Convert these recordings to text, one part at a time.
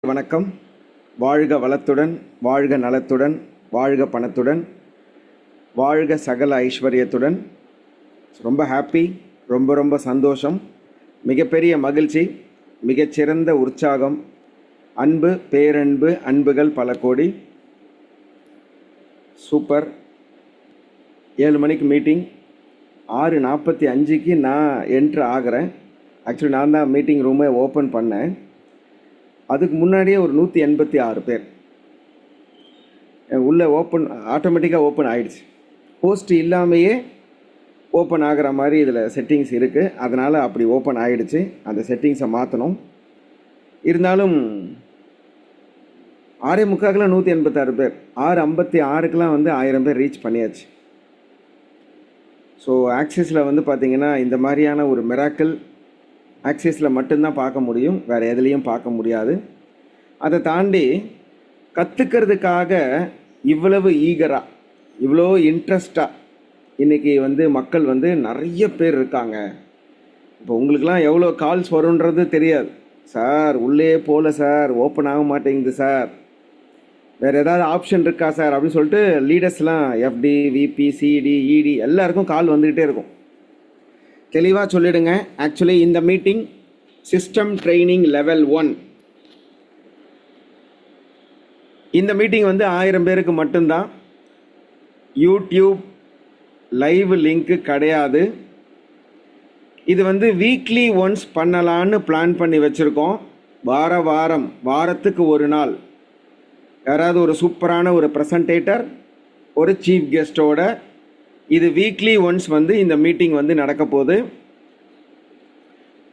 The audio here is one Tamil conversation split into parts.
வணக்கம். வாழ்க வளத்துடன், வாழ்க நலத்துடன், வாழ்க பணத்துடன், வாழ்க சகல ஐஸ்வர்யத்துடன். ரொம்ப ஹாப்பி, ரொம்ப சந்தோஷம், மிகப்பெரிய மகிழ்ச்சி, மிகச்சிறந்த உற்சாகம், அன்பு, பேரன்பு, அன்புகள் பல கோடி. சூப்பர். 7 மணிக்கு மீட்டிங், 6:45க்கு நான் என்ட்ரு ஆகிறேன். ஆக்சுவலி நான் தான் மீட்டிங் ரூமை ஓப்பன் பண்ணேன். அதுக்கு முன்னாடியே ஒரு 186 பேர் உள்ளே ஆட்டோமேட்டிக்காக ஓப்பன் ஆகிடுச்சு. போஸ்ட் இல்லாமையே ஓப்பன் ஆகிற மாதிரி இதில் செட்டிங்ஸ் இருக்குது. அதனால் அப்படி ஓப்பன் ஆகிடுச்சு. அந்த செட்டிங்ஸை மாற்றணும். இருந்தாலும் 6:45 186 பேர், 6:56 வந்து 1000 பேர் ரீச் பண்ணியாச்சு. ஸோ ஆக்சிஸில் பார்த்திங்கன்னா இந்த மாதிரியான ஒரு மிராக்கிள் ஆக்சிஸில் மட்டும்தான் பார்க்க முடியும், வேறு எதுலேயும் பார்க்க முடியாது. அதை தாண்டி கற்றுக்கிறதுக்காக இவ்வளவு ஈகராக, இவ்வளோ இன்ட்ரெஸ்டாக இன்றைக்கி மக்கள் நிறைய பேர் இருக்காங்க. இப்போ உங்களுக்கெல்லாம் எவ்வளோ கால்ஸ் வருன்றது தெரியாது. சார் உள்ளே போகல சார், ஓப்பன் ஆக மாட்டேங்குது சார், வேறு ஏதாவது ஆப்ஷன் இருக்கா சார் அப்படின்னு சொல்லிட்டு லீடர்ஸ்லாம் எஃப்டி, விபி, சிடி, இடி எல்லாருக்கும் கால் வந்துக்கிட்டே இருக்கும். தெளிவாக சொல்லிவிடுங்க. ஆக்சுவலி இந்த மீட்டிங் சிஸ்டம் ட்ரைனிங் லெவல் 1. இந்த மீட்டிங் 1000 பேருக்கு மட்டும்தான். யூடியூப் லைவ் லிங்க்கு கிடையாது. இது வீக்லி ஒன்ஸ் பண்ணலான்னு பிளான் பண்ணி வச்சுருக்கோம். வாரத்துக்கு ஒரு நாள் யாராவது ஒரு சூப்பரான ஒரு ப்ரெசன்டேட்டர், ஒரு சீஃப் கெஸ்ட்டோட இது வீக்லி ஒன்ஸ் இந்த மீட்டிங் நடக்க போகுது.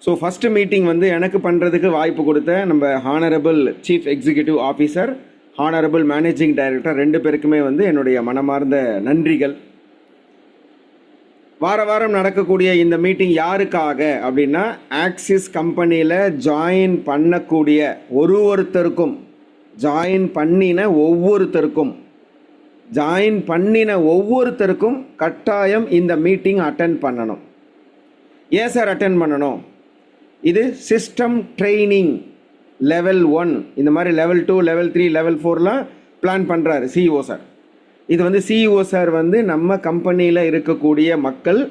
ஸோ ஃபஸ்ட்டு மீட்டிங் எனக்கு பண்ணுறதுக்கு வாய்ப்பு கொடுத்த நம்ம honourable chief executive officer, honourable managing director 2 பேருக்குமே என்னுடைய மனமார்ந்த நன்றிகள். வாரம் நடக்கக்கூடிய இந்த மீட்டிங் யாருக்காக அப்படின்னா, ஆக்சிஸ் கம்பெனியில் ஜாயின் பண்ணக்கூடிய ஒவ்வொருத்தருக்கும், ஜாயின் பண்ணின ஒவ்வொருத்தருக்கும் கட்டாயம் இந்த மீட்டிங் அட்டென்ட் பண்ணணும். ஏன் சார் அட்டென்ட் பண்ணணும்? இது சிஸ்டம் ட்ரைனிங் லெவல் 1. இந்த மாதிரி லெவல் 2, லெவல் 3, லெவல் 4லாம் பிளான் பண்ணுறாரு சிஇஓ சார். இது சிஇஓ சார் நம்ம கம்பெனியில் இருக்கக்கூடிய மக்கள்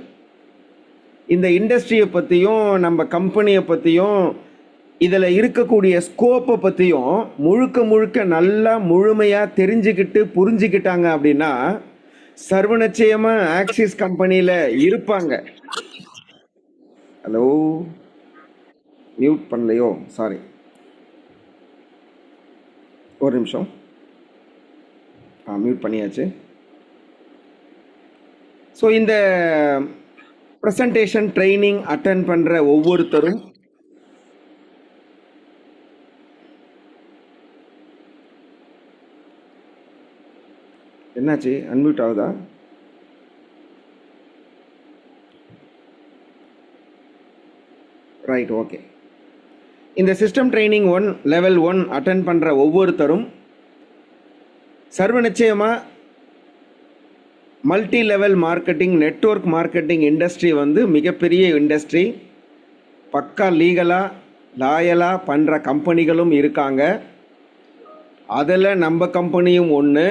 இந்த இண்டஸ்ட்ரியை பற்றியும் நம்ம கம்பெனியை பற்றியும் இதில் இருக்கக்கூடிய ஸ்கோப்பை பற்றியும் முழுக்க நல்லா முழுமையாக தெரிஞ்சுக்கிட்டு புரிஞ்சுக்கிட்டாங்க அப்படின்னா சர்வநிச்சயமாக ஆக்சிஸ் கம்பெனியில் இருப்பாங்க. Hello, mute பண்ணலையோ? சாரி, ஒரு நிமிஷம். மியூட் பண்ணியாச்சு. ஸோ இந்த ப்ரெசன்டேஷன் ட்ரைனிங் அட்டென்ட் பண்ணுற ஒவ்வொருத்தரும் என்னாச்சு? அன்மியூட் ஆகுதா? Right, okay. இந்த சிஸ்டம் ட்ரைனிங் லெவல் 1 அட்டென்ட் பண்ணுற ஒவ்வொருத்தரும் சர்வ நிச்சயமாக multi level marketing, network marketing industry மிகப்பெரிய இண்டஸ்ட்ரி. பக்கா லாயலாக பண்ணுற கம்பெனிகளும் இருக்காங்க. அதில் நம்ம கம்பெனியும் ஒன்று.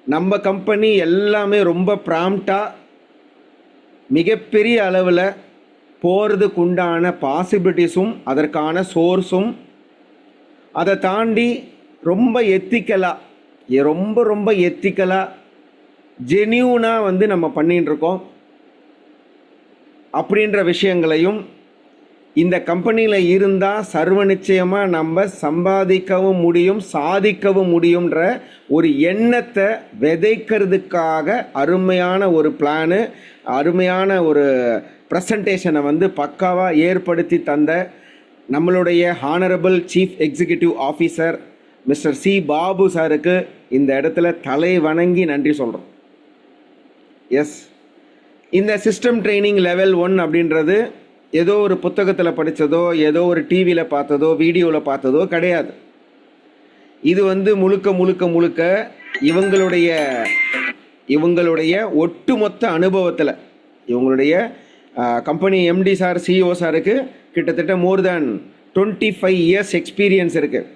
நம்ம கம்பெனி எல்லாமே ரொம்ப ப்ராம்ப்டாக மிகப்பெரிய அளவில் போகிறதுக்குண்டான பாசிபிலிட்டிஸும் அதற்கான சோர்ஸும், அதை தாண்டி ரொம்ப எத்திக்கலாக ஜென்யூனாக நம்ம பண்ணிகிட்டுருக்கோம் அப்படின்ற விஷயங்களையும், இந்த கம்பெனியில் இருந்தால் சர்வ நிச்சயமாக நம்ம சம்பாதிக்கவும் முடியும், சாதிக்கவும் முடியுன்ற ஒரு எண்ணத்தை விதைக்கிறதுக்காக அருமையான ஒரு பிளானு, அருமையான ஒரு ப்ரெசன்டேஷனை பக்காவாக ஏற்படுத்தி தந்த நம்மளுடைய honourable chief executive officer mister C Babu சாருக்கு இந்த இடத்துல தலை வணங்கி நன்றி சொல்கிறோம். எஸ், இந்த சிஸ்டம் ட்ரைனிங் லெவல் 1 அப்படின்றது ஏதோ ஒரு புத்தகத்தில் படித்ததோ, ஏதோ ஒரு டிவியில் பார்த்ததோ, வீடியோவில் பார்த்ததோ கிடையாது. இது முழுக்க இவங்களுடைய ஒட்டுமொத்த அனுபவத்தில், இவங்களுடைய கம்பெனி எம்டி சார், சிஇஓ சாருக்கு கிட்டத்தட்ட மோர் தேன் 25 இயர்ஸ் எக்ஸ்பீரியன்ஸ் இருக்குது.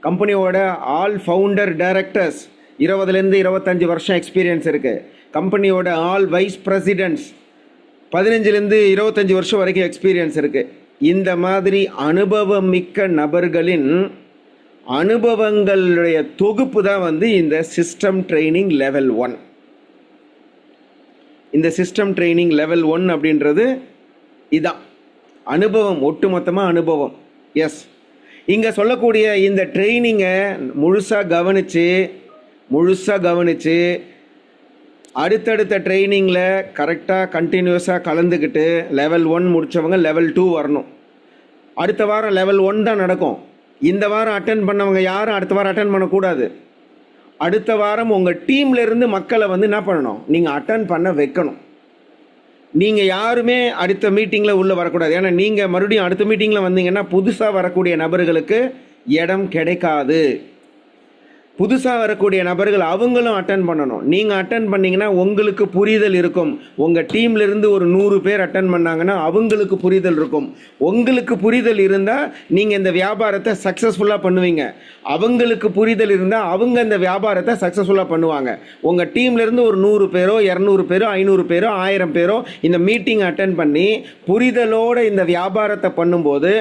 கம்பெனியோட ஆல் ஃபவுண்டர் டைரக்டர்ஸ் 20லேருந்து 25 வருஷம் எக்ஸ்பீரியன்ஸ் இருக்குது. கம்பெனியோட ஆல் வைஸ் பிரசிடென்ட்ஸ் 15லேருந்து 25 வருஷம் வரைக்கும் எக்ஸ்பீரியன்ஸ் இருக்குது. இந்த மாதிரி அனுபவம் மிக்க நபர்களின் அனுபவங்களுடைய தொகுப்பு தான் வந்து இந்த சிஸ்டம் ட்ரைனிங் லெவல் 1. இந்த சிஸ்டம் ட்ரைனிங் லெவல் 1 அப்படின்றது இதான் அனுபவம், ஒட்டுமொத்தமாக அனுபவம். எஸ், இங்கே சொல்லக்கூடிய இந்த ட்ரைனிங்கை முழுசாக கவனித்து அடுத்தடுத்த ட்ரைனிங்கில் கரெக்டாக கண்டினியூஸாக கலந்துக்கிட்டு லெவல் 1 முடித்தவங்க லெவல் 2 வரணும். அடுத்த வாரம் லெவல் 1 தான் நடக்கும். இந்த வாரம் அட்டென்ட் பண்ணவங்க யாரும் அடுத்த வாரம் அட்டென்ட் பண்ணக்கூடாது. அடுத்த வாரம் உங்கள் டீம்லேருந்து மக்களை வந்து என்ன பண்ணணும், நீங்கள் அட்டென்ட் பண்ண வைக்கணும். நீங்கள் யாருமே அடுத்த மீட்டிங்கில் உள்ளே வரக்கூடாது. ஏன்னா நீங்கள் மறுபடியும் அடுத்த மீட்டிங்கில் வந்தீங்கன்னா புதுசாக வரக்கூடிய நபர்களுக்கு இடம் கிடைக்காது. புதுசாக வரக்கூடிய நபர்கள் அவங்களும் அட்டன் பண்ணணும். நீங்கள் அட்டன் பண்ணிங்கன்னா உங்களுக்கு புரிதல் இருக்கும். உங்கள் டீம்லேருந்து ஒரு 100 பேர் அட்டன் பண்ணாங்கன்னா அவங்களுக்கு புரிதல் இருக்கும். உங்களுக்கு புரிதல் இருந்தால் நீங்கள் இந்த வியாபாரத்தை சக்ஸஸ்ஃபுல்லாக பண்ணுவீங்க. அவங்களுக்கு புரிதல் இருந்தால் அவங்க இந்த வியாபாரத்தை சக்ஸஸ்ஃபுல்லாக பண்ணுவாங்க. உங்கள் டீம்லேருந்து ஒரு 100 பேரோ 200 பேரோ 500 பேரோ 1000 பேரோ இந்த மீட்டிங் அட்டன் பண்ணி புரிதலோடு இந்த வியாபாரத்தை பண்ணும்போது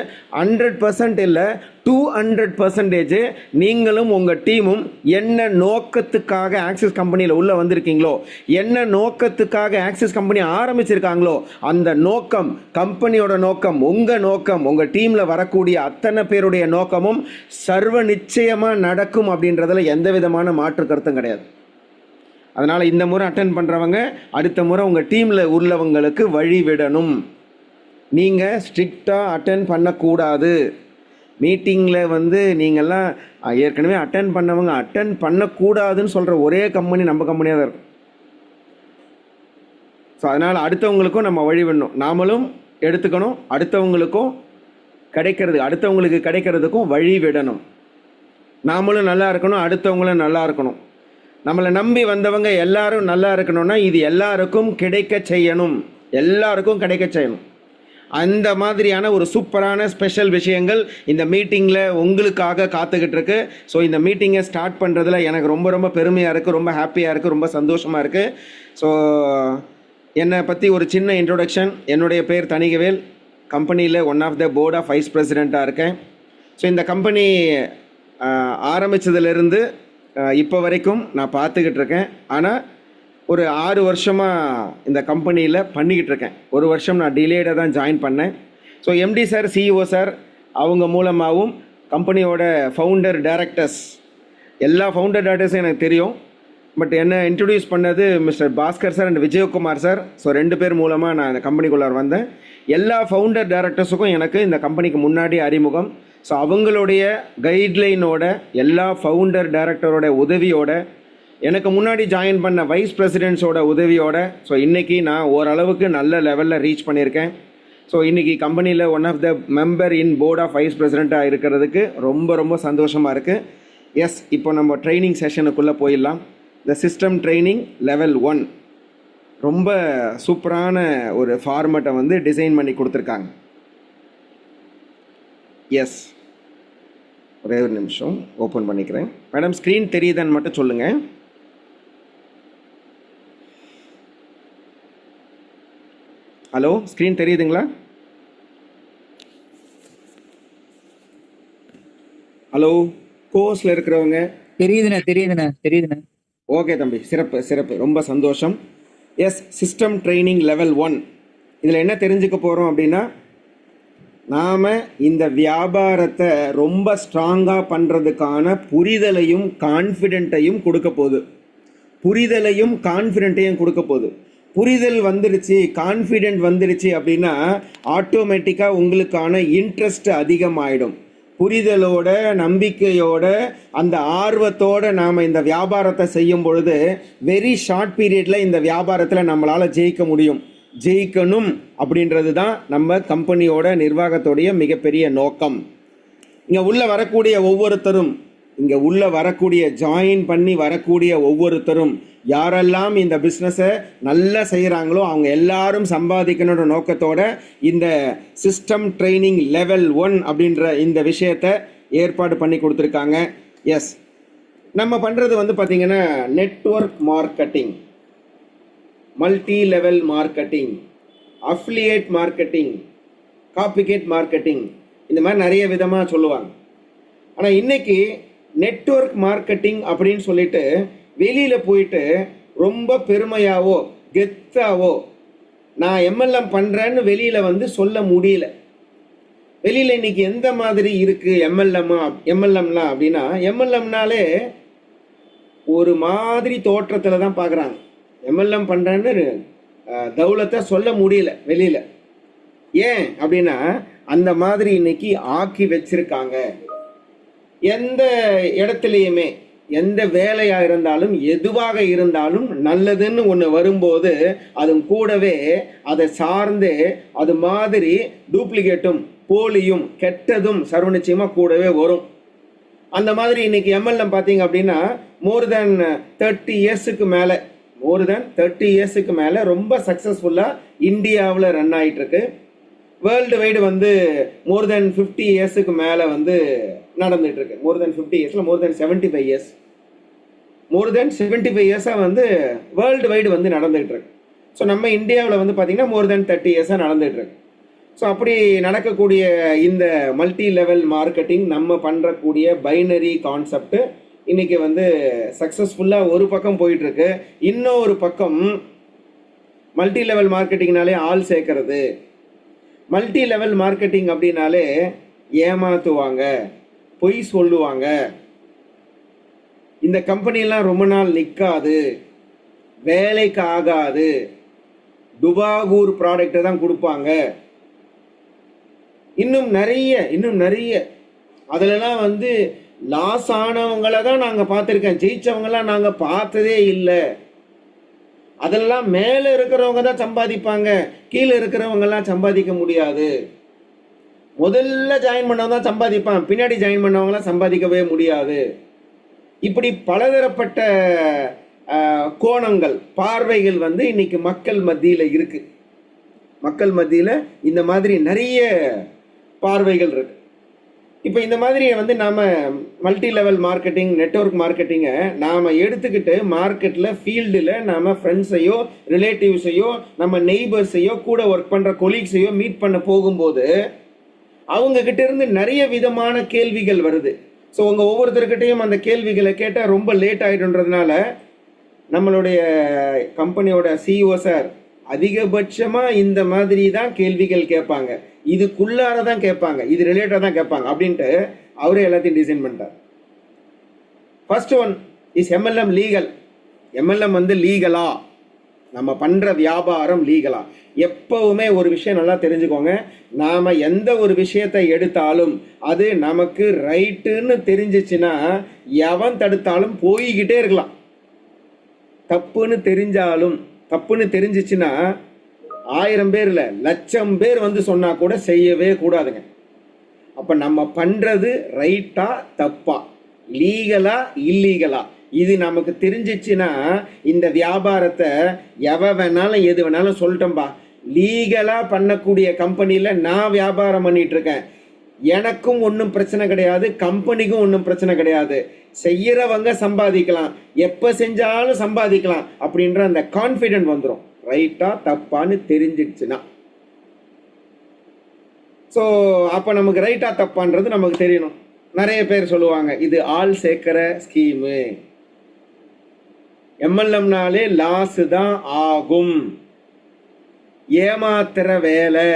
100% இல்லை 200% நீங்களும் உங்கள் டீமும் என்ன நோக்கத்துக்காக ஆக்சிஸ் கம்பெனியில் உள்ளே வந்திருக்கீங்களோ, என்ன நோக்கத்துக்காக ஆக்சிஸ் கம்பெனி ஆரம்பிச்சிருக்காங்களோ அந்த நோக்கம், கம்பெனியோட நோக்கம், உங்கள் டீமில் வரக்கூடிய அத்தனை பேருடைய நோக்கமும் சர்வ நிச்சயமாக நடக்கும் அப்படின்றதுல எந்த விதமான மாற்று கருத்தும் கிடையாது. அதனால் இந்த முறை அட்டன் பண்ணுறவங்க அடுத்த முறை உங்கள் டீமில் உள்ளவங்களுக்கு வழிவிடணும். நீங்கள் ஸ்ட்ரிக்டாக அட்டன் பண்ணக்கூடாது. மீட்டிங்கில் வந்து நீங்கள்லாம் ஏற்கனவே அட்டன் பண்ணவங்க அட்டன் பண்ணக்கூடாதுன்னு சொல்கிற ஒரே கம்பெனி நம்ம கம்பெனியாக தான் இருக்கும். ஸோ அதனால் அடுத்தவங்களுக்கும் நம்ம வழிவிடணும், நாமளும் எடுத்துக்கணும். அடுத்தவங்களுக்கு கிடைக்கிறதுக்கும் வழி விடணும். நாமளும் நல்லா இருக்கணும், அடுத்தவங்களும் நல்லா இருக்கணும். நம்மளை நம்பி வந்தவங்க எல்லாரும் நல்லா இருக்கணும்னா இது எல்லாருக்கும் கிடைக்க செய்யணும். அந்த மாதிரியான ஒரு சூப்பரான ஸ்பெஷல் விஷயங்கள் இந்த மீட்டிங்கில் உங்களுக்காக காத்துக்கிட்டு இருக்கு. ஸோ இந்த மீட்டிங்கை ஸ்டார்ட் பண்ணுறதுல எனக்கு ரொம்ப பெருமையாக இருக்குது, ரொம்ப ஹாப்பியாக இருக்குது, ரொம்ப சந்தோஷமாக இருக்குது. ஸோ என்னை பற்றி ஒரு சின்ன இன்ட்ரோடக்ஷன். என்னுடைய பேர் தணிகவேல். கம்பெனியில் one of the board of vice பிரசிடெண்ட்டாக இருக்கேன். ஸோ இந்த கம்பெனி ஆரம்பித்ததுலேருந்து இப்போ வரைக்கும் நான் பார்த்துக்கிட்டு இருக்கேன். ஆனால் ஒரு 6 வருஷமாக இந்த கம்பெனியில் பண்ணிக்கிட்டு இருக்கேன். 1 வருஷம் நான் டிலேடாக தான் ஜாயின் பண்ணேன். So MD sir, CEO sir அவங்க மூலமாகவும் கம்பெனியோட ஃபவுண்டர் டைரக்டர்ஸ், எல்லா ஃபவுண்டர் டைரக்டர்ஸும் எனக்கு தெரியும். பட் என்னை இன்ட்ரடியூஸ் பண்ணது mister Bhaskar sir and Vijayakumar sir. So 2 பேர் மூலமாக நான் இந்த கம்பெனிக்குள்ளார வந்தேன். எல்லா ஃபவுண்டர் டைரக்டர்ஸுக்கும் எனக்கு இந்த கம்பெனிக்கு முன்னாடி அறிமுகம். ஸோ அவங்களுடைய கைட்லைனோட, எல்லா ஃபவுண்டர் டைரக்டரோட உதவியோட, எனக்கு முன்னாடி ஜாயின் பண்ண வைஸ் பிரசிடென்ட்ஸோட உதவியோட ஸோ இன்றைக்கி நான் ஓரளவுக்கு நல்ல லெவலில் ரீச் பண்ணியிருக்கேன். ஸோ இன்றைக்கி கம்பெனியில் one of the member in board of vice பிரசிடெண்ட்டாக இருக்கிறதுக்கு ரொம்ப சந்தோஷமாக இருக்குது. எஸ், இப்போ நம்ம ட்ரைனிங் செஷனுக்குள்ளே போயிடலாம். இந்த சிஸ்டம் ட்ரைனிங் லெவல் 1 ரொம்ப சூப்பரான ஒரு ஃபார்மேட்டை வந்து டிசைன் பண்ணி கொடுத்துருக்காங்க. எஸ், ஒரே ஒரு நிமிஷம் ஓப்பன் பண்ணிக்கிறேன். மேடம் ஸ்க்ரீன் தெரியுதான்னு மட்டும் சொல்லுங்கள். ஹலோ, ஸ்க்ரீன் தெரியுதுங்களா? ஹலோ, கோர்ஸில் இருக்கிறவங்க தெரியுதுண்ணே. ஓகே தம்பி, சிறப்பு, ரொம்ப சந்தோஷம். எஸ், சிஸ்டம் ட்ரைனிங் லெவல் 1 இதில் என்ன தெரிஞ்சுக்க போகிறோம் அப்படின்னா, நாம் இந்த வியாபாரத்தை ரொம்ப ஸ்ட்ராங்காக பண்ணுறதுக்கான புரிதலையும் கான்ஃபிடென்ட்டையும் கொடுக்க போகுது. புரிதல் வந்துடுச்சு, கான்ஃபிடென்ட் வந்துடுச்சு அப்படின்னா ஆட்டோமேட்டிக்காக உங்களுக்கான இன்ட்ரெஸ்ட் அதிகமாகிடும். புரிதலோட, நம்பிக்கையோட, அந்த ஆர்வத்தோடு நாம் இந்த வியாபாரத்தை செய்யும் பொழுது வெரி ஷார்ட் பீரியடில் இந்த வியாபாரத்தில் நம்மளால் ஜெயிக்கணும் அப்படின்றது தான் நம்ம கம்பெனியோட நிர்வாகத்தோடைய மிகப்பெரிய நோக்கம். இங்கே உள்ள வரக்கூடிய ஜாயின் பண்ணி வரக்கூடிய ஒவ்வொருத்தரும் யாரெல்லாம் இந்த பிஸ்னஸை நல்லா செய்கிறாங்களோ அவங்க எல்லாரும் சம்பாதிக்கணுன்ற நோக்கத்தோட இந்த சிஸ்டம் ட்ரைனிங் லெவல் 1 அப்படின்ற இந்த விஷயத்தை ஏற்பாடு பண்ணி கொடுத்துருக்காங்க. எஸ், நம்ம பண்ணுறது வந்து பார்த்திங்கன்னா network marketing, multi level marketing, affiliate marketing, copycat marketing, இந்த மாதிரி நிறைய விதமாக சொல்லுவாங்க. ஆனால் இன்னைக்கு நெட்வொர்க் மார்க்கெட்டிங் அப்படின்னு சொல்லிட்டு வெளியில் போயிட்டு ரொம்ப பெருமையாவோ கெத்தாவோ நான் எம்எல்எம் பண்ணுறேன்னு வெளியில் வந்து சொல்ல முடியல. வெளியில் இன்னைக்கு எந்த மாதிரி இருக்குது எம்எல்எம்லாம் அப்படின்னா, எம்எல்எம்னாலே ஒரு மாதிரி தோற்றத்தில் தான் பார்க்குறாங்க. எம்எல்எம் பண்ணுறேன்னு தௌலத்தை சொல்ல முடியல வெளியில். ஏன் அப்படின்னா அந்த மாதிரி இன்னைக்கு ஆக்கி வச்சிருக்காங்க. எந்த இடத்துலையுமே எந்த வேலையாக இருந்தாலும் எதுவாக இருந்தாலும் நல்லதுன்னு ஒன்று வரும்போது அது கூடவே அதை சார்ந்து அது மாதிரி டூப்ளிகேட்டும் போலியும் கெட்டதும் சர்வநிச்சயமாக கூடவே வரும். அந்த மாதிரி இன்னைக்கு எம்எல்எம் பார்த்தீங்க அப்படின்னா மோர் தென் 30 இயர்ஸுக்கு மேலே ரொம்ப சக்ஸஸ்ஃபுல்லாக இந்தியாவில் ரன் ஆகிட்டு இருக்கு. வேர்ல்டு வைடு வந்து மோர் தென் 50 இயர்ஸுக்கு மேலே வந்து நடந்துட்டு இருக்கு. மோர் தென் 50 இயர்ஸில் மோர் தென் 75 இயர்ஸாக வந்து வேர்ல்டு வைடு வந்து நடந்துகிட்டு இருக்கு. ஸோ நம்ம இந்தியாவில் வந்து பார்த்திங்கன்னா மோர் தென் 30 இயர்ஸாக நடந்துகிட்டு இருக்கு. ஸோ அப்படி நடக்கக்கூடிய இந்த மல்டி லெவல் மார்க்கெட்டிங் நம்ம பண்ணுறக்கூடிய பைனரி கான்செப்ட் இன்னைக்கு வந்து சக்ஸஸ்ஃபுல்லாக ஒரு பக்கம் போயிட்டுருக்கு. இன்னொரு பக்கம் மல்டி லெவல் மார்க்கெட்டிங்னாலே ஆள் சேர்க்கறது, மல்டி லெவல் மார்க்கெட்டிங் அப்படின்னாலே ஏமாத்துவாங்க, பொய் சொல்லுவாங்க, இந்த கம்பெனிலாம் ரொம்ப நாள் நிற்காது, வேலைக்கு ஆகாது, துபாகூர் ப்ராடக்டை தான் கொடுப்பாங்க, இன்னும் நிறைய அதிலலாம் வந்து லாஸ் ஆனவங்களை தான் நாங்கள் பார்த்துருக்கேன், ஜெயிச்சவங்களாம் நாங்கள் பார்த்ததே இல்லை. அதெல்லாம் மேலே இருக்கிறவங்க தான் சம்பாதிப்பாங்க, கீழே இருக்கிறவங்கெல்லாம் சம்பாதிக்க முடியாது. முதல்ல ஜாயின் பண்ணவங்க தான் சம்பாதிப்பான், பின்னாடி ஜாயின் பண்ணவங்களாம் சம்பாதிக்கவே முடியாது. இப்படி பலதரப்பட்ட கோணங்கள், பார்வைகள் வந்து இன்னைக்கு மக்கள் மத்தியில் இருக்கு. மக்கள் மத்தியில் இந்த மாதிரி நிறைய பார்வைகள் இருக்கு. இப்போ இந்த மாதிரி வந்து நாம் மல்டி லெவல் மார்க்கெட்டிங், நெட்வொர்க் மார்க்கெட்டிங்கை நாம் எடுத்துக்கிட்டு மார்க்கெட்டில் ஃபீல்டில் நாம் ஃப்ரெண்ட்ஸையோ ரிலேட்டிவ்ஸையோ நம்ம நெய்பர்ஸையோ கூட ஒர்க் பண்ணுற கொலீக்ஸையோ மீட் பண்ண போகும்போது அவங்கக்கிட்ட இருந்து நிறைய விதமான கேள்விகள் வருது. ஸோ உங்கள் ஒவ்வொருத்தருக்கிட்டையும் அந்த கேள்விகளை கேட்டால் ரொம்ப லேட் ஆகிடுன்றதுனால நம்மளுடைய கம்பெனியோட சிஇஓ சார் அதிகபட்சமாக இந்த மாதிரி தான் கேள்விகள் கேட்பாங்க, இதுக்குள்ளார தான் கேட்பாங்க, இது ரிலேட்டடாக தான் கேட்பாங்க அப்படின்ட்டு அவரே எல்லாத்தையும் டிசைன் பண்ணிட்டார். First one is MLM legal. MLM வந்து லீகலா, நம்ம பண்ணுற வியாபாரம் லீகலா? எப்பவுமே ஒரு விஷயம் நல்லா தெரிஞ்சுக்கோங்க, நாம் எந்த ஒரு விஷயத்தை எடுத்தாலும் அது நமக்கு ரைட்டுன்னு தெரிஞ்சிச்சுன்னா எவன் தடுத்தாலும் போய்கிட்டே இருக்கலாம். தப்புன்னு தெரிஞ்சிச்சுன்னா 1000 பேர் இல்லை 1,00,000 பேர் வந்து சொன்னா கூட செய்யவே கூடாதுங்க. அப்ப நம்ம பண்றது ரைட்டா தப்பா, லீகலா இல்லீகலா, இது நமக்கு தெரிஞ்சிச்சுன்னா இந்த வியாபாரத்தை வேணாலும் எது வேணாலும் சொல்லட்டோம்பா. லீகலா பண்ணக்கூடிய கம்பெனியில நான் வியாபாரம் பண்ணிட்டு இருக்கேன், எனக்கும் ஒன்றும் பிரச்சனை கிடையாது, கம்பெனிக்கும் ஒன்றும் பிரச்சனை கிடையாது, செய்யறவங்க சம்பாதிக்கலாம், எப்ப செஞ்சாலும் சம்பாதிக்கலாம் அப்படின்ற அந்த கான்ஃபிடென்ட் வந்துடும் ரைட்டா தப்பான்னு தெரிஞ்சிடுச்சுன்னா. ஸோ அப்போ நமக்கு ரைட்டா தப்பான்றது நமக்கு தெரியணும். நிறைய பேர் சொல்லுவாங்க இது ஆள் சேர்க்கிற ஸ்கீமு, எம்எல்எம்னாலே லாஸ் தான் ஆகும், ஏமாத்துற வேலை,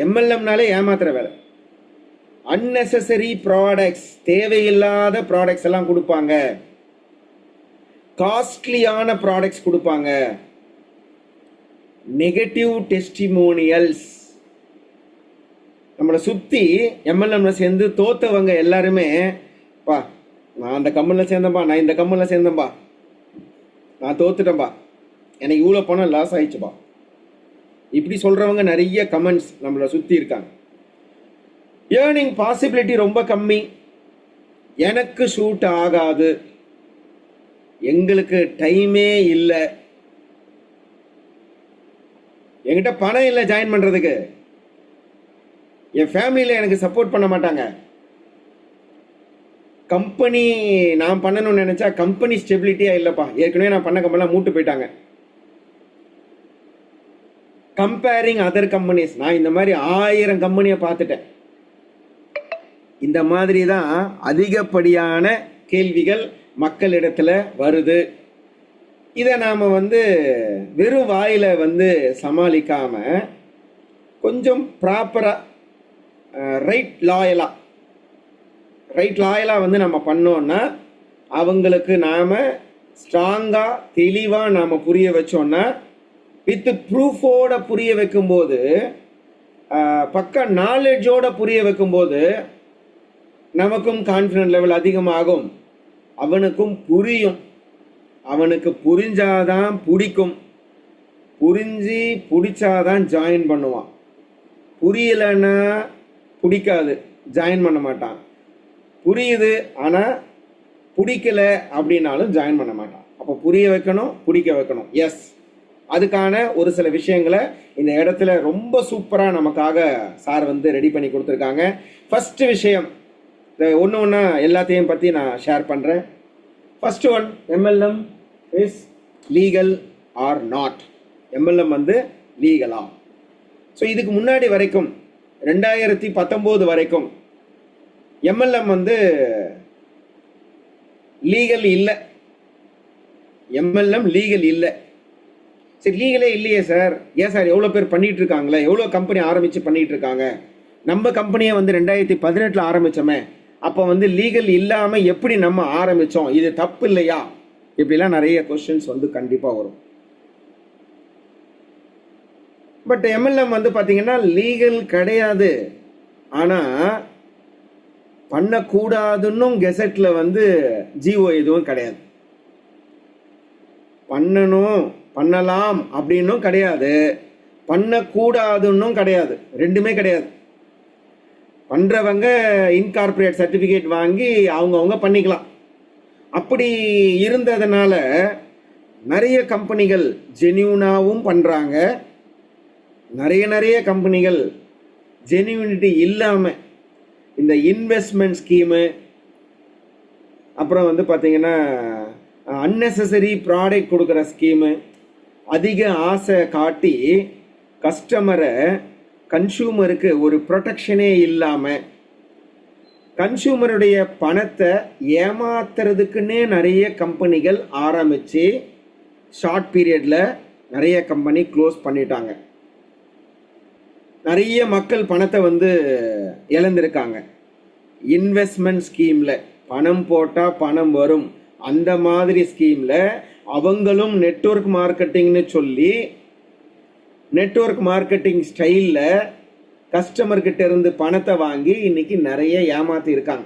எம்எல்எம்னாலே ஏமாத்துற வேலை. அன்னெசரி ப்ராடக்ட்ஸ், தேவையில்லாத ப்ராடக்ட்ஸ் எல்லாம் கொடுப்பாங்க, காஸ்ட்லியான ப்ராடக்ட்ஸ் கொடுப்பாங்க, நெகட்டிவ் டெஸ்டிமோனியல்ஸ். நம்மளை சுற்றி எம்எல்எம்ல சேர்ந்து தோத்தவங்க எல்லாருமே, பா நான் அந்த கம்பெனியில் சேர்ந்தேன்பா, நான் இந்த கம்பெனியில் சேர்ந்தேன்பா, நான் தோத்துட்டேன்பா, எனக்கு இவ்வளோ பணம் லாஸ் ஆயிடுச்சுப்பா, இப்படி சொல்கிறவங்க நிறைய கமெண்ட்ஸ் நம்மளை சுற்றி இருக்காங்க. ஏர்னிங் பாசிபிலிட்டி ரொம்ப கம்மி, எனக்கு ஷூட் ஆகாது, எங்களுக்கு டைமே இல்லை, என்கிட்ட பணம் இல்லை ஜாயின் பண்ணுறதுக்கு, என் ஃபேமிலியில் எனக்கு சப்போர்ட் பண்ண மாட்டாங்க. கம்பெனி நான் பண்ணணும்னு நினச்சா கம்பெனி ஸ்டெபிலிட்டியாக இல்லைப்பா, ஏற்கனவே நான் பண்ண கம்பெனிலாம் மூட்டு போயிட்டாங்க. கம்பேரிங் அதர் கம்பெனிஸ், நான் இந்த மாதிரி 1000 கம்பெனியை பார்த்துட்டேன். இந்த மாதிரி தான் அதிகப்படியான கேள்விகள் மக்களிடத்தில் வருது. இதை நாம் வெறும் வாயில் சமாளிக்காமல் கொஞ்சம் ப்ராப்பராக ரைட் லாயலாக நம்ம பண்ணோன்னா அவங்களுக்கு நாம் ஸ்ட்ராங்காக தெளிவாக நாம் புரிய வச்சோன்னா, வித் ப்ரூஃபோட புரிய வைக்கும்போது, பக்க நாலேஜோட புரிய வைக்கும்போது நமக்கும் கான்ஃபிடன்ட் லெவல் அதிகமாகும். அவனுக்கும் புரியும். அவனுக்கு புரிஞ்சாதான் பிடிக்கும். பிடிச்சாதான் ஜாயின் பண்ணுவான். புரியலைன்னா பிடிக்காது, ஜாயின் பண்ண மாட்டான். புரியுது ஆனால் பிடிக்கல அப்படின்னாலும் ஜாயின் பண்ண மாட்டான். அப்போ புரிய வைக்கணும், பிடிக்க வைக்கணும். எஸ், அதுக்கான ஒரு சில விஷயங்களை இந்த இடத்துல ரொம்ப சூப்பராக நமக்காக சார் ரெடி பண்ணி கொடுத்துருக்காங்க. ஃபஸ்ட்டு விஷயம், ஒன்று ஒன்றா எல்லாத்தையும் பற்றி நான் ஷேர் பண்ணுறேன். First one, MLM is legal or not. MLM லீகலா? ஸோ இதுக்கு முன்னாடி வரைக்கும் 2019 வரைக்கும் எம்எல்எம் லீகல் இல்லை. எம்எல்எம் லீகல் இல்லை. சரி, லீகலே இல்லையே சார், ஏன் சார் எவ்வளோ பேர் பண்ணிகிட்டு இருக்காங்களே, எவ்வளோ கம்பெனி ஆரம்பித்து பண்ணிகிட்டு இருக்காங்க, நம்ம கம்பெனியை 2018 ஆரம்பித்தோமே, அப்போ லீகல் இல்லாமல் எப்படி நம்ம ஆரம்பித்தோம், இது தப்பு இல்லையா? இப்படிலாம் நிறைய கொஸ்டின்ஸ் கண்டிப்பாக வரும். பட் எம்எல்எம் பார்த்தீங்கன்னா லீகல் கிடையாது. ஆனால் பண்ணக்கூடாதுன்னும் கெசட்டில் ஜிஓ எதுவும் கிடையாது. பண்ணணும், பண்ணலாம் அப்படின்னும் கிடையாது, பண்ணக்கூடாதுன்னும் கிடையாது, ரெண்டுமே கிடையாது. பண்ணுறவங்க இன்கார்பரேட் சர்டிஃபிகேட் வாங்கி அவங்கவுங்க பண்ணிக்கலாம். அப்படி இருந்ததுனால நிறைய கம்பெனிகள் ஜென்யூனாகவும் பண்ணுறாங்க, நிறைய கம்பெனிகள் ஜென்யூனிட்டி இல்லாமல் இந்த இன்வெஸ்ட்மெண்ட் ஸ்கீமு, அப்புறம் பார்த்தீங்கன்னா அன்னெசரி ப்ராடக்ட் கொடுக்குற ஸ்கீமு, அதிக ஆசை காட்டி கன்சூமருக்கு ஒரு ப்ரொடெக்ஷனே இல்லாமல் கன்சூமருடைய பணத்தை ஏமாத்துறதுக்குன்னே நிறைய கம்பெனிகள் ஆரம்பித்து ஷார்ட் பீரியடில் நிறைய கம்பெனி க்ளோஸ் பண்ணிட்டாங்க. நிறைய மக்கள் பணத்தை இழந்திருக்காங்க. இன்வெஸ்ட்மெண்ட் ஸ்கீமில் பணம் போட்டால் பணம் வரும், அந்த மாதிரி ஸ்கீமில் அவங்களும் நெட்வொர்க் மார்க்கெட்டிங்னு சொல்லி நெட்வொர்க் மார்க்கெட்டிங் ஸ்டைலில் கஸ்டமர்கிட்ட இருந்து பணத்தை வாங்கி இன்னைக்கு நிறைய ஏமாற்றி இருக்காங்க.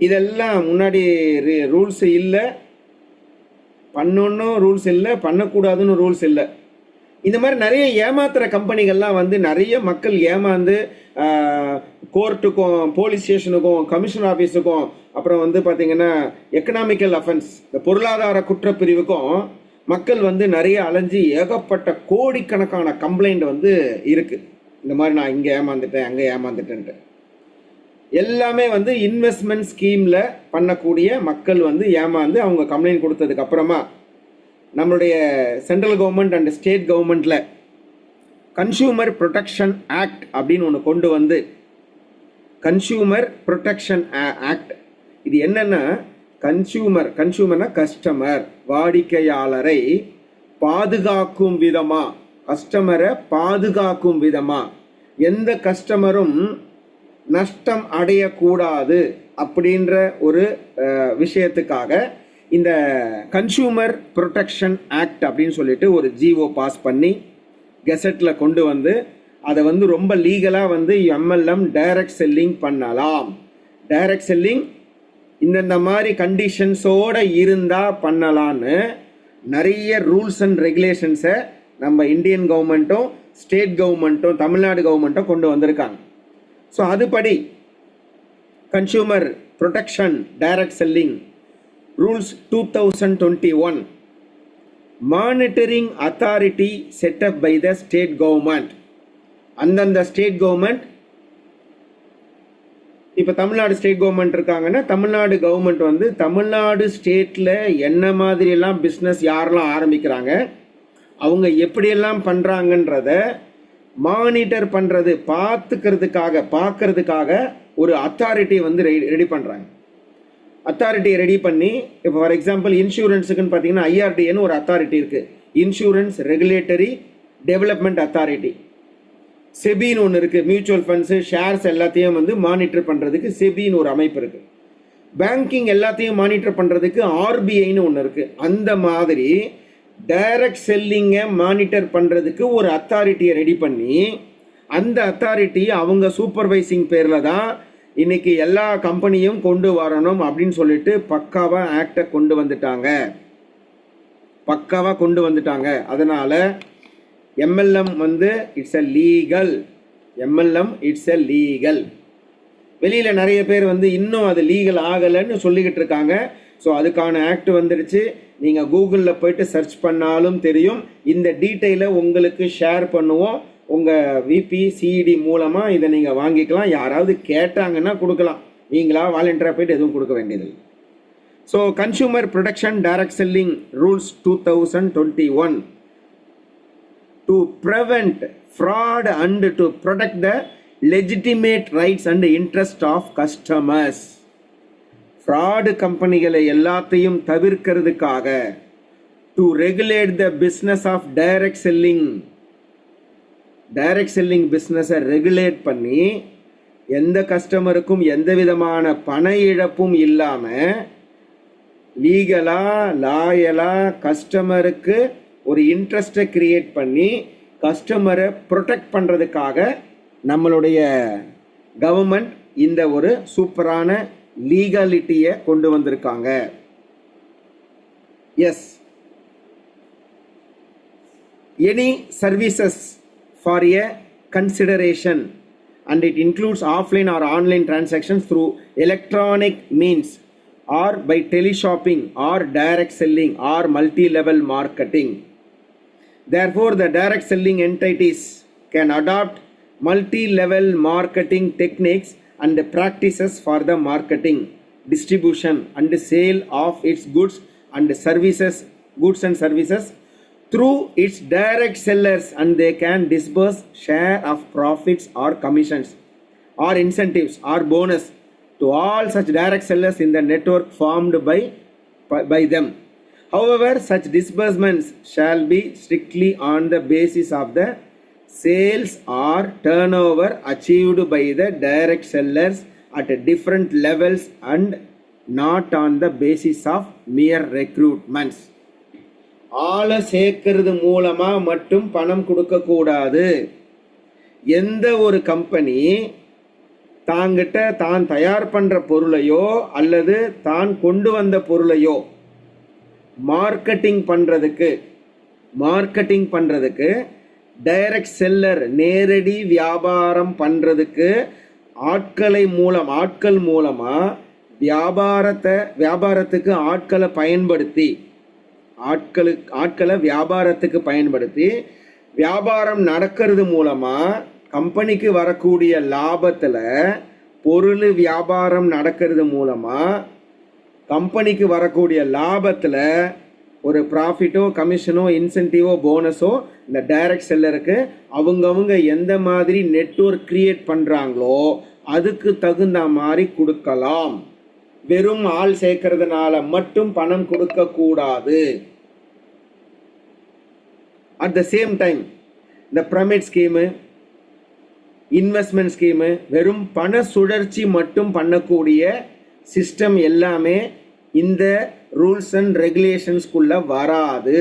இதெல்லாம் முன்னாடி ரூல்ஸ் இல்லை, பண்ணணும் ரூல்ஸ் இல்லை, பண்ணக்கூடாதுன்னு ரூல்ஸ் இல்லை. இந்த மாதிரி நிறைய ஏமாத்துகிற கம்பெனிகள்லாம் நிறைய மக்கள் ஏமாந்து கோர்ட்டுக்கும் போலீஸ் ஸ்டேஷனுக்கும் கமிஷன் ஆஃபீஸுக்கும் அப்புறம் பார்த்தீங்கன்னா எக்கனாமிக்கல் அஃபென்ஸ், இந்த பொருளாதார குற்றப்பிரிவுக்கும் மக்கள் நிறைய அலைஞ்சி ஏகப்பட்ட கோடிக்கணக்கான கம்ப்ளைண்ட் இருக்குது. இந்த மாதிரி நான் இங்கே ஏமாந்துட்டேன், அங்கே ஏமாந்துட்டேன்ட்டு. எல்லாமே இன்வெஸ்ட்மெண்ட் ஸ்கீமில் பண்ணக்கூடிய மக்கள் ஏமாந்து அவங்க கம்ப்ளைண்ட் கொடுத்ததுக்கு அப்புறமா நம்மளுடைய சென்ட்ரல் கவர்மெண்ட் அண்ட் ஸ்டேட் கவர்மெண்ட்டில் கன்சூமர் ப்ரொடெக்ஷன் ஆக்ட் அப்படின்னு ஒன்று கொண்டு கன்சூமர் ப்ரொடெக்ஷன் ஆக்ட், இது என்னென்னா கன்சூமர்னா கஸ்டமர், வாடிக்கையாளரை பாதுகாக்கும் விதமாக, கஸ்டமரை பாதுகாக்கும் விதமாக, எந்த கஸ்டமரும் நஷ்டம் அடையக்கூடாது அப்படின்ற ஒரு விஷயத்துக்காக இந்த கன்சூமர் ப்ரொடெக்ஷன் ஆக்ட் அப்படின்னு சொல்லிட்டு ஒரு ஜிஓ பாஸ் பண்ணி கெசட்டில் கொண்டு அதை ரொம்ப லீகலாக எம்எல்எம் டைரக்ட் செல்லிங் பண்ணலாம். டைரக்ட் செல்லிங் இந்தந்த மாதிரி கண்டிஷன்ஸோடு இருந்தால் பண்ணலான்னு நிறைய ரூல்ஸ் அண்ட் ரெகுலேஷன்ஸை நம்ம இந்தியன் கவர்மெண்ட்டும் ஸ்டேட் கவர்மெண்ட்டும் தமிழ்நாடு கவர்மெண்ட்டும் கொண்டு வந்திருக்காங்க. ஸோ அதுபடி consumer protection direct selling rules 2021 monitoring authority setup by the state government அந்தந்த ஸ்டேட் கவர்மெண்ட், இப்போ தமிழ்நாடு ஸ்டேட் கவர்மெண்ட் இருக்காங்கன்னா தமிழ்நாடு கவர்மெண்ட் வந்து தமிழ்நாடு ஸ்டேட்டில் என்ன மாதிரியெல்லாம் பிஸ்னஸ் யாரெல்லாம் ஆரம்பிக்கிறாங்க, அவங்க எப்படியெல்லாம் பண்ணுறாங்கன்றத மானிட்டர் பண்ணுறது, பார்க்கறதுக்காக ஒரு அத்தாரிட்டி வந்து ரெடி பண்ணுறாங்க. அத்தாரிட்டியை ரெடி பண்ணி, இப்போ ஃபார் எக்ஸாம்பிள் இன்சூரன்ஸுக்குன்னு பார்த்தீங்கன்னா ஐஆர்டிஏன்னு ஒரு அத்தாரிட்டி இருக்குது, இன்சூரன்ஸ் ரெகுலேட்டரி டெவலப்மெண்ட் அத்தாரிட்டி. செபின்னு ஒன்று இருக்குது, மியூச்சுவல் ஃபண்ட்ஸு ஷேர்ஸ் எல்லாத்தையும் வந்து மானிட்டர் பண்ணுறதுக்கு செபின்னு ஒரு அமைப்பு இருக்குது. பேங்கிங் எல்லாத்தையும் மானிட்டர் பண்ணுறதுக்கு ஆர்பிஐன்னு ஒன்று இருக்குது. அந்த மாதிரி டைரக்ட் செல்லிங்கை மானிட்டர் பண்ணுறதுக்கு ஒரு அத்தாரிட்டியை ரெடி பண்ணி, அந்த அத்தாரிட்டி அவங்க சூப்பர்வைசிங் பேரில் தான் இன்னைக்கு எல்லா கம்பெனியும் கொண்டு வரணும் அப்படின்னு சொல்லிட்டு பக்காவாக ஆக்டை கொண்டு வந்துட்டாங்க. அதனால் எம்எல்எம் வந்து இட்ஸ் எ லீகல். வெளியில் நிறைய பேர் வந்து இன்னும் அது லீகல் ஆகலைன்னு சொல்லிக்கிட்டு இருக்காங்க. ஸோ அதுக்கான ஆக்ட் வந்துடுச்சு. நீங்கள் கூகுளில் போயிட்டு சர்ச் பண்ணாலும் தெரியும். இந்த டீட்டெயிலை உங்களுக்கு ஷேர் பண்ணுவோம். உங்கள் விபி சிஇடி மூலமாக இதை நீங்கள் வாங்கிக்கலாம். யாராவது கேட்டாங்கன்னா கொடுக்கலாம். நீங்களா வாலண்டியராக போயிட்டு எதுவும் கொடுக்க வேண்டியதில்லை. So consumer protection direct selling rules 2021 to prevent fraud and to protect the legitimate rights and interest of customers. Fraud கம்பெனிகளை எல்லாத்தையும் தவிர்க்கிறதுக்காக to regulate the business of direct selling பிஸ்னஸை ரெகுலேட் பண்ணி எந்த கஸ்டமருக்கும் எந்த விதமான பண இழப்பும் இல்லாமல் லாயலாக கஸ்டமருக்கு ஒரு இன்ட்ரெஸ்ட்டை கிரியேட் பண்ணி கஸ்டமரை ப்ரொடெக்ட் பண்ணுறதுக்காக நம்மளுடைய கவர்மெண்ட் இந்த ஒரு சூப்பரான லீகலிட்டியை கொண்டு வந்திருக்காங்க. Yes, any services for a consideration and it includes offline or online transactions through electronic means or by teleshopping or direct selling or multi-level marketing. Therefore, the direct selling entities can adopt multi-level marketing techniques and practices for the marketing, distribution and sale of its goods and services through its direct sellers, and they can disburse share of profits or commissions or incentives or bonus to all such direct sellers in the network formed by them. However, such disbursements shall be strictly on the basis of the sales or turnover achieved by the direct sellers at different levels and not on the basis of mere recruitments. ஆளை சேர்க்கறது மூலமாக மட்டும் பணம் கொடுக்கக்கூடாது. எந்த ஒரு கம்பெனி தாங்கிட்ட தான் தயார் பண்ணுற பொருளையோ அல்லது தான் கொண்டு வந்த பொருளையோ மார்க்கெட்டிங் பண்ணுறதுக்கு டைரக்ட் செல்லர் நேரடி வியாபாரம் பண்ணுறதுக்கு ஆட்கள் மூலமாக வியாபாரத்துக்கு ஆட்களை வியாபாரத்துக்கு பயன்படுத்தி வியாபாரம் நடக்கிறது மூலமாக கம்பெனிக்கு வரக்கூடிய லாபத்தில் பொருள் வியாபாரம் நடக்கிறது மூலமாக கம்பெனிக்கு வரக்கூடிய லாபத்தில் ஒரு ப்ராஃபிட்டோ கமிஷனோ இன்சென்டிவோ போனஸோ இந்த டைரக்ட் செல்லருக்கு அவங்கவுங்க எந்த மாதிரி நெட்வொர்க் கிரியேட் பண்ணுறாங்களோ அதுக்கு தகுந்த மாதிரி கொடுக்கலாம். வெறும் ஆள் சேர்க்கறதுனால மட்டும் பணம் கொடுக்கக்கூடாது. அட் த சேம் டைம் இந்த பிரமிட் ஸ்கீமு, இன்வெஸ்ட்மெண்ட் ஸ்கீமு, வெறும் பண சுழற்சி மட்டும் பண்ணக்கூடிய சிஸ்டம் எல்லாமே இந்த ரூல்ஸ் அண்ட் ரெகுலேஷன்ஸ்குள்ள வராது.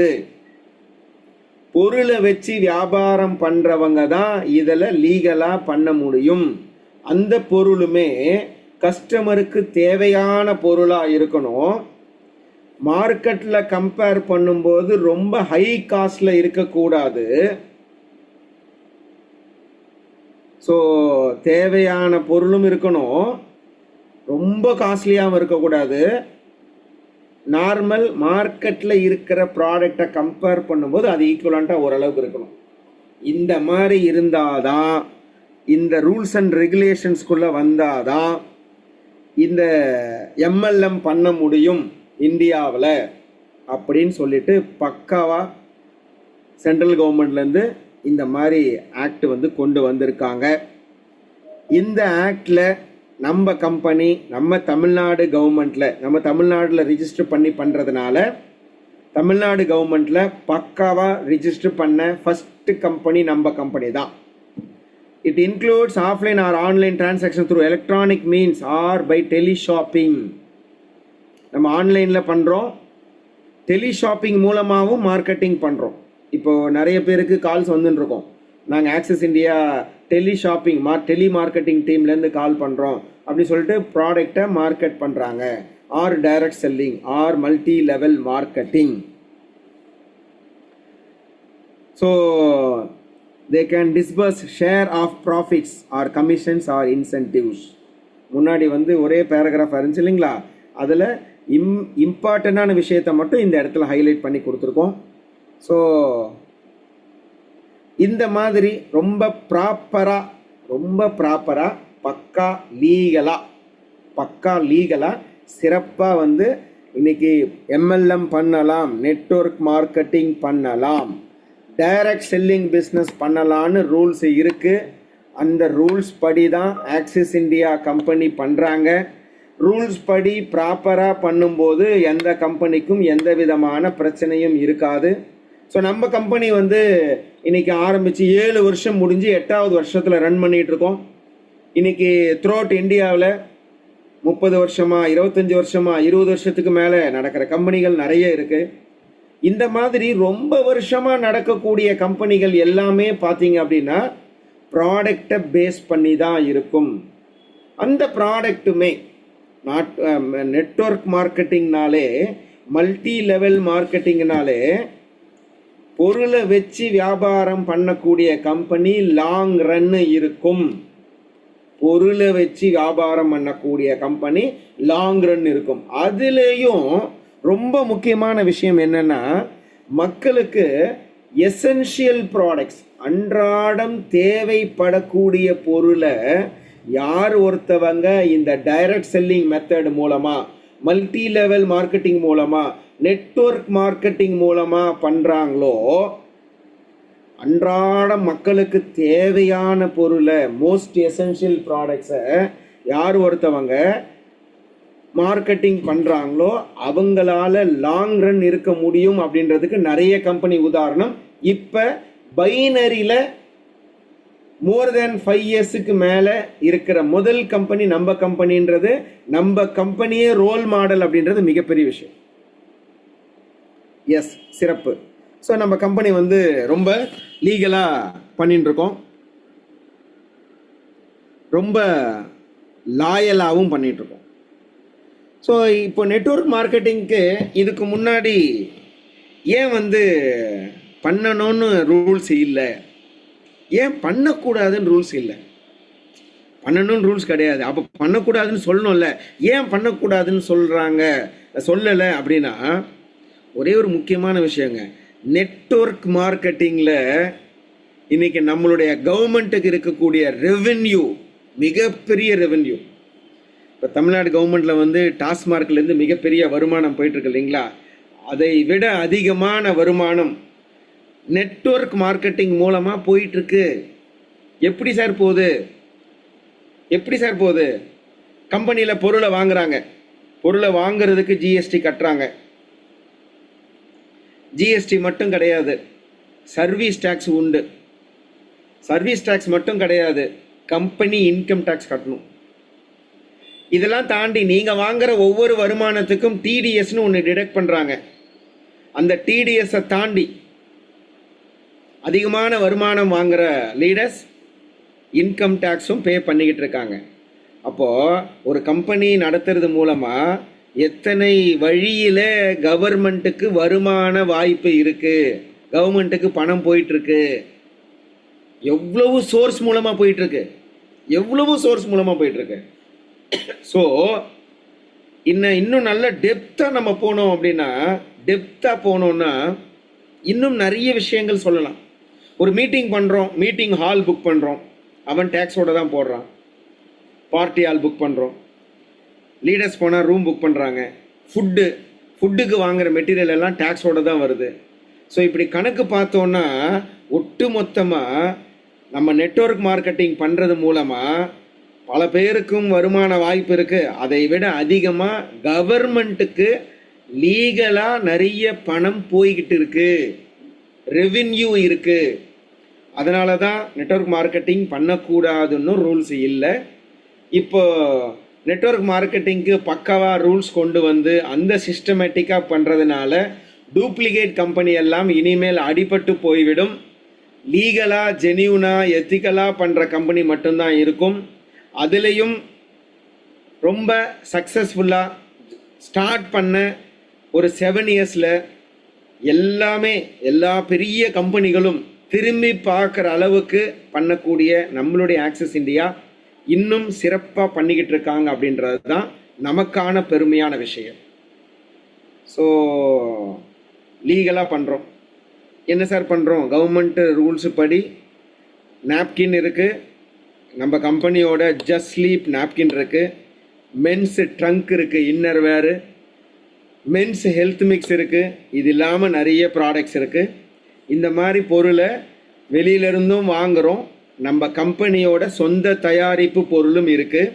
பொருளை வச்சு வியாபாரம் பண்ணுறவங்க தான் இதில் லீகலாக பண்ண முடியும். அந்த பொருளுமே கஸ்டமருக்கு தேவையான பொருளாக இருக்கணும். மார்க்கெட்டில் கம்பேர் பண்ணும்போது ரொம்ப ஹை காஸ்டில் இருக்கக்கூடாது. ஸோ தேவையான பொருளும் இருக்கணும், ரொம்ப காஸ்ட்லியாகவும் இருக்கக்கூடாது. நார்மல் மார்க்கெட்டில் இருக்கிற ப்ராடக்டை கம்பேர் பண்ணும்போது அது ஈக்குவலண்ட்டாக ஓரளவுக்கு இருக்கணும். இந்த மாதிரி இருந்தாதான், இந்த ரூல்ஸ் அண்ட் ரெகுலேஷன்ஸ்குள்ள வந்தாதான் இந்த எம்எல்எம் பண்ண முடியும் இந்தியாவில் அப்படின்னு சொல்லிட்டு பக்காவா சென்ட்ரல் கவர்மெண்ட்லேருந்து இந்த மாதிரி ஆக்ட் வந்து கொண்டு வந்திருக்காங்க. இந்த ஆக்டில் நம்ம கம்பெனி நம்ம தமிழ்நாடு கவர்மெண்ட்டில் நம்ம தமிழ்நாட்டில் ரிஜிஸ்டர் பண்ணி பண்ணுறதுனால தமிழ்நாடு கவர்மெண்ட்டில் பக்காவாக ரிஜிஸ்டர் பண்ண ஃபஸ்ட்டு கம்பெனி நம்ம கம்பெனி தான். It includes offline or online transaction through electronic means or by teleshopping. நம்ம ஆன்லைனில் பண்ணுறோம், டெலிஷாப்பிங் மூலமாகவும் மார்க்கெட்டிங் பண்ணுறோம். இப்போது நிறைய பேருக்கு கால்ஸ் வந்துன்னு இருக்கோம், நாங்கள் Axis India teleshopping tele marketing டீம்லேருந்து கால் பண்ணுறோம் அப்படின்னு சொல்லிட்டு ப்ராடக்டை மார்க்கெட் பண்ணுறாங்க. Or direct selling or multi level marketing. So they can disburse share of profits or commissions or incentives. முன்னாடி வந்து ஒரே பேராகிராஃப் இருந்துச்சு இல்லைங்களா, அதில் இம்பார்ட்டண்டான விஷயத்தை மட்டும் இந்த இடத்துல ஹைலைட் பண்ணி கொடுத்துருக்கோம். ஸோ இந்த மாதிரி ரொம்ப ப்ராப்பராக பக்கா லீகலாக சிறப்பாக வந்து இன்னைக்கு எம்எல்எம் பண்ணலாம், நெட்வொர்க் மார்க்கெட்டிங் பண்ணலாம், டைரக்ட் செல்லிங் பிஸ்னஸ் பண்ணலான்னு ரூல்ஸ் இருக்குது. அந்த ரூல்ஸ் படி தான் ஆக்சிஸ் இந்தியா கம்பெனி பண்ணுறாங்க. ரூல்ஸ் படி ப்ராப்பராக பண்ணும்போது எந்த கம்பெனிக்கும் எந்த விதமான பிரச்சனையும் இருக்காது. ஸோ நம்ம கம்பெனி வந்து இன்றைக்கி ஆரம்பித்து 7 வருஷம் முடிஞ்சு 8வது வருஷத்தில் ரன் பண்ணிகிட்ருக்கோம். இன்றைக்கி த்ரூஅவுட் இந்தியாவில் 30 வருஷமா 25 வருஷமா 20 வருஷத்துக்கு மேலே நடக்கிற கம்பெனிகள் நிறைய இருக்குது. இந்த மாதிரி ரொம்ப வருஷமாக நடக்கக்கூடிய கம்பெனிகள் எல்லாமே பார்த்தீங்க அப்படின்னா ப்ராடக்டை பேஸ் பண்ணி தான் இருக்கும். அந்த ப்ராடக்ட்டுமே நெட்வொர்க் மார்க்கெட்டிங்னாலே மல்டி லெவல் மார்க்கெட்டிங்னாலே பொருளை வச்சு வியாபாரம் பண்ணக்கூடிய கம்பெனி லாங் ரன்னு இருக்கும். பொருளை வச்சு வியாபாரம் பண்ணக்கூடிய கம்பெனி லாங் ரன் இருக்கும். அதுலேயும் ரொம்ப முக்கியமான விஷயம் என்னன்னா, மக்களுக்கு எசென்ஷியல் ப்ராடக்ட்ஸ் அன்றாடம் தேவைப்படக்கூடிய பொருளை யார் ஒருத்தவங்க இந்த டைரக்ட் செல்லிங் மெத்தட் மூலமாக, மல்டி லெவல் மார்க்கெட்டிங் மூலமாக, நெட்வொர்க் மார்க்கெட்டிங் மூலமாக பண்ணுறாங்களோ, அன்றாடம் மக்களுக்கு தேவையான பொருளை மோஸ்ட் எசென்ஷியல் ப்ராடக்ட்ஸை யார் ஒருத்தவங்க மார்க்கெட்டிங் பண்ணுறாங்களோ அவங்களால லாங் ரன் இருக்க முடியும் அப்படின்றதுக்கு நிறைய கம்பெனி உதாரணம். இப்போ பைனரியில் மோர் தேன் 5 இயர்ஸுக்கு மேலே இருக்கிற முதல் கம்பெனி நம்ம கம்பெனின்றது, நம்ம கம்பெனியே ரோல் மாடல் அப்படின்றது மிகப்பெரிய விஷயம். எஸ், சிறப்பு. ஸோ நம்ம கம்பெனி வந்து ரொம்ப லீகலாக பண்ணிட்டு இருக்கோம், ரொம்ப லாயலாகவும் பண்ணிட்டு இருக்கோம். ஸோ இப்போ நெட்வொர்க் மார்க்கெட்டிங்க்கு இதுக்கு முன்னாடி ஏன் வந்து பண்ணணும்னு ரூல்ஸ் இல்லை, ஏன் பண்ணக்கூடாதுன்னு ரூல்ஸ் இல்லை? பண்ணணும்னு ரூல்ஸ் கிடையாது, அப்போ பண்ணக்கூடாதுன்னு சொல்லணும்ல. ஏன் பண்ணக்கூடாதுன்னு சொல்லலை அப்படின்னா ஒரே ஒரு முக்கியமான விஷயங்க. நெட்வொர்க் மார்க்கெட்டிங்கில் இன்னைக்கு நம்மளுடைய கவர்மெண்ட்டுக்கு இருக்கக்கூடிய ரெவென்யூ மிகப்பெரிய ரெவென்யூ. இப்போ தமிழ்நாடு கவர்மெண்ட்டில் வந்து டாஸ்மார்க்லேருந்து மிகப்பெரிய வருமானம் போயிட்டுருக்கு இல்லைங்களா, அதை விட அதிகமான வருமானம் நெட்வொர்க் மார்க்கெட்டிங் மூலமாக போயிட்டுருக்கு. எப்படி சார் போகுது? கம்பெனியில் பொருளை வாங்குறாங்க, பொருளை வாங்குறதுக்கு ஜிஎஸ்டி கட்டுறாங்க. ஜிஎஸ்டி மட்டும் கிடையாது, சர்வீஸ் டேக்ஸ் உண்டு. சர்வீஸ் டேக்ஸ் மட்டும் கிடையாது, கம்பெனி இன்கம் டேக்ஸ் கட்டணும். இதெல்லாம் தாண்டி நீங்கள் வாங்குற ஒவ்வொரு வருமானத்துக்கும் டிடிஎஸ்னு ஒன்று டிடெக்ட் பண்ணுறாங்க. அந்த டிடிஎஸை தாண்டி அதிகமான வருமானம் வாங்குற லீடர்ஸ் இன்கம் டேக்ஸும் பே பண்ணிக்கிட்டு இருக்காங்க. அப்போது ஒரு கம்பெனி நடத்துறது மூலமாக எத்தனை வழியில் கவர்மெண்ட்டுக்கு வருமான வாய்ப்பு இருக்குது, கவர்மெண்ட்டுக்கு பணம் போயிட்டுருக்கு, எவ்வளவு சோர்ஸ் மூலமாக போயிட்டுருக்கு. ஸோ இன்னும் நல்ல டெப்த்தாக நம்ம போனோம் அப்படின்னா, இன்னும் நிறைய விஷயங்கள் சொல்லலாம். ஒரு மீட்டிங் பண்ணுறோம், மீட்டிங் ஹால் புக் பண்ணுறோம், அவன் டேக்ஸோட தான் போடுறான். பார்ட்டி ஹால் புக் பண்ணுறோம், லீடர்ஸ் போனால் ரூம் புக் பண்ணுறாங்க, ஃபுட்டுக்கு வாங்குகிற மெட்டீரியல் எல்லாம் டேக்ஸோட தான் வருது. ஸோ இப்படி கணக்கு பார்த்தோன்னா ஒட்டு மொத்தமாக நம்ம நெட்வொர்க் மார்க்கெட்டிங் பண்ணுறது மூலமாக பல பேருக்கும் வருமான வாய்ப்பு இருக்குது. அதை விட அதிகமாக கவர்மெண்ட்டுக்கு லீகலாக நிறைய பணம் போய்கிட்டு இருக்கு, ரெவின்யூ இருக்குது. அதனால தான் நெட்வொர்க் மார்க்கெட்டிங் பண்ணக்கூடாதுன்னு ரூல்ஸ் இல்லை. இப்போ நெட்வொர்க் மார்க்கெட்டிங்க்கு பக்காவாக ரூல்ஸ் கொண்டு வந்து அந்த சிஸ்டமேட்டிக்காக பண்ணுறதுனால டூப்ளிகேட் கம்பெனி எல்லாம் இனிமேல் அடிபட்டு போய்விடும். லீகலாக ஜெனியூனாக எத்திக்கலாக பண்ணுற கம்பெனி மட்டும்தான் இருக்கும். அதுலேயும் ரொம்ப சக்ஸஸ்ஃபுல்லாக ஸ்டார்ட் பண்ண ஒரு 7 இயர்ஸில் எல்லா பெரிய கம்பெனிகளும் திரும்பி பார்க்குற அளவுக்கு பண்ணக்கூடிய நம்மளுடைய ஆக்சிஸ் இந்தியா இன்னும் சிறப்பாக பண்ணிக்கிட்டு இருக்காங்க. அப்படின்றது தான் நமக்கான பெருமையான விஷயம். ஸோ லீகலாக பண்ணுறோம். என்ன சார் பண்ணுறோம்? கவர்மெண்ட் ரூல்ஸ் படி நாப்கின் இருக்குது, நம்ம கம்பெனியோட ஜஸ்ட் ஸ்லீப் நாப்கின் இருக்குது, மென்ஸ் ட்ரங்க் இருக்குது, இன்னர் வேரு, மென்ஸ் ஹெல்த் மிக்ஸ் இருக்குது. இது இல்லாமல் நிறைய ப்ராடக்ட்ஸ் இருக்குது. இந்த மாதிரி பொருளை வெளியிலிருந்தும் வாங்குகிறோம், நம்ம கம்பெனியோட சொந்த தயாரிப்பு பொருளும் இருக்குது.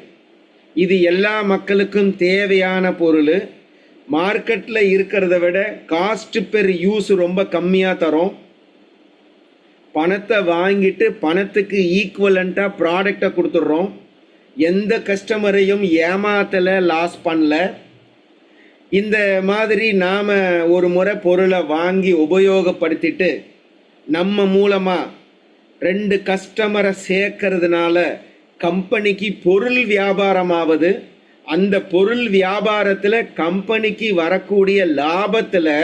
இது எல்லா மக்களுக்கும் தேவையான பொருள். மார்க்கெட்டில் இருக்கிறத விட காஸ்ட் பெர் யூஸ் ரொம்ப கம்மியாக தரோம். பணத்தை வாங்கிட்டு பணத்துக்கு ஈக்குவலண்ட்டாக ப்ராடக்டை கொடுத்துட்றோம். எந்த கஸ்டமரையும் ஏமாத்தலை, லாஸ் பண்ணல. இந்த மாதிரி நாம் ஒரு முறை பொருளை வாங்கி உபயோகப்படுத்திட்டு நம்ம மூலமாக 2 கஸ்டமரை சேர்க்கறதுனால கம்பெனிக்கு பொருள் வியாபாரமாவது, அந்த பொருள் வியாபாரத்தில் கம்பெனிக்கு வரக்கூடிய லாபத்தில்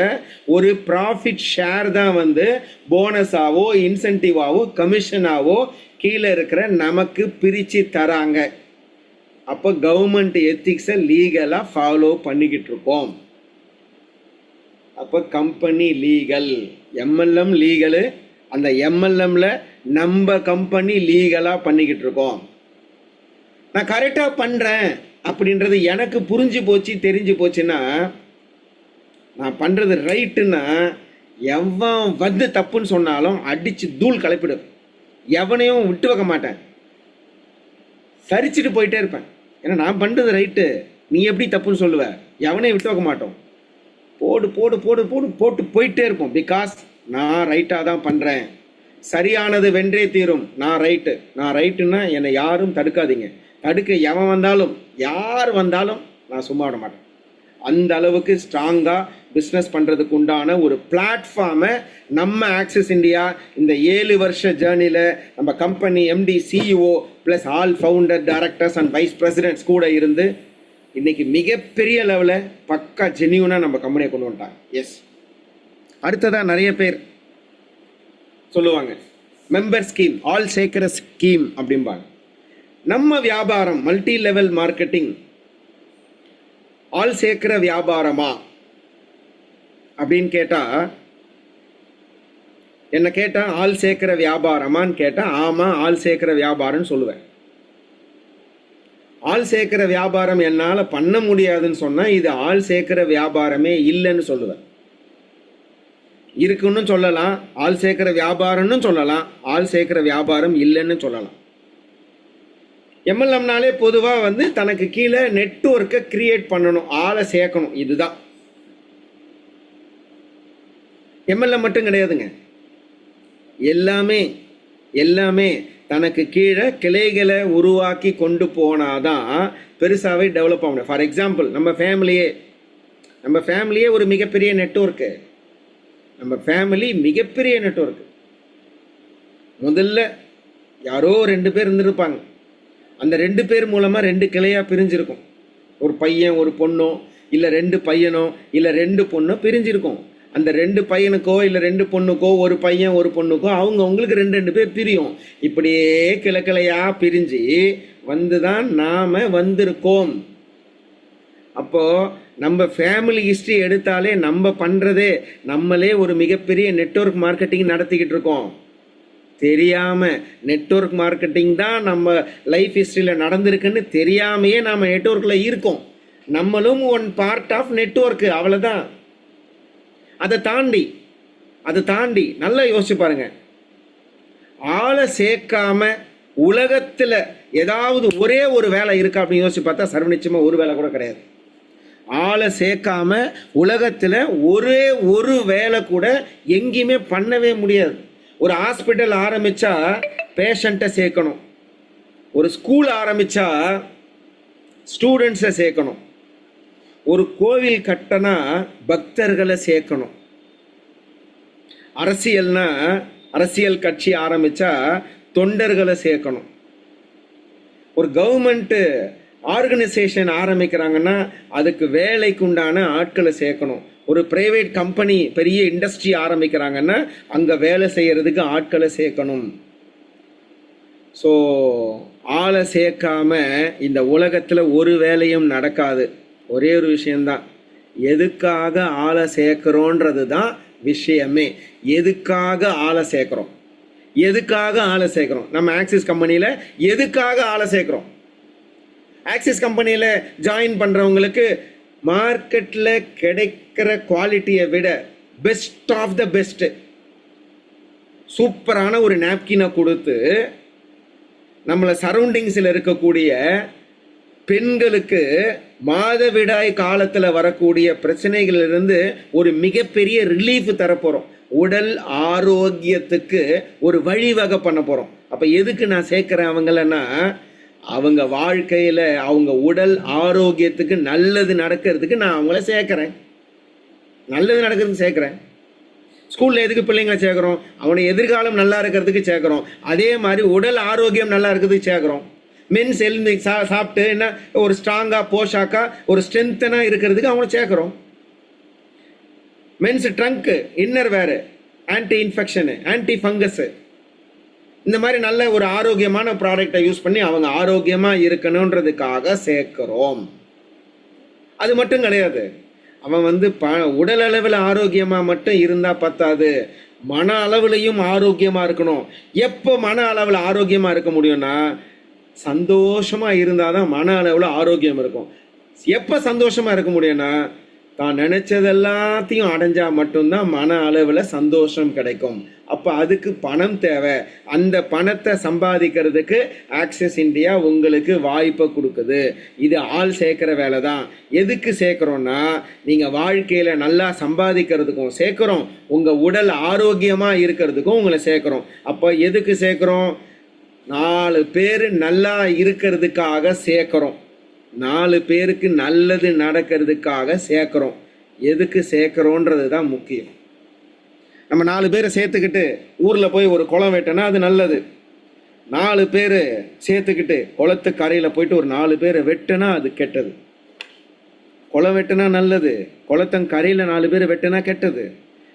ஒரு ப்ராஃபிட் ஷேர் தான் வந்து போனஸாவோ இன்சென்டிவாவோ கமிஷனாவோ கீழே இருக்கிற நமக்கு பிரித்து தராங்க. அப்போ கவர்மெண்ட் எத்திக்ஸை லீகலாக ஃபாலோ பண்ணிக்கிட்டு இருக்கோம். அப்போ கம்பெனி லீகல், எம்எல்எம் லீகலு. அந்த எம்எல்எம்ல நம்ம கம்பெனி லீகலாக பண்ணிக்கிட்டு இருக்கோம். நான் கரெக்டாக பண்ணுறேன் அப்படின்றது எனக்கு புரிஞ்சு போச்சு, தெரிஞ்சு போச்சுன்னா, நான் பண்ணுறது ரைட்டுன்னா எவன் வந்து தப்புன்னு சொன்னாலும் அடித்து தூள் கலப்பிடும். எவனையும் விட்டு வைக்க மாட்டேன், சரிச்சுட்டு போயிட்டே இருப்பேன். ஏன்னா நான் பண்ணுறது ரைட்டு, நீ எப்படி தப்புன்னு சொல்லுவ? எவனையும் விட்டு வைக்க மாட்டோம். போடு போடு போடு போடு போட்டு போயிட்டே இருப்போம். பிகாஸ் நான் ரைட்டாக தான் பண்ணுறேன். சரியானது வென்றே தீரும். நான் ரைட்டுன்னா என்னை யாரும் தடுக்காதீங்க. தடுக்க எவன் வந்தாலும், யார் வந்தாலும் நான் சும்மா விட மாட்டேன். அந்த அளவுக்கு ஸ்ட்ராங்காக பிஸ்னஸ் பண்ணுறதுக்கு உண்டான ஒரு பிளாட்ஃபார்மை நம்ம ஆக்சிஸ் இந்தியா இந்த 7 வருஷ ஜேர்னியில் நம்ம company MD, CEO plus all founder, directors and vice president's கூட இருந்து இன்றைக்கி மிகப்பெரிய லெவலில் பக்கா ஜென்யூனாக நம்ம கம்பெனியை கொண்டு வந்துட்டாங்க. எஸ். அடுத்ததாக நிறைய பேர் சொல்லுவாங்க மெம்பர் ஸ்கீம், ஆல் சேர்க்கிற ஸ்கீம் அப்படிம்பாங்க. நம்ம வியாபாரம் மல்டி லெவல் மார்க்கெட்டிங் ஆள் சேர்க்கிற வியாபாரமா அப்படின்னு கேட்டால், என்ன கேட்டால் ஆள் சேர்க்கிற வியாபாரமான்னு கேட்டால் ஆமாம், ஆள் சேர்க்கிற வியாபாரம்னு சொல்லுவேன். ஆள் சேர்க்கிற வியாபாரம் என்னால் பண்ண முடியாதுன்னு சொன்னால் இது ஆள் சேர்க்கிற வியாபாரமே இல்லைன்னு சொல்லுவேன். இருக்குன்னு சொல்லலாம், ஆள் சேர்க்கிற வியாபாரம்னு சொல்லலாம், ஆள் சேர்க்கிற வியாபாரம் இல்லைன்னு சொல்லலாம். எம்எல்எம்னாலே பொதுவாக வந்து தனக்கு கீழே நெட்வொர்க்கை கிரியேட் பண்ணணும், ஆளை சேர்க்கணும். இதுதான் எம்எல்எம் மட்டும் கிடையாதுங்க. எல்லாமே தனக்கு கீழே கிளைகளை உருவாக்கி கொண்டு போனாதான் பெருசாகவே டெவலப் ஆகணும். ஃபார் எக்ஸாம்பிள் நம்ம ஃபேமிலியே ஒரு மிகப்பெரிய நெட்வொர்க்கு. நம்ம ஃபேமிலி மிகப்பெரிய நெட்வொர்க்கு. முதல்ல யாரோ 2 பேர் இருந்திருப்பாங்க. அந்த 2 பேர் மூலமாக 2 கிளையாக பிரிஞ்சிருக்கும். ஒரு பையன் ஒரு பொண்ணோ, இல்லை 2 பையனோ, இல்லை 2 பொண்ணோ பிரிஞ்சிருக்கும். அந்த 2 பையனுக்கோ இல்லை 2 பொண்ணுக்கோ, ஒரு பையன் ஒரு பொண்ணுக்கோ அவங்களுக்கு 2 பேர் பிரியும். இப்படியே கிளையாக பிரிஞ்சு வந்து தான் நாம் வந்திருக்கோம். அப்போது நம்ம ஃபேமிலி ஹிஸ்ட்ரி எடுத்தாலே நம்ம பண்ணுறதே, நம்மளே ஒரு மிகப்பெரிய நெட்வொர்க் மார்க்கெட்டிங் நடத்திக்கிட்டு இருக்கோம். தெரியாமல் நெட்வொர்க் மார்க்கெட்டிங் தான் நம்ம லைஃப் ஹிஸ்ட்ரியில் நடந்திருக்குன்னு தெரியாமையே நாம் நெட்வொர்க்கில் இருக்கோம். நம்மளும் ஒன் பார்ட் ஆஃப் நெட்வொர்க்கு, அவ்வளோதான். அதை தாண்டி நல்லா யோசிச்சு பாருங்க. ஆளை சேர்க்காம உலகத்தில் ஏதாவது ஒரே ஒரு வேலை இருக்கா அப்படின்னு யோசிச்சு பார்த்தா சர்வநிச்சயமாக ஒரு வேலை கூட கிடையாது. ஆளை சேர்க்காம உலகத்தில் ஒரே ஒரு வேலை கூட எங்கேயுமே பண்ணவே முடியாது. ஒரு ஹாஸ்பிட்டல் ஆரம்பித்தா பேஷண்ட்டை சேர்க்கணும், ஒரு ஸ்கூல் ஆரம்பித்தா ஸ்டூடெண்ட்ஸை சேர்க்கணும், ஒரு கோவில் கட்டினா பக்தர்களை சேர்க்கணும், அரசியல் கட்சி ஆரம்பித்தா தொண்டர்களை சேர்க்கணும், ஒரு கவர்மெண்ட்டு ஆர்கனைசேஷன் ஆரம்பிக்கிறாங்கன்னா அதுக்கு வேலைக்கு உண்டான ஆட்களை சேர்க்கணும், ஒரு பிரைவேட் கம்பெனி பெரிய இண்டஸ்ட்ரி ஆரம்பிக்கிறாங்கன்னா அங்கே வேலை செய்கிறதுக்கு ஆட்களை சேர்க்கணும். ஸோ ஆளை சேர்க்காம இந்த உலகத்தில் ஒரு வேலையும் நடக்காது. ஒரே ஒரு விஷயந்தான், எதுக்காக ஆளை சேர்க்குறோன்றது தான் விஷயமே. எதுக்காக ஆளை சேர்க்குறோம்? நம்ம ஆக்சிஸ் கம்பெனியில் எதுக்காக ஆளை சேர்க்குறோம்? ஆக்சிஸ் கம்பெனியில் ஜாயின் பண்ணுறவங்களுக்கு மார்க்கெட்டில் கிடைக்கிற குவாலிட்டியை விட பெஸ்ட் ஆஃப் த பெஸ்ட்டு சூப்பரான ஒரு நாப்கினை கொடுத்து நம்மளை சரௌண்டிங்ஸில் இருக்கக்கூடிய பெண்களுக்கு மாதவிடாய் காலத்தில் வரக்கூடிய பிரச்சனைகளிலிருந்து ஒரு மிகப்பெரிய ரிலீஃப் தரப்போகிறோம். உடல் ஆரோக்கியத்துக்கு ஒரு வழிவகை பண்ண போகிறோம். அப்போ எதுக்கு நான் சேர்க்குறேன் அவங்களன்னா, அவங்க வாழ்க்கையில் அவங்க உடல் ஆரோக்கியத்துக்கு நல்லது நடக்கிறதுக்கு நான் அவங்கள சேர்க்குறேன். ஸ்கூலில் எதுக்கு பிள்ளைங்களை சேர்க்குறோம்? அவனை எதிர்காலம் நல்லா இருக்கிறதுக்கு சேர்க்குறோம். அதே மாதிரி உடல் ஆரோக்கியம் நல்லா இருக்கிறதுக்கு சேர்க்குறோம். மென்ஸ் எழுந்து சாப்பிட்டு என்ன ஒரு ஸ்ட்ராங்காக போஷாக்கா ஒரு ஸ்ட்ரென்த்தனாக இருக்கிறதுக்கு அவங்கள சேர்க்குறோம். மென்ஸ் ட்ரங்க்கு, இன்னர் வேறு, ஆன்டி இன்ஃபெக்ஷனு, ஆன்டி ஃபங்கஸு, இந்த மாதிரி நல்ல ஒரு ஆரோக்கியமான ப்ராடக்டை யூஸ் பண்ணி அவங்க ஆரோக்கியமாக இருக்கணுன்றதுக்காக சேர்க்குறோம். அது மட்டும் கிடையாது, அவன் உடல் அளவில் ஆரோக்கியமாக மட்டும் இருந்தால் பத்தாது, மன அளவுலையும் ஆரோக்கியமாக இருக்கணும். எப்போ மன அளவில் ஆரோக்கியமாக இருக்க முடியும்னா சந்தோஷமாக இருந்தால் தான் மன அளவில் ஆரோக்கியம் இருக்கும். எப்போ சந்தோஷமாக இருக்க முடியும்னா தான் நினச்சதெல்லாத்தையும் அடைஞ்சால் மட்டும்தான் மன அளவில் சந்தோஷம் கிடைக்கும். அப்போ அதுக்கு பணம் தேவை. அந்த பணத்தை சம்பாதிக்கிறதுக்கு ஆக்சிஸ் இந்தியா உங்களுக்கு வாய்ப்பை கொடுக்குது. இது ஆள் சேர்க்குற வேலை தான். எதுக்கு சேர்க்குறோன்னா, நீங்கள் வாழ்க்கையில் நல்லா சம்பாதிக்கிறதுக்கும் சேர்க்குறோம், உங்கள் உடல் ஆரோக்கியமாக இருக்கிறதுக்கும் உங்களை சேர்க்குறோம். அப்போ எதுக்கு சேர்க்குறோம்? 4 பேர் நல்லா இருக்கிறதுக்காக சேர்க்குறோம். 4 பேருக்கு நல்லது நடக்கிறதுக்காக சேர்க்குறோம். எதுக்கு சேர்க்குறோன்றது தான் முக்கியம். நம்ம 4 பேரை சேர்த்துக்கிட்டு ஊரில் போய் ஒரு குளம் வெட்டினா அது நல்லது. 4 பேர் சேர்த்துக்கிட்டு குளத்து கரையில் போயிட்டு ஒரு 4 பேரை வெட்டினா அது கெட்டது. குளம் வெட்டினா நல்லது, குளத்தங்கரையில் 4 பேர் வெட்டினா கெட்டது.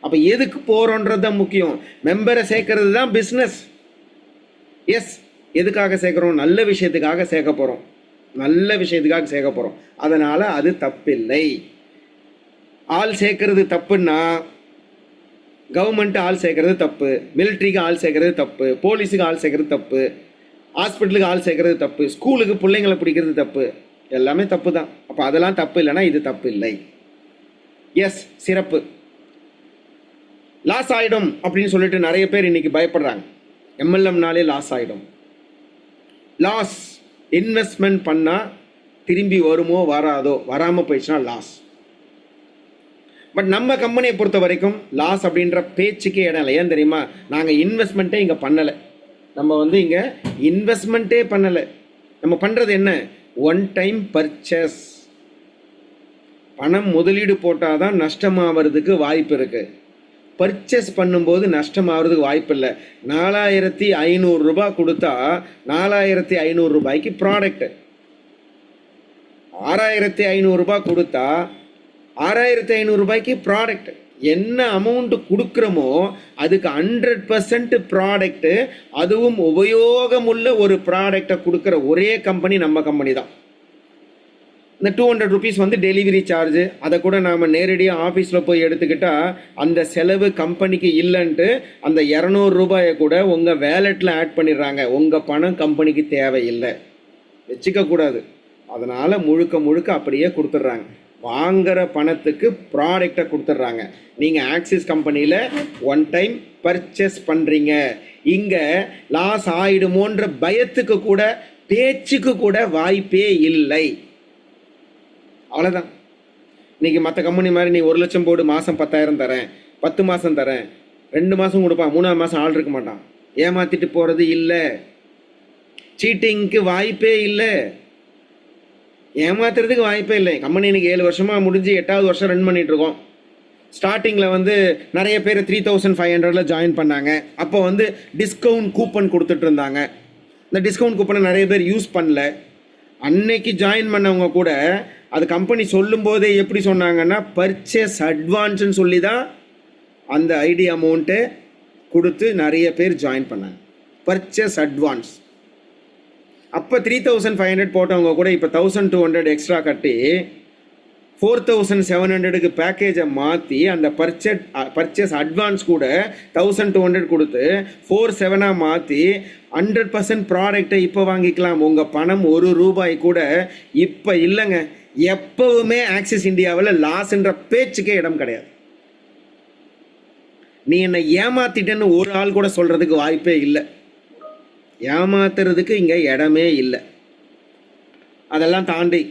அப்போ எதுக்கு போகிறோன்றது தான் முக்கியம். மெம்பரை சேர்க்கறது தான் பிஸ்னஸ். எஸ், எதுக்காக சேர்க்குறோம்? நல்ல விஷயத்துக்காக சேர்க்க போகிறோம். அதனால் அது தப்பில்லை. ஆள் சேர்க்கறது தப்புன்னா கவர்மெண்ட் ஆள் சேர்க்கறது தப்பு, மிலிட்ரிக்கு ஆள் சேர்க்கறது தப்பு, போலீஸுக்கு ஆள் சேர்க்கறது தப்பு, ஹாஸ்பிட்டலுக்கு ஆள் சேர்க்கறது தப்பு, ஸ்கூலுக்கு பிள்ளைங்களை பிடிக்கிறது தப்பு, எல்லாமே தப்பு தான். அப்போ அதெல்லாம் தப்பு இல்லைன்னா இது தப்பு இல்லை. எஸ், சிறப்பு. லாஸ் ஆகிடும் அப்படின்னு சொல்லிட்டு நிறைய பேர் இன்னைக்கு பயப்படுறாங்க. எம்எல்எம்னாலே லாஸ் ஆகிடும். லாஸ், இன்வெஸ்ட்மெண்ட் பண்ணால் திரும்பி வருமோ வராதோ, வராமல் போயிடுச்சுன்னா லாஸ். பட் நம்ம கம்பெனியை பொறுத்த வரைக்கும் லாஸ் அப்படின்ற பேச்சுக்கே இடம் இல்லை. ஏன் தெரியுமா? நாங்கள் இன்வெஸ்ட்மெண்ட்டே இங்கே பண்ணலை. நம்ம இங்கே இன்வெஸ்ட்மெண்ட்டே பண்ணலை. நம்ம பண்ணுறது என்ன? One time purchase. பணம் முதலீடு போட்டால் தான் நஷ்டமாகிறதுக்கு வாய்ப்பு இருக்குது. பர்ச்சேஸ் பண்ணும்போது நஷ்டமாகிறதுக்கு வாய்ப்பு இல்லை. 4500 ரூபாய் கொடுத்தா 4500 ரூபாய்க்கு ப்ராடக்ட், 6500 ரூபாய் கொடுத்தா 6500 ரூபாய்க்கு ப்ராடக்ட். என்ன அமௌண்ட் கொடுக்குறோமோ அதுக்கு 100% ப்ராடக்ட்டு, அதுவும் உபயோகமுள்ள ஒரு ப்ராடக்டை கொடுக்குற ஒரே கம்பெனி நம்ம கம்பெனி தான். இந்த 200 ருபீஸ் வந்து டெலிவரி சார்ஜ். அதை கூட நாம் நேரடியாக ஆஃபீஸில் போய் எடுத்துக்கிட்டால் அந்த செலவு கம்பெனிக்கு இல்லைன்ட்டு அந்த 200 ரூபாயை கூட உங்கள் வேலெட்டில் ஆட் பண்ணிடுறாங்க. உங்கள் பணம் கம்பெனிக்கு தேவையில்லை, வச்சுக்கக்கூடாது. அதனால் முழுக்க முழுக்க அப்படியே கொடுத்துட்றாங்க. வாங்குகிற பணத்துக்கு ப்ராடக்டை கொடுத்துட்றாங்க. நீங்கள் ஆக்சிஸ் கம்பெனியில் ஒன் டைம் பர்ச்சேஸ் பண்ணுறீங்க. இங்கே லாஸ் ஆகிடுமோன்ற பயத்துக்கு கூட பேச்சுக்கு கூட வாய்ப்பே இல்லை. அவ்வளோதான். இன்றைக்கி மற்ற கம்பெனி மாதிரி நீ 1 லட்சம் போடு, மாதம் 10,000 தரேன், 10 மாதம் தரேன், 2 மாதம் கொடுப்பான், 3ஆவது மாதம் ஆள் இருக்க மாட்டான். ஏமாற்றிட்டு போகிறது இல்லை. சீட்டிங்க்கு வாய்ப்பே இல்லை, ஏமாத்துறதுக்கு வாய்ப்பே இல்லை. கம்பெனி இன்னைக்கு 7 வருஷமாக முடிஞ்சு 8வது வருஷம் ரன் பண்ணிகிட்ருக்கோம். ஸ்டார்டிங்கில் வந்து நிறைய பேர் 3,500 ஜாயின் பண்ணாங்க. அப்போ வந்து டிஸ்கவுண்ட் கூப்பன் கொடுத்துட்டு இருந்தாங்க. இந்த டிஸ்கவுண்ட் கூப்பனை நிறைய பேர் யூஸ் பண்ணல. அன்னைக்கு ஜாயின் பண்ணவங்க கூட அது கம்பெனி சொல்லும் போதே எப்படி சொன்னாங்கன்னா பர்ச்சேஸ் அட்வான்ஸ்ன்னு சொல்லி தான் அந்த ஐடி அமௌண்ட்டு கொடுத்து நிறைய பேர் ஜாயின் பண்ணாங்க. Purchase advance. அப்போ 3,500 போட்டவங்க கூட இப்போ 1,200 எக்ஸ்ட்ரா கட்டி 4,700க்கு பேக்கேஜை மாற்றி அந்த பர்ச்சேஸ் அட்வான்ஸ் கூட 1,200 கொடுத்து 4,700 மாற்றி 100% ப்ராடக்டை இப்போ வாங்கிக்கலாம். உங்கள் பணம் 1 ரூபாய் கூட இப்போ இல்லைங்க. எப்பவுமே ஆக்சிஸ் இந்தியாவில் லாஸ்ன்ற பேச்சுக்கே இடம் கிடையாது. நீ என்னை ஏமாத்திட்டேன்னு ஒரு ஆள் கூட சொல்கிறதுக்கு வாய்ப்பே இல்லை. ஏமாத்துறதுக்கு இங்கே இடமே இல்லை. அதெல்லாம் தாண்டி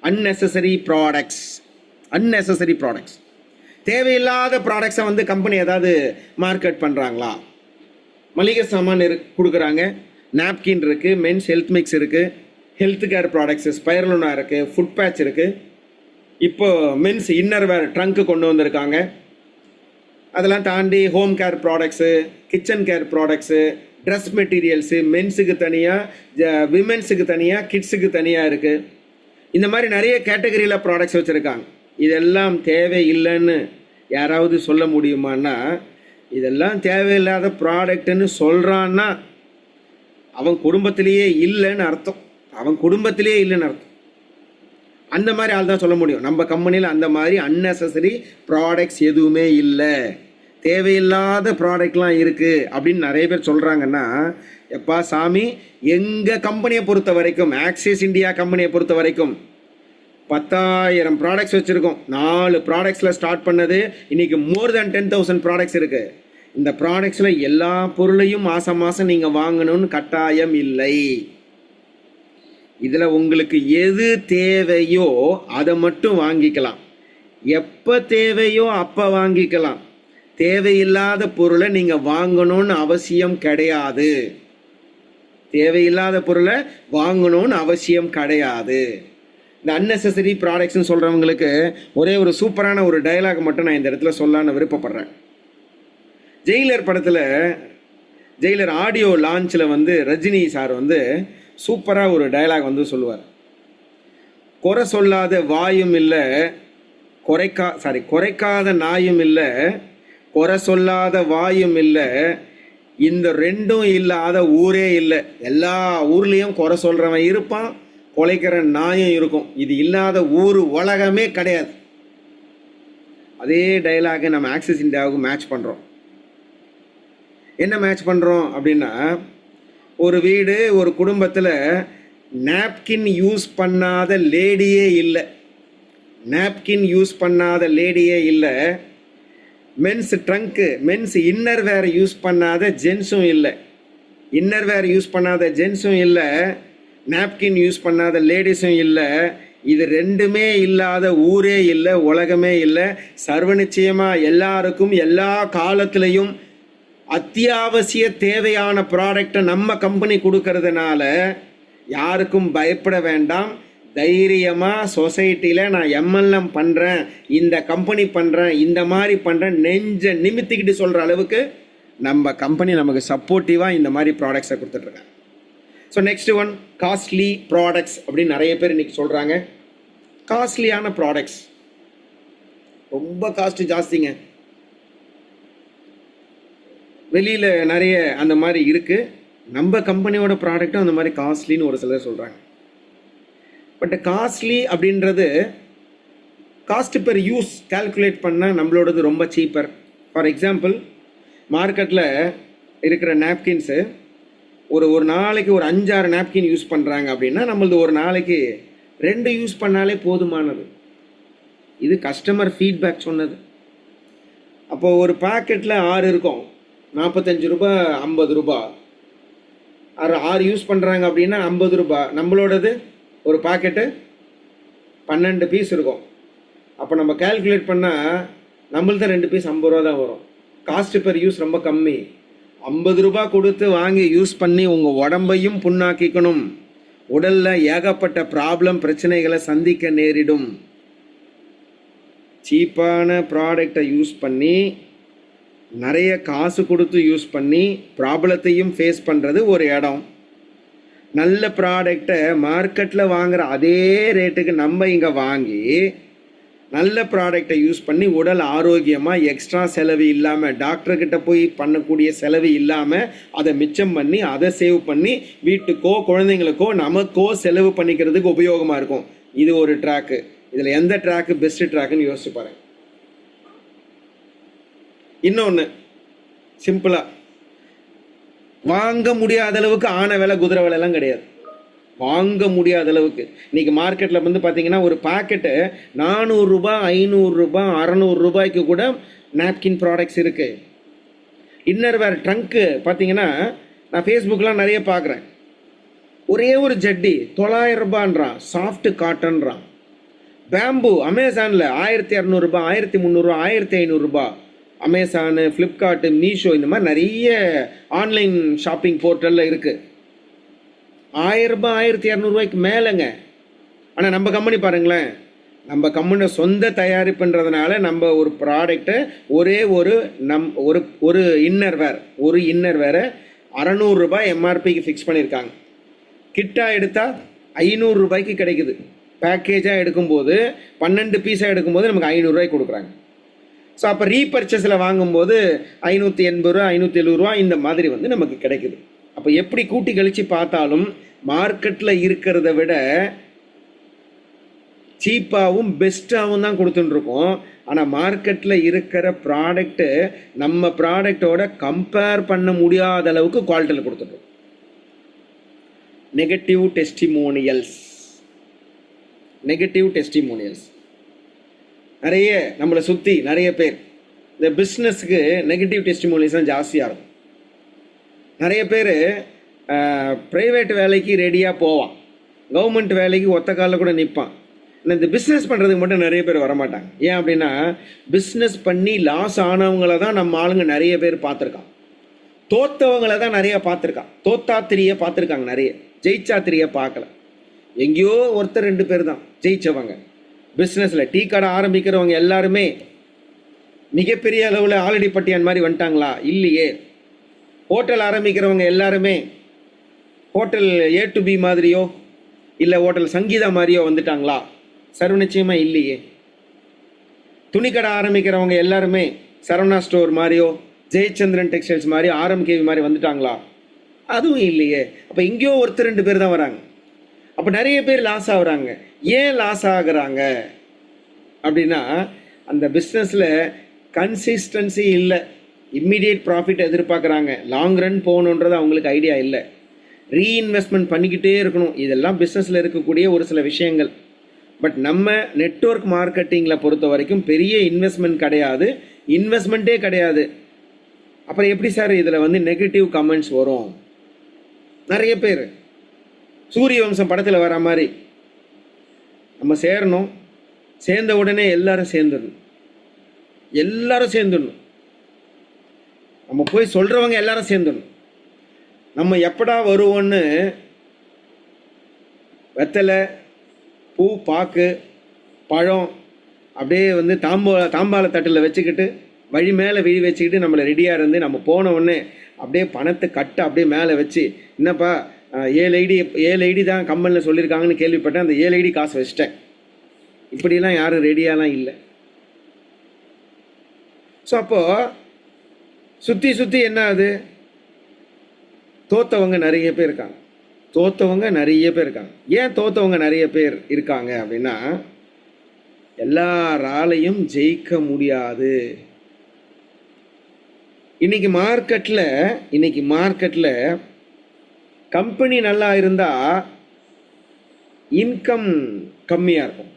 அன்னெசரி ப்ராடக்ட்ஸ், தேவையில்லாத ப்ராடக்ட்ஸை வந்து கம்பெனி ஏதாவது மார்க்கெட் பண்ணுறாங்களா? மளிகை சாமான் கொடுக்குறாங்க, நாப்கின் இருக்குது, மென்ஸ் ஹெல்த் மிக்ஸ் இருக்குது, ஹெல்த் கேர் ப்ராடக்ட்ஸு ஸ்பைரலோனா இருக்குது, ஃபுட் பேட்ச் இருக்குது, இப்போ மென்ஸ் இன்னர் வேர் ட்ரங்க்கு கொண்டு வந்திருக்காங்க. அதெல்லாம் தாண்டி home care products, kitchen care products, dress materials, மென்ஸுக்கு தனியாக, விமென்ஸுக்கு தனியாக, கிட்ஸுக்கு தனியாக இருக்குது. இந்த மாதிரி நிறைய கேட்டகரியில் ப்ராடக்ட்ஸ் வச்சுருக்காங்க. இதெல்லாம் தேவையில்லைன்னு யாராவது சொல்ல முடியுமான்னா, இதெல்லாம் தேவையில்லாத ப்ராடக்ட்டுன்னு சொல்கிறான்னா அவன் குடும்பத்திலேயே இல்லைன்னு அர்த்தம். அந்த மாதிரி ஆள் தான் சொல்ல முடியும். நம்ம கம்பெனியில் அந்த மாதிரி அன்னெசரி ப்ராடக்ட்ஸ் எதுவுமே இல்லை, தேவையில்லாத ப்ராடக்ட்லாம் இருக்குது அப்படின்னு நிறைய பேர் சொல்கிறாங்கன்னா, எப்பா சாமி, எங்கள் கம்பெனியை பொறுத்த வரைக்கும், ஆக்சிஸ் இந்தியா கம்பெனியை பொறுத்த வரைக்கும் 10,000 ப்ராடக்ட்ஸ் வச்சுருக்கோம். 4 ப்ராடக்ட்ஸில் ஸ்டார்ட் பண்ணது இன்றைக்கி மோர் தேன் 10,000 ப்ராடக்ட்ஸ் இருக்குது. இந்த ப்ராடக்ட்ஸில் எல்லா பொருளையும் மாதம் மாதம் நீங்கள் வாங்கணும்னு கட்டாயம் இல்லை. இதில் உங்களுக்கு எது தேவையோ அதை மட்டும் வாங்கிக்கலாம். எப்போ தேவையோ அப்போ வாங்கிக்கலாம். தேவையில்லாத பொருளை நீங்கள் வாங்கணும்னு அவசியம் கிடையாது. இந்த அன்னெசரி ப்ராடக்ட்ஸ்னு சொல்கிறவங்களுக்கு ஒரே ஒரு சூப்பரான ஒரு டயலாக் மட்டும் நான் இந்த இடத்துல சொல்லலான்னு விருப்பப்படுறேன். ஜெயிலர் படத்தில், ஜெயிலர் ஆடியோ லான்ச்சில் வந்து ரஜினி சார் வந்து சூப்பராக ஒரு டயலாக் வந்து சொல்லுவார். குறை சொல்லாத வாயும் இல்லை, குறைக்காத நாயும் இல்லை, குறை சொல்லாத வாயும் இல்லை, இந்த ரெண்டும் இல்லாத ஊரே இல்லை. எல்லா ஊர்லேயும் குறை சொல்கிறவன் இருப்பான், குலைக்கிற நாயும் இருக்கும். இது இல்லாத ஊர் உலகமே கிடையாது. அதே டைலாகை நம்ம ஆக்சிஸ் இந்தியாவுக்கு மேட்ச் பண்ணுறோம். என்ன மேட்ச் பண்ணுறோம் அப்படின்னா, ஒரு வீடு, ஒரு குடும்பத்தில் நாப்கின் யூஸ் பண்ணாத லேடியே இல்லை, men's trunk, men's inner wear use பண்ணாத ஜென்ஸும் இல்லை, நாப்கின் யூஸ் பண்ணாத லேடிஸும் இல்லை. இது ரெண்டுமே இல்லாத ஊரே இல்லை, உலகமே இல்லை. சர்வ நிச்சயமாக எல்லாருக்கும் எல்லா காலத்திலையும் அத்தியாவசிய தேவையான ப்ராடக்டை நம்ம கம்பெனி கொடுக்கறதுனால யாருக்கும் பயப்பட வேண்டாம். தைரியமாக சொசைட்டியில் நான் எம்எல்எம் பண்ணுறேன், இந்த கம்பெனி பண்ணுறேன், இந்த மாதிரி பண்ணுறேன், நெஞ்ச நிமித்திக்கிட்டு சொல்கிற அளவுக்கு நம்ம கம்பெனி நமக்கு சப்போர்ட்டிவாக இந்த மாதிரி ப்ராடக்ட்ஸை கொடுத்துட்ருக்காங்க. So next one, costly products அப்படின்னு நிறைய பேர் இன்றைக்கி சொல்கிறாங்க. காஸ்ட்லியான ப்ராடக்ட்ஸ் ரொம்ப காஸ்ட்டு ஜாஸ்திங்க. வெளியில் நிறைய அந்த மாதிரி இருக்குது. நம்ம கம்பெனியோட ப்ராடக்ட்டும் அந்த மாதிரி காஸ்ட்லின்னு ஒரு சிலர் சொல்கிறாங்க. பட் காஸ்ட்லி அப்படின்றது காஸ்ட் பெர் யூஸ் கால்குலேட் பண்ணால் நம்மளோடது ரொம்ப சீப்பர். ஃபார் எக்ஸாம்பிள், மார்க்கெட்டில் இருக்கிற நாப்கின்ஸு ஒரு நாளைக்கு ஒரு 5-6 நாப்கின் யூஸ் பண்ணுறாங்க அப்படின்னா நம்மளது ஒரு நாளைக்கு 2 யூஸ் பண்ணாலே போதுமானது. இது கஸ்டமர் ஃபீட்பேக் சொன்னது. அப்போது ஒரு பாக்கெட்டில் 6 இருக்கும், 45 ரூபா 50 ரூபா. 6 யூஸ் பண்ணுறாங்க அப்படின்னா 50 ரூபா. நம்மளோடது ஒரு பாக்கெட்டு 12 பீஸ் இருக்கும். அப்போ நம்ம கால்குலேட் பண்ணால் நம்மள்தான் 2 பீஸ் 50 ரூபா தான் வரும். காஸ்ட் பெர் யூஸ் ரொம்ப கம்மி. 50 ரூபா கொடுத்து வாங்கி யூஸ் பண்ணி உங்கள் உடம்பையும் புண்ணாக்கிக்கணும். உடலில் ஏகப்பட்ட ப்ராப்ளம் பிரச்சனைகளை சந்திக்க நேரிடும். சீப்பான ப்ராடக்டை யூஸ் பண்ணி நிறைய காசு கொடுத்து யூஸ் பண்ணி ப்ராப்ளத்தையும் ஃபேஸ் பண்ணுறது ஒரு இடம். நல்ல ப்ராடக்டை மார்க்கெட்டில் வாங்குகிற அதே ரேட்டுக்கு நம்ம இங்கே வாங்கி நல்ல ப்ராடக்டை யூஸ் பண்ணி உடல் ஆரோக்கியமாக எக்ஸ்ட்ரா செலவு இல்லாமல், டாக்டர்கிட்ட போய் பண்ணக்கூடிய செலவு இல்லாமல் அதை மிச்சம் பண்ணி அதை சேவ் பண்ணி வீட்டுக்கோ குழந்தைங்களுக்கோ நமக்கோ செலவு பண்ணிக்கிறதுக்கு உபயோகமாக இருக்கும். இது ஒரு ட்ராக்கு. இதில் எந்த ட்ராக்கு பெஸ்ட் ட்ராக்குன்னு யோசிச்சு பாருங்க. இன்னொன்று சிம்பிளாக, வாங்க முடியாத அளவுக்கு ஆன விலை குதிரை விலைலாம் கிடையாது. வாங்க முடியாத அளவுக்கு இன்னைக்கு மார்க்கெட்டில் வந்து பார்த்தீங்கன்னா ஒரு பாக்கெட்டு 400 ரூபா 500 ரூபா 600 ரூபாய்க்கு கூட நாப்கின் ப்ராடக்ட்ஸ் இருக்குது. இன்னர் வேறு ட்ரங்க்கு பார்த்தீங்கன்னா நான் ஃபேஸ்புக்கெலாம் நிறைய பார்க்குறேன். ஒரே ஒரு ஜட்டி 900 ரூபான்றான், சாஃப்ட் காட்டன்றான். பேம்பு அமேசானில் 1200 ரூபா 1300 ரூபா 1500 ரூபா. அமேசானு, ஃப்ளிப்கார்ட்டு, மீஷோ இந்த மாதிரி நிறைய ஆன்லைன் ஷாப்பிங் போர்ட்டலில் இருக்குது. 1000 ரூபாய் 1200 ரூபாய்க்கு மேலேங்க. ஆனால் நம்ம கம்பெனி பாருங்களேன், நம்ம கம்பெனி சொந்த தயாரிப்புன்றதுனால நம்ம ஒரு ப்ராடக்டை ஒரே ஒரு இன்னர் வேரை 600 ரூபாய் எம்ஆர்பிக்கு ஃபிக்ஸ் பண்ணியிருக்காங்க. கிட்டாக எடுத்தால் 500 ரூபாய்க்கு கிடைக்குது. பேக்கேஜாக எடுக்கும்போது 12 பீஸாக எடுக்கும்போது நமக்கு 500 ரூபாய்க்கு கொடுக்குறாங்க. ஸோ அப்போ ரீபர்ச்சேஸில் வாங்கும்போது 580 ரூபா 570 ரூபா இந்த மாதிரி வந்து நமக்கு கிடைக்குது. அப்போ எப்படி கூட்டி கழித்து பார்த்தாலும் மார்க்கெட்டில் இருக்கிறத விட சீப்பாகவும் பெஸ்ட்டாகவும் தான் கொடுத்துட்டுருக்கோம். ஆனால் மார்க்கெட்டில் இருக்கிற ப்ராடக்ட்டு நம்ம ப்ராடக்டோட கம்பேர் பண்ண முடியாத அளவுக்கு குவாலிட்டியில் கொடுத்துட்ருக்கோம். நெகட்டிவ் டெஸ்டிமோனியல்ஸ் நிறைய நம்மளை சுற்றி நிறைய பேர் இந்த பிஸ்னஸ்க்கு நெகட்டிவ் டெஸ்டிமோனியல்ஸ் தான் ஜாஸ்தியாக இருக்கும். நிறைய பேர் ப்ரைவேட் வேலைக்கு ரெடியாக போவான், கவர்மெண்ட் வேலைக்கு ஒத்த காலில் கூட நிற்பான். ஆனால் இந்த பிஸ்னஸ் பண்ணுறதுக்கு மட்டும் நிறைய பேர் வரமாட்டாங்க. ஏன் அப்படின்னா பிஸ்னஸ் பண்ணி லாஸ் ஆனவங்கள தான் நம்ம ஆளுங்க நிறைய பேர் பார்த்துருக்கான். தோத்தவங்களை தான் நிறைய பார்த்துருக்கான். தோத்தாத்திரியை பார்த்துருக்காங்க நிறைய, ஜெயிச்சாத்திரியை பார்க்கல. எங்கேயோ ஒருத்தர் 2 பேர் தான் ஜெயிச்சவங்க. பிஸ்னஸில் டீ கடை ஆரம்பிக்கிறவங்க எல்லாருமே மிகப்பெரிய அளவில் ஆலடி பட்டியான் மாதிரி வந்துட்டாங்களா? இல்லையே. ஹோட்டல் ஆரம்பிக்கிறவங்க எல்லாருமே ஹோட்டல் A to B மாதிரியோ இல்லை ஹோட்டல் சங்கீதா மாதிரியோ வந்துட்டாங்களா? சர்வ நிச்சயமாக இல்லையே. துணிக்கடை ஆரம்பிக்கிறவங்க எல்லாருமே சரவணா ஸ்டோர் மாதிரியோ ஜெயச்சந்திரன் டெக்ஸ்டைல்ஸ் மாதிரி RMKV மாதிரி வந்துட்டாங்களா? அதுவும் இல்லையே. அப்போ எங்கேயோ ஒருத்தர் 2 பேர் தான் வராங்க. அப்போ நிறைய பேர் லாஸ் ஆகுறாங்க. ஏன் லாஸ் ஆகுறாங்க அப்படின்னா அந்த பிஸ்னஸில் கன்சிஸ்டன்சி இல்லை. இம்மிடியேட் ப்ராஃபிட் எதிர்பார்க்குறாங்க, லாங் ரன் போகணுன்றது அவங்களுக்கு ஐடியா இல்லை. ரீஇன்வெஸ்ட்மெண்ட் பண்ணிக்கிட்டே இருக்கணும். இதெல்லாம் பிஸ்னஸில் இருக்கக்கூடிய ஒரு சில விஷயங்கள். பட் நம்ம நெட்வொர்க் மார்க்கெட்டிங்கில் பொறுத்த வரைக்கும் பெரிய இன்வெஸ்ட்மெண்ட் கிடையாது, இன்வெஸ்ட்மெண்ட்டே கிடையாது. அப்புறம் எப்படி சார் இதில் வந்து நெகட்டிவ் கமெண்ட்ஸ் வரும்? நிறைய பேர் சூரிய வம்சம் படத்தில் வர மாதிரி நம்ம சேரணும், சேர்ந்த உடனே எல்லாரும் சேர்ந்துடணும். நம்ம போய் சொல்கிறவங்க எல்லாரும் சேர்ந்துடணும். நம்ம எப்படா வருவோன்னு வெத்தலை, பூ, பாக்கு, பழம் அப்படியே வந்து தாம்பாள தட்டில் வச்சுக்கிட்டு வழி மேலே விழி வச்சுக்கிட்டு நம்மளை ரெடியாக இருந்து நம்ம போன உடனே அப்படியே பணத்தை கட்ட அப்படியே மேலே வச்சு, என்னப்பா 7 ஐடி தான் கம்பெனியில் சொல்லியிருக்காங்கன்னு கேள்விப்பட்டேன், அந்த 7 ஐடி காசு வச்சிட்டேன். இப்படிலாம் யாரும் ரெடியாலாம் இல்லை. ஸோ அப்போது சுற்றி என்ன ஆகுது? தோத்தவங்க நிறைய பேர் இருக்காங்க. தோத்தவங்க நிறைய பேர் இருக்காங்க. ஏன் தோத்தவங்க நிறைய பேர் இருக்காங்க அப்படின்னா, எல்லாராலையும் ஜெயிக்க முடியாது. இன்னைக்கு மார்க்கெட்ல கம்பெனி நல்லா இருந்தா இன்கம் கம்மியா இருக்கும்.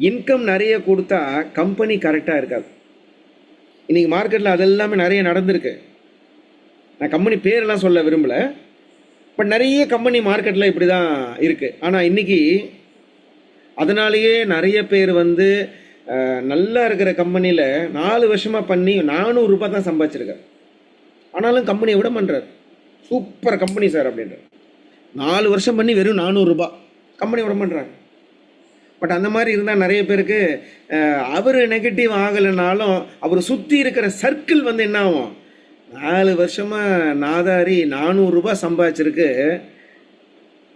இன்கம் நிறைய கொடுத்தா கம்பெனி கரெக்டா இருக்காது. இன்னைக்கு மார்க்கெட்ல அதெல்லாமே நிறைய நடந்திருக்கு. நான் கம்பெனி பேரெல்லாம் சொல்ல விரும்பல, பட் நிறைய கம்பெனி மார்க்கெட்ல இப்படிதான் இருக்கு. ஆனா இன்னைக்கு அதனாலேயே நிறைய பேர் வந்து நல்லா இருக்கிற கம்பெனியில் 4 வருஷமா பண்ணி 400 ரூபாய் தான் சம்பாதிச்சிருக்காரு. ஆனாலும் கம்பெனியை விட பண்ணுறாரு. சூப்பர் கம்பெனி சார் அப்படின்றார். 4 வருஷம் பண்ணி வெறும் 400 ரூபாய் கம்பெனி விட பண்ணுறாங்க. பட் அந்த மாதிரி இருந்தால் நிறைய பேருக்கு அவர் நெகட்டிவ் ஆகலைனாலும் அவர் சுற்றி இருக்கிற சர்க்கிள் வந்து என்ன ஆகும், 4 வருஷமா நாதாரி 400 ரூபாய் சம்பாதிச்சிருக்கு,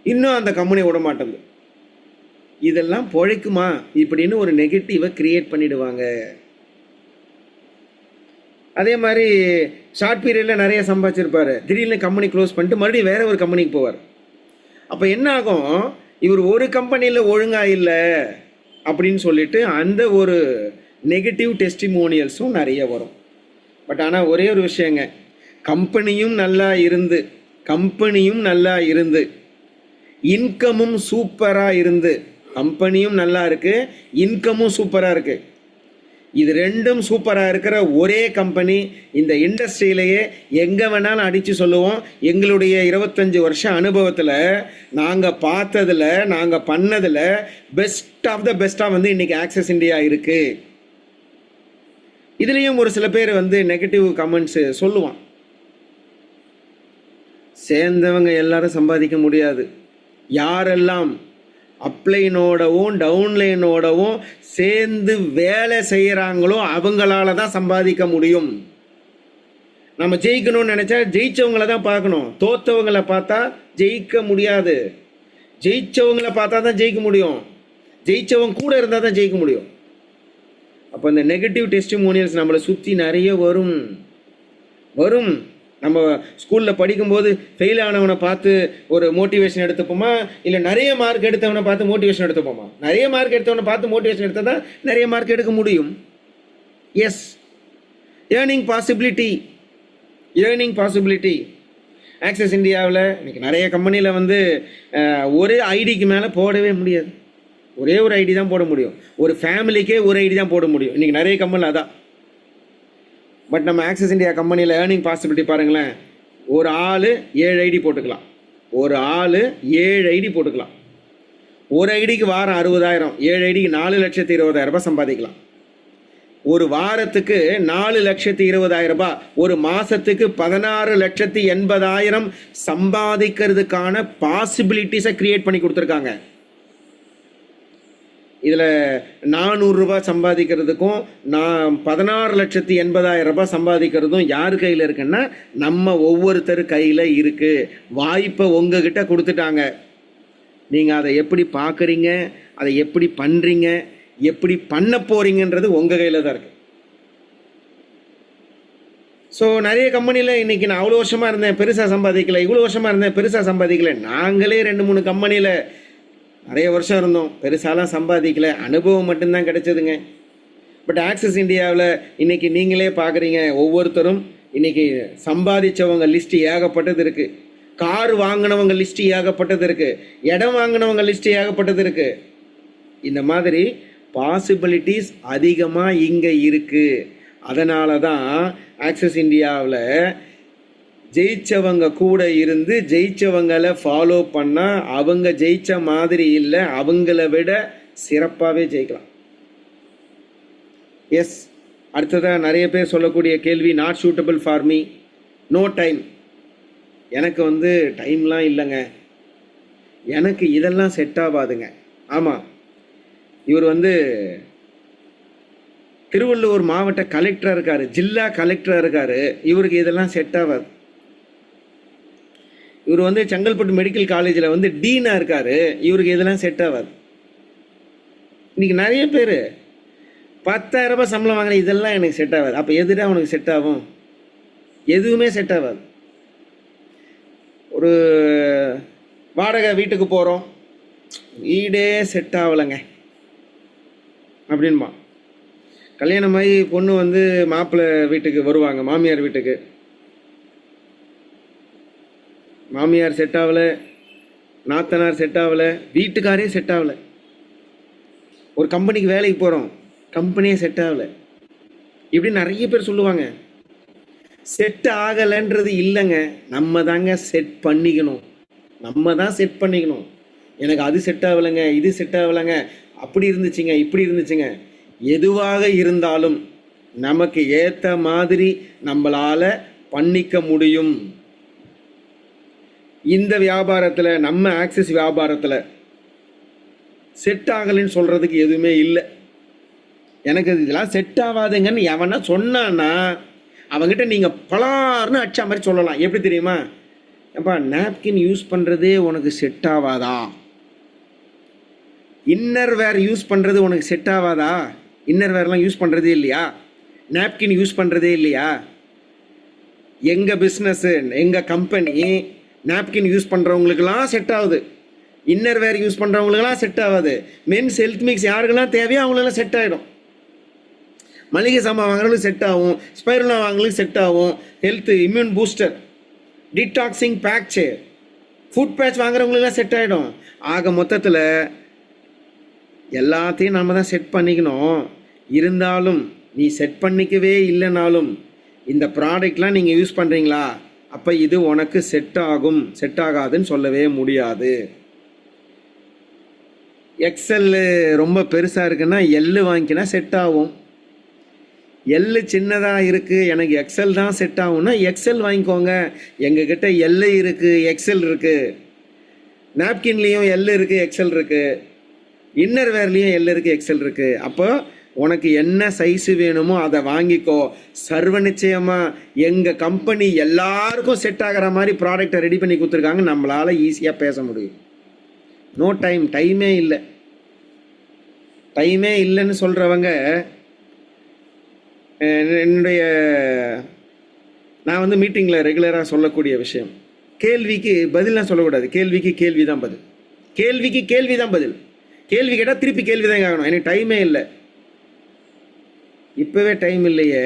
இன்னும் அந்த கம்பெனி விட மாட்டேங்குது, இதெல்லாம் பொழைக்குமா இப்படின்னு ஒரு நெகட்டிவை கிரியேட் பண்ணிடுவாங்க. அதே மாதிரி ஷார்ட் பீரியடில் நிறைய சம்பாதிச்சிருப்பாரு, திடீர்னு கம்பெனி க்ளோஸ் பண்ணிட்டு மறுபடியும் வேற ஒரு கம்பெனிக்கு போவார். அப்போ என்ன ஆகும், இவர் ஒரு கம்பெனியில் ஒழுங்கா இல்லை அப்படின்னு சொல்லிட்டு அந்த ஒரு நெகட்டிவ் டெஸ்டிமோனியல்ஸும் நிறைய வரும். பட் ஆனால் ஒரே ஒரு விஷயங்க, கம்பெனியும் நல்லா இருந்து இன்கமும் சூப்பராக இருந்து, கம்பெனியும் நல்லா இருக்கு, இன்கமும் சூப்பராக இருக்கு, இது ரெண்டும் சூப்பராக இருக்கிற ஒரே கம்பெனி இந்த இண்டஸ்ட்ரியிலேயே எங்கே வேணாலும் அடித்து சொல்லுவோம். எங்களுடைய 25 வருஷம் அனுபவத்தில் நாங்கள் பார்த்ததில், நாங்கள் பண்ணதில் பெஸ்ட் ஆஃப் த பெஸ்ட்டாக வந்து இன்றைக்கி ஆக்சஸ் இந்தியா இருக்குது. இதுலேயும் ஒரு சில பேர் வந்து நெகட்டிவ் கமெண்ட்ஸு சொல்லுவான். சேர்ந்தவங்க எல்லாரும் சம்பாதிக்க முடியாது. யாரெல்லாம் அப்லைனோடவும் டவுன்லைனோடவும் சேர்ந்து வேலை செய்கிறாங்களோ அவங்களால தான் சம்பாதிக்க முடியும். நம்ம ஜெயிக்கணும்னு நினச்சா ஜெயிச்சவங்கள தான் பார்க்கணும். தோத்தவங்களை பார்த்தா ஜெயிக்க முடியாது. ஜெயிச்சவங்களை பார்த்தா தான் ஜெயிக்க முடியும். ஜெயிச்சவங்க கூட இருந்தால் தான் ஜெயிக்க முடியும். அப்போ இந்த நெகட்டிவ் டெஸ்டிமோனியல்ஸ் நம்மளை சுற்றி நிறைய வரும். நம்ம ஸ்கூலில் படிக்கும்போது ஃபெயில் ஆனவனை பார்த்து ஒரு மோட்டிவேஷன் எடுத்துப்போமா, இல்லை நிறைய மார்க் எடுத்தவனை பார்த்து மோட்டிவேஷன் எடுத்துப்போமா? நிறைய மார்க் எடுத்தவனை பார்த்து மோட்டிவேஷன் எடுத்தால் தான் நிறைய மார்க் எடுக்க முடியும். எஸ், ஏர்னிங் பாசிபிலிட்டி ஆக்சஸ் இந்தியாவில் இன்னைக்கு நிறைய கம்பெனியில் வந்து ஒரு ஐடிக்கு மேலே போடவே முடியாது. ஒரே ஒரு ஐடி தான் போட முடியும். ஒரு ஃபேமிலிக்கே ஒரு ஐடி தான் போட முடியும் இன்றைக்கி நிறைய கம்பெனியில் அதான். பட் நம்ம ஆக்சஸ் இந்தியா கம்பெனியில் ஏர்னிங் பாசிபிலிட்டி பாருங்களேன். ஒரு ஆள் 7 ஐடி போட்டுக்கலாம். ஒரு ஐடிக்கு வாரம் 60,000, 7 ஐடிக்கு 4,20,000 ரூபாய் சம்பாதிக்கலாம். ஒரு வாரத்துக்கு 4,20,000 ரூபாய், ஒரு மாதத்துக்கு 16,80,000 சம்பாதிக்கிறதுக்கான பாசிபிலிட்டிஸை கிரியேட் பண்ணி கொடுத்துருக்காங்க. இதில் 400 ரூபாய் சம்பாதிக்கிறதுக்கும் 16,80,000 ரூபாய் சம்பாதிக்கிறதும் யார் கையில் இருக்குன்னா நம்ம ஒவ்வொருத்தர் கையில் இருக்குது. வாய்ப்பை உங்ககிட்ட கொடுத்துட்டாங்க. நீங்கள் அதை எப்படி பார்க்குறீங்க, அதை எப்படி பண்ணுறீங்க, எப்படி பண்ண போகிறீங்கன்றது உங்கள் கையில் தான் இருக்குது. ஸோ நிறைய கம்பெனியில் இன்றைக்கி நான் அவ்வளோ வருஷமாக இருந்தேன் பெருசாக சம்பாதிக்கலை, இவ்வளோ வருஷமாக இருந்தேன் பெருசாக சம்பாதிக்கலை. நாங்களே 2-3 கம்பெனியில் நிறைய வருஷம் இருந்தோம், பெருசாலாம் சம்பாதிக்கல, அனுபவம் மட்டும்தான் கிடைச்சதுங்க. பட் ஆக்சஸ் இந்தியாவில் இன்றைக்கி நீங்களே பார்க்குறீங்க, ஒவ்வொருத்தரும் இன்றைக்கி சம்பாதிச்சவங்க லிஸ்ட்டு ஏகப்பட்டது இருக்குது. கார் வாங்கினவங்க லிஸ்ட்டு ஏகப்பட்டது இருக்குது. இடம் வாங்கினவங்க லிஸ்ட்டு ஏகப்பட்டது இருக்குது. இந்த மாதிரி பாசிபிலிட்டிஸ் அதிகமாக இங்கே இருக்குது. அதனால தான் ஆக்சஸ் இந்தியாவில் ஜெயிச்சவங்க கூட இருந்து ஜெயிச்சவங்களை ஃபாலோ பண்ணால் அவங்க ஜெயிச்ச மாதிரி இல்லை, அவங்கள விட சிறப்பாகவே ஜெயிக்கலாம். எஸ், அடுத்ததாக நிறைய பேர் சொல்லக்கூடிய கேள்வி, not suitable for me, no time. எனக்கு வந்து டைம்லாம் இல்லைங்க, எனக்கு இதெல்லாம் செட் ஆகாதுங்க. ஆமாம், இவர் வந்து திருவள்ளூர் மாவட்ட கலெக்டராக இருக்கார், ஜில்லா கலெக்டராக இருக்கார், இவருக்கு இதெல்லாம் செட் ஆகாது. இவர் வந்து செங்கல்பட்டு மெடிக்கல் காலேஜில் வந்து டீனாக இருக்கார், இவருக்கு இதெல்லாம் செட் ஆகாது. இன்றைக்கி நிறைய பேர் 10,000 ரூபாய் சம்பளம் வாங்கின, இதெல்லாம் எனக்கு செட் ஆகாது. அப்போ எதுடா உனக்கு செட் ஆகும்? எதுவுமே செட் ஆகாது. ஒரு வாடகை வீட்டுக்கு போகிறோம், வீடே செட் ஆகலைங்க அப்படின்பா. கல்யாணமாகி பொண்ணு வந்து மாப்பிள்ளை வீட்டுக்கு வருவாங்க, மாமியார் வீட்டுக்கு. மாமியார் செட் ஆகலை, நாத்தனார் செட் ஆகலை, வீட்டுக்காரே செட் ஆகலை. ஒரு கம்பெனிக்கு வேலைக்கு போகிறோம், கம்பெனியே செட் ஆகலை. இப்படி நிறைய பேர் சொல்லுவாங்க. செட் ஆகலைன்றது இல்லைங்க, நம்ம தாங்க செட் பண்ணிக்கணும். நம்ம தான் செட் பண்ணிக்கணும். எனக்கு அது செட் ஆகலைங்க, இது செட் ஆகலைங்க, அப்படி இருந்துச்சுங்க, இப்படி இருந்துச்சுங்க. எதுவாக இருந்தாலும் நமக்கு ஏற்ற மாதிரி நம்மளால பண்ணிக்க முடியும். இந்த வியாபாரத்தில், நம்ம ஆக்சிஸ் வியாபாரத்தில் செட் ஆகலைன்னு சொல்கிறதுக்கு எதுவுமே இல்லை. எனக்கு இதெல்லாம் செட் ஆகாதுங்கன்னு எவனா சொன்னான்னா அவங்ககிட்ட நீங்கள் பலார்னு அடிச்ச மாதிரி சொல்லலாம். எப்படி தெரியுமா? அப்பா, நாப்கின் யூஸ் பண்ணுறதே உனக்கு செட் ஆகாதா? இன்னர் வேர் யூஸ் பண்ணுறது உனக்கு செட் ஆகாதா? இன்னர் வேர்லாம் யூஸ் பண்ணுறதே இல்லையா? நாப்கின் யூஸ் பண்ணுறதே இல்லையா? எங்கள் பிஸ்னஸ்ஸு, எங்கள் கம்பெனி நாப்கின் யூஸ் பண்ணுறவங்களுக்கெல்லாம் செட் ஆகுது, இன்னர் வேர் யூஸ் பண்ணுறவங்களுக்கெல்லாம் செட் ஆகாது. மென்ஸ் ஹெல்த் மிக்ஸ் யாருக்கெல்லாம் தேவையோ அவங்களெல்லாம் செட் ஆகிடும். மளிகை சாமான் வாங்குறவங்களுக்கு செட் ஆகும், ஸ்பைருலா வாங்குறவங்களுக்கு செட் ஆகும், health immune booster, detoxing patch, food patch வாங்குறவங்களுக்குலாம் செட் ஆகிடும். ஆக மொத்தத்தில் எல்லாத்தையும் நம்ம தான் செட் பண்ணிக்கணும். இருந்தாலும் நீ செட் பண்ணிக்கவே இல்லைனாலும் இந்த ப்ராடக்ட்லாம் நீங்கள் யூஸ் பண்ணுறீங்களா, அப்போ இது உனக்கு செட் ஆகும், செட் ஆகாதுன்னு சொல்லவே முடியாது. எக்ஸல் ரொம்ப பெருசாக இருக்குன்னா எள்ளு வாங்கிக்கினா செட் ஆகும். எள்ளு சின்னதாக இருக்குது, எனக்கு எக்ஸல் தான் செட் ஆகும்னா எக்ஸல் வாங்கிக்கோங்க. எங்ககிட்ட எள்ளு இருக்குது, எக்ஸல் இருக்குது. நாப்கின்லேயும் எள்ளு இருக்குது, எக்ஸல் இருக்குது. இன்னர் வேர்லேயும் எள்ளு இருக்குது, எக்ஸல் இருக்குது. அப்போ உனக்கு என்ன சைஸு வேணுமோ அதை வாங்கிக்கோ. சர்வ நிச்சயமாக எங்கள் கம்பெனி எல்லாருக்கும் செட் ஆகிற மாதிரி ப்ராடக்டை ரெடி பண்ணி கொடுத்துருக்காங்க. நம்மளால் ஈஸியாக பேச முடியும். நோ டைம், டைமே இல்லை. டைமே இல்லைன்னு சொல்கிறவங்க என்னுடைய நான் வந்து மீட்டிங்கில் ரெகுலராக சொல்லக்கூடிய விஷயம், கேள்விக்கு பதிலாம் சொல்லக்கூடாது, கேள்விக்கு கேள்வி தான் பதில், கேள்விக்கு கேள்வி தான் பதில். கேள்வி கேட்டால் திருப்பி கேள்வி தான் கேட்கணும். எனக்கு டைமே இல்லை. இப்போவே டைம் இல்லையே,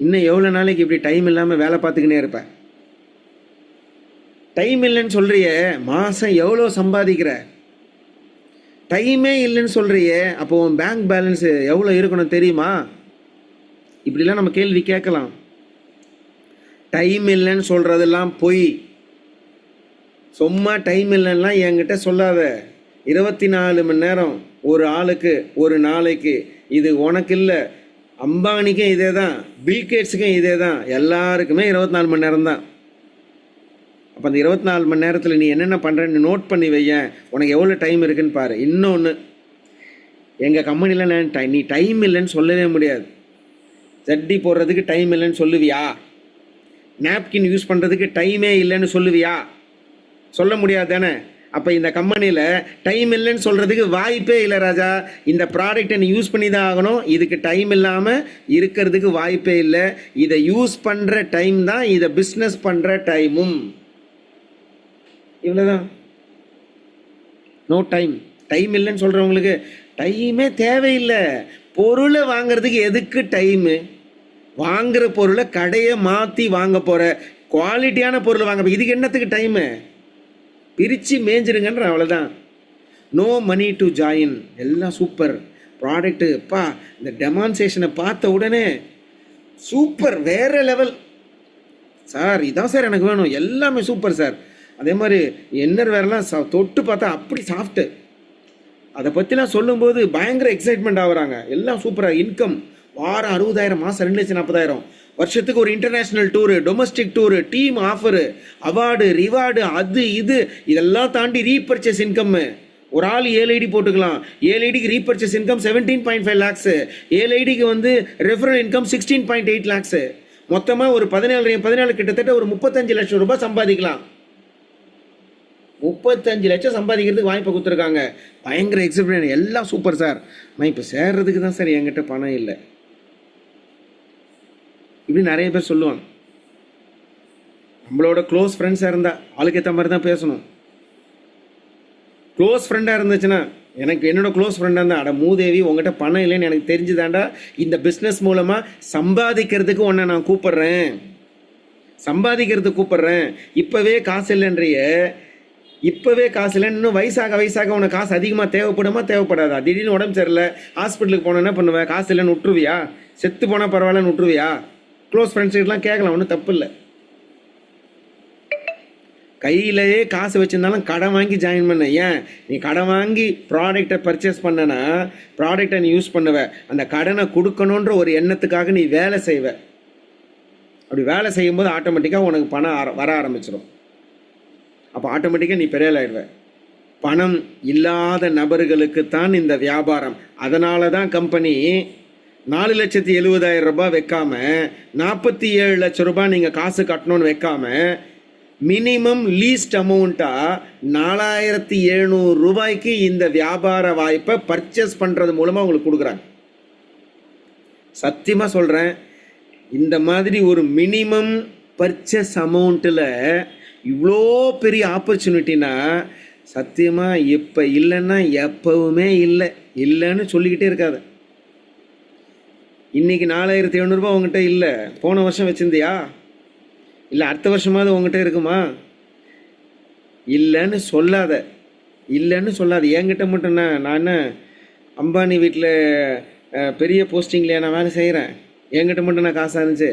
இன்னும் எவ்வளோ நாளைக்கு இப்படி டைம் இல்லாமல் வேலை பார்த்துக்கினே இருப்பேன்? டைம் இல்லைன்னு சொல்கிறியே, மாதம் எவ்வளோ சம்பாதிக்கிற? டைமே இல்லைன்னு சொல்கிறியே, அப்போ உன் பேங்க் பேலன்ஸு எவ்வளோ இருக்கணும் தெரியுமா? இப்படிலாம் நம்ம கேள்வி கேட்கலாம். டைம் இல்லைன்னு சொல்கிறதெல்லாம் பொய். சும்மா டைம் இல்லைன்னா என்கிட்ட சொல்லாத. 24 மணி நேரம் ஒரு ஆளுக்கு ஒரு நாளைக்கு. இது உனக்கு இல்லை, அம்பானிக்கும் இதே தான், பில்கேட்ஸுக்கும் இதே தான், எல்லாருக்குமே 24 மணி நேரம் தான். அப்போ அந்த 24 மணி நேரத்தில் நீ என்னென்ன பண்ணுறன்னு நோட் பண்ணி வையேன். உனக்கு எவ்வளோ டைம் இருக்குன்னு பாரு. இன்னொன்று, எங்கள் கம்பெனியில் நான் நீ டைம் இல்லைன்னு சொல்லவே முடியாது. ஜட்டி போடுறதுக்கு டைம் இல்லைன்னு சொல்லுவியா? நாப்கின் யூஸ் பண்ணுறதுக்கு டைமே இல்லைன்னு சொல்லுவியா? சொல்ல முடியாது தானே? அப்போ இந்த கம்பெனியில் டைம் இல்லைன்னு சொல்கிறதுக்கு வாய்ப்பே இல்லை ராஜா. இந்த ப்ராடக்டை நீ யூஸ் பண்ணி தான் ஆகணும். இதுக்கு டைம் இல்லாமல் இருக்கிறதுக்கு வாய்ப்பே இல்லை. இதை யூஸ் பண்ணுற டைம் தான் இதை பிஸ்னஸ் பண்ணுற டைமும். இவ்வளோதான். No time. டைம் இல்லைன்னு சொல்கிறவங்களுக்கு டைமே தேவையில்லை. பொருளை வாங்கிறதுக்கு எதுக்கு டைமு? வாங்குகிற பொருளை கடையை மாற்றி வாங்க போகிற, குவாலிட்டியான பொருளை வாங்க, இதுக்கு என்னத்துக்கு டைமு? பிரித்து மேய்ஞ்சிருங்கன்ற, அவ்வளோதான். No money to join. எல்லாம் சூப்பர் ப்ராடக்ட்டு. அப்பா, இந்த டெமான்ஸ்ட்ரேஷனை பார்த்த உடனே சூப்பர், வேறு லெவல் சார், இதான் சார் எனக்கு வேணும், எல்லாமே சூப்பர் சார். அதே மாதிரி இன்னர் வேறெல்லாம் தொட்டு பார்த்தா அப்படி சாஃப்ட்டு. அதை பற்றிலாம் சொல்லும்போது பயங்கர எக்ஸைட்மெண்ட் ஆகுறாங்க. எல்லாம் சூப்பராக. இன்கம் வாரம் 60,000, மாதம் 2,40,000, வருஷத்துக்கு ஒரு international tour, domestic tour, team offer, award, reward, அது இது இதெல்லாம் தாண்டி ரீபர்ச்சேஸ் இன்கம்மு. ஒரு ஆள் 7 ஐடி போட்டுக்கலாம். 7 ஐடிக்கு ரீபர்ச்சேஸ் இன்கம் 17.5 லேக்ஸு. 7 ஐடிக்கு வந்து ரெஃபரல் இன்கம் 16.8 லேக்ஸு. மொத்தமாக ஒரு 17 கிட்டத்தட்ட ஒரு 35 லட்சம் ரூபாய் சம்பாதிக்கலாம். 35 லட்சம் சம்பாதிக்கிறதுக்கு வாய்ப்பை கொடுத்துருக்காங்க. பயங்கர எக்ஸிபிஷன், எல்லாம் சூப்பர் சார். நான் இப்போ சேர்றதுக்கு தான் சார் என்கிட்ட பணம் இல்லை. இப்படி நிறைய பேர் சொல்லுவாங்க. நம்மளோட க்ளோஸ் ஃப்ரெண்ட்ஸாக இருந்தால் ஆளுக்கு ஏற்ற மாதிரி தான் பேசணும். க்ளோஸ் ஃப்ரெண்டாக இருந்துச்சுன்னா, எனக்கு என்னோட க்ளோஸ் ஃப்ரெண்டாக இருந்தால், அட மூதேவி உங்கள்கிட்ட பணம் இல்லைன்னு எனக்கு தெரிஞ்சுதாண்டா இந்த பிஸ்னஸ் மூலமாக சம்பாதிக்கிறதுக்கு உன்னை நான் கூப்பிட்றேன், சம்பாதிக்கிறதுக்கு கூப்பிட்றேன். இப்போவே காசு இல்லைன்றிய, இப்போவே காசு இல்லைன்னு, இன்னும் வயசாக உனக்கு காசு அதிகமாக தேவைப்படுமா தேவைப்படாதா? திடீர்னு உடம்பு சரியில்லை, ஹாஸ்பிட்டலுக்கு போனால் என்ன பண்ணுவேன்? காசு இல்லைன்னு விட்டுருவியா? செத்து போனால் பரவாயில்லன்னு விட்டுருவியா? க்ளோஸ் ஃப்ரெண்ட்ஸ்கிட்டலாம் கேட்கலாம், ஒன்றும் தப்பு இல்லை. கையிலேயே காசு வச்சுருந்தாலும் கடன் வாங்கி ஜாயின் பண்ண. ஏன் நீ கடன் வாங்கி ப்ராடக்டை பர்ச்சேஸ் பண்ணனா ப்ராடக்டை நீ யூஸ் பண்ணுவ, அந்த கடனை கொடுக்கணுன்ற ஒரு எண்ணத்துக்காக நீ வேலை செய்வ. அப்படி வேலை செய்யும்போது ஆட்டோமேட்டிக்காக உனக்கு பணம் வர ஆரம்பிச்சிடும். அப்போ ஆட்டோமேட்டிக்காக நீ பெரிய ஆகிடுவ. பணம் இல்லாத நபர்களுக்கு தான் இந்த வியாபாரம். அதனால தான் கம்பெனி 4,70,000 ரூபாய் வைக்காம 47 லட்சம் ரூபாய் நீங்கள் காசு கட்டணும்னு வைக்காம மினிமம் லீஸ்ட் அமௌண்ட்டாக 4,700 ரூபாய்க்கு இந்த வியாபார வாய்ப்பை பர்ச்சேஸ் பண்ணுறது மூலமாக உங்களுக்கு கொடுக்குறாங்க. சத்தியமாக சொல்கிறேன், இந்த மாதிரி ஒரு மினிமம் பர்ச்சேஸ் அமௌண்ட்டில் இவ்வளோ பெரிய ஆப்பர்ச்சுனிட்டினா சத்தியமாக இப்போ இல்லைன்னா எப்பவுமே இல்லைன்னு சொல்லிக்கிட்டே இருக்காது. இன்றைக்கி 4,700 ரூபாய் உங்கள்கிட்ட இல்லை, போன வருஷம் வச்சுருந்தியா? இல்லை அடுத்த வருஷமாவது உங்ககிட்ட இருக்குமா? இல்லைன்னு சொல்லாத, இல்லைன்னு சொல்லாத. என்கிட்ட மட்டும்னா நான் என்ன அம்பானி வீட்டில் பெரிய போஸ்டிங்லையா நான் வேலை செய்கிறேன்? என்கிட்ட மட்டும் நான் காசாக இருந்துச்சு.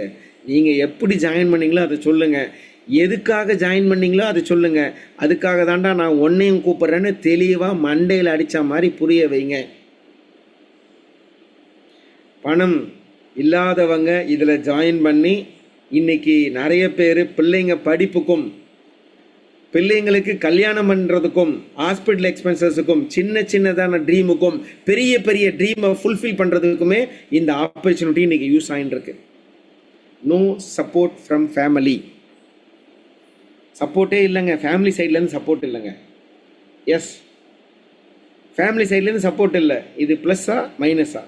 நீங்கள் எப்படி ஜாயின் பண்ணீங்களோ அதை சொல்லுங்கள், எதுக்காக ஜாயின் பண்ணீங்களோ அதை சொல்லுங்கள். அதுக்காக தாண்டா நான் ஒன்றையும் கூப்பிட்றேன்னு தெளிவாக மண்டையில் அடித்த மாதிரி புரிய வைங்க. பணம் இல்லாதவங்க இதில் ஜாயின் பண்ணி இன்னைக்கு நிறைய பேர் பிள்ளைங்க படிப்புக்கும், பிள்ளைங்களுக்கு கல்யாணம் பண்ணுறதுக்கும், ஹாஸ்பிட்டல் எக்ஸ்பென்சஸுக்கும், சின்னதான ட்ரீமுக்கும், பெரிய பெரிய ட்ரீமை ஃபுல்ஃபில் பண்ணுறதுக்குமே இந்த ஆப்பர்ச்சுனிட்டி இன்னைக்கு யூஸ் ஆகிட்டு இருக்கு. No support from family. சப்போர்ட்டே இல்லைங்க, ஃபேமிலி சைட்லேருந்து சப்போர்ட் இல்லைங்க. எஸ், ஃபேமிலி சைட்லேருந்து சப்போர்ட் இல்லை. இது ப்ளஸ்ஸா மைனஸா?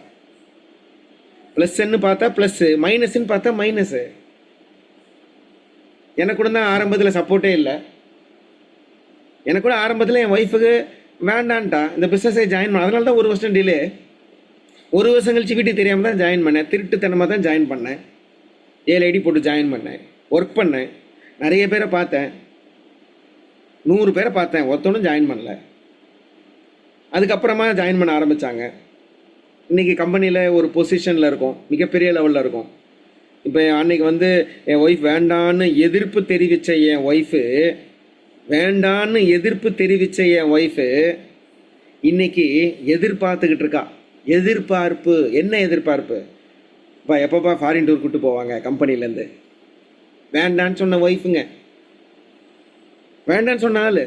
ப்ளஸ்ன்னு பார்த்தா ப்ளஸ்ஸு, மைனஸ்ன்னு பார்த்தா மைனஸு. எனக்கு கூட தான் ஆரம்பத்தில் சப்போர்ட்டே இல்லை. எனக்கு கூட ஆரம்பத்தில் என் ஒய்ஃபுக்கு வேண்டான்ட்டா இந்த பிஸ்னஸை ஜாயின் பண்ண. அதனால தான் 1 வருஷம் டிலே. 1 வருஷம் கழிச்சு வீட்டுக்கு தெரியாமல் தான் ஜாயின் பண்ணேன். திருட்டுத்தனமாக தான் ஜாயின் பண்ணேன். 7 ஐடி போட்டு ஜாயின் பண்ணேன். ஒர்க் பண்ணேன், நிறைய பேரை பார்த்தேன், 100 பேரை பார்த்தேன், ஒருத்தனும் ஜாயின் பண்ணல. அதுக்கப்புறமா ஜாயின் பண்ண ஆரம்பித்தாங்க. இன்றைக்கி கம்பெனியில் ஒரு பொசிஷனில் இருக்கும், மிகப்பெரிய லெவலில் இருக்கும். இப்போ அன்னைக்கு வந்து என் ஒய்ஃப் வேண்டான்னு எதிர்ப்பு தெரிவித்த என் ஒய்ஃபு இன்னைக்கு எதிர்பார்த்துக்கிட்டு இருக்கா. எதிர்பார்ப்பு என்ன? எதிர்பார்ப்பு இப்போ எப்பப்பா ஃபாரின் டூர் கூப்பிட்டு போவாங்க கம்பெனிலேருந்து. வேண்டான்னு சொன்ன ஒய்ஃபுங்க, வேண்டான்னு சொன்ன ஆள்.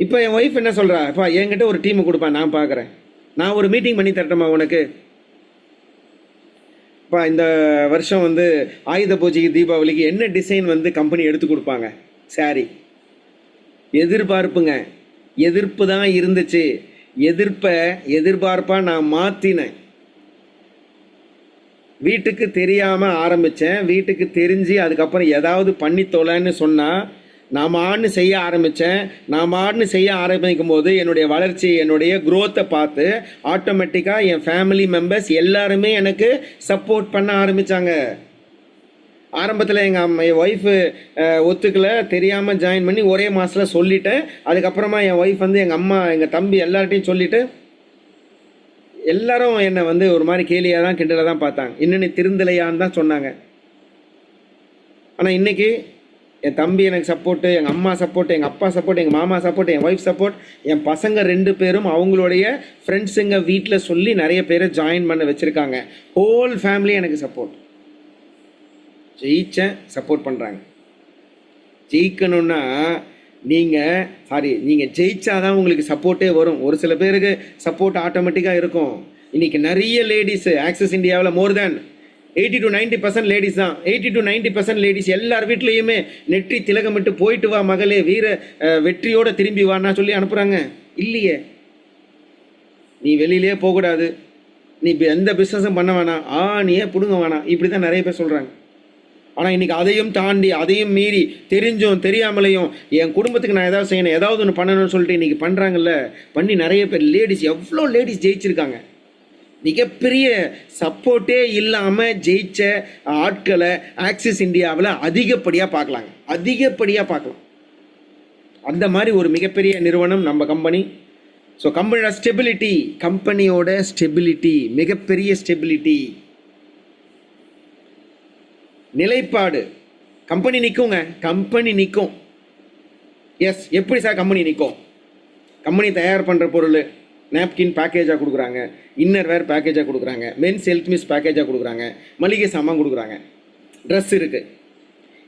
இப்போ என் ஒய்ஃப் என்ன சொல்கிறா? இப்போ என்கிட்ட ஒரு டீமை கொடுப்பேன், நான் பார்க்குறேன், நான் ஒரு மீட்டிங் பண்ணி தரட்டுமா உனக்கு? இப்போ இந்த வருஷம் வந்து ஆயுத பூஜைக்கு, தீபாவளிக்கு என்ன டிசைன் வந்து கம்பெனி எடுத்து கொடுப்பாங்க? சாரி. எதிர்பார்ப்புங்க, எதிர்ப்பு தான் இருந்துச்சு. எதிர்பார்ப்பாக நான் மாற்றினேன். வீட்டுக்கு தெரியாமல் ஆரம்பித்தேன், வீட்டுக்கு தெரிஞ்சு அதுக்கப்புறம் ஏதாவது பண்ணி தொலைன்னு சொன்னால் நான் செய்ய ஆரம்பிக்கும் போது என்னுடைய வளர்ச்சி, என்னுடைய குரோத்தை பார்த்து ஆட்டோமேட்டிக்காக என் ஃபேமிலி மெம்பர்ஸ் எல்லாருமே எனக்கு சப்போர்ட் பண்ண ஆரம்பித்தாங்க. ஆரம்பத்தில் என் ஒய்ஃபு ஒத்துக்கலை, தெரியாமல் ஜாயின் பண்ணி ஒரே மாதத்தில் சொல்லிட்டேன். அதுக்கப்புறமா என் ஒய்ஃப் வந்து எங்கள் அம்மா, எங்கள் தம்பி எல்லார்ட்டையும் சொல்லிவிட்டு எல்லாரும் என்னை வந்து ஒரு மாதிரி கேலியாக தான், கிண்டலாக தான் பார்த்தாங்க. இன்னும் நீ திருந்தலையான்னு தான் சொன்னாங்க. ஆனால் இன்றைக்கி என் தம்பி எனக்கு சப்போர்ட்டு, எங்கள் அம்மா சப்போர்ட், எங்கள் அப்பா சப்போர்ட், எங்கள் மாமா சப்போர்ட், என் ஒய்ஃப் சப்போர்ட், என் பசங்க 2 பேரும் அவங்களுடைய ஃப்ரெண்ட்ஸுங்க வீட்டில் சொல்லி நிறைய பேரை ஜாயின் பண்ண வச்சுருக்காங்க. ஹோல் ஃபேமிலி எனக்கு சப்போர்ட். ஜெயிச்சேன், சப்போர்ட் பண்ணுறாங்க. ஜெயிக்கணும்னா நீங்கள் ஜெயிச்சாதான் உங்களுக்கு சப்போர்ட்டே வரும். ஒரு சில பேருக்கு சப்போர்ட் ஆட்டோமேட்டிக்காக இருக்கும். இன்றைக்கி நிறைய லேடிஸு ஆக்சஸ் இந்தியாவில் மோர் தேன் 80 to 90% லேடிஸ் தான். 80 to 90% லேடிஸ் எல்லார் வீட்லேயுமே நெற்றி திலகமிட்டு போயிட்டு வா மகளே, வெற்றியோடு திரும்பி வான்னா சொல்லி அனுப்புகிறாங்க. இல்லையே, நீ வெளியிலே போகக்கூடாது, நீ எந்த பிஸ்னஸும் பண்ண வேணாம், நீயே பிடுங்க வேணாம், இப்படி தான் நிறைய பேர் சொல்கிறாங்க. ஆனால் இன்றைக்கி அதையும் தாண்டி அதையும் மீறி தெரிஞ்சும் தெரியாமலையும் என் குடும்பத்துக்கு நான் ஏதாவது செய்யணும், ஏதாவது ஒன்று பண்ணணும்னு சொல்லிட்டு இன்றைக்கி பண்ணுறாங்கல்ல. பண்ணி நிறைய பேர் லேடிஸ், எவ்வளோ லேடிஸ் ஜெயிச்சிருக்காங்க. மிகப்பெரிய சப்போர்ட்டே இல்லாமல் ஜெயிச்ச ஆட்களை ஆக்சிஸ் இந்தியாவில் அதிகப்படியாக பார்க்கலாம். அந்த மாதிரி ஒரு மிகப்பெரிய நிறுவனம் நம்ம கம்பெனி. ஸோ கம்பெனியோட ஸ்டெபிலிட்டி மிகப்பெரிய ஸ்டெபிலிட்டி, நிலைப்பாடு. கம்பெனி நிற்கும். எஸ், எப்படி சார் கம்பெனி நிற்கும்? கம்பெனி தயார் பண்ணுற பொருள் நாப்கின் பேக்கேஜாக கொடுக்குறாங்க, இன்னர் வேர் பேக்கேஜாக கொடுக்குறாங்க, மென்ஸ் ஹெல்த் மிஸ் பேக்கேஜாக கொடுக்குறாங்க, மளிகை சாமான் கொடுக்குறாங்க, ட்ரெஸ் இருக்குது.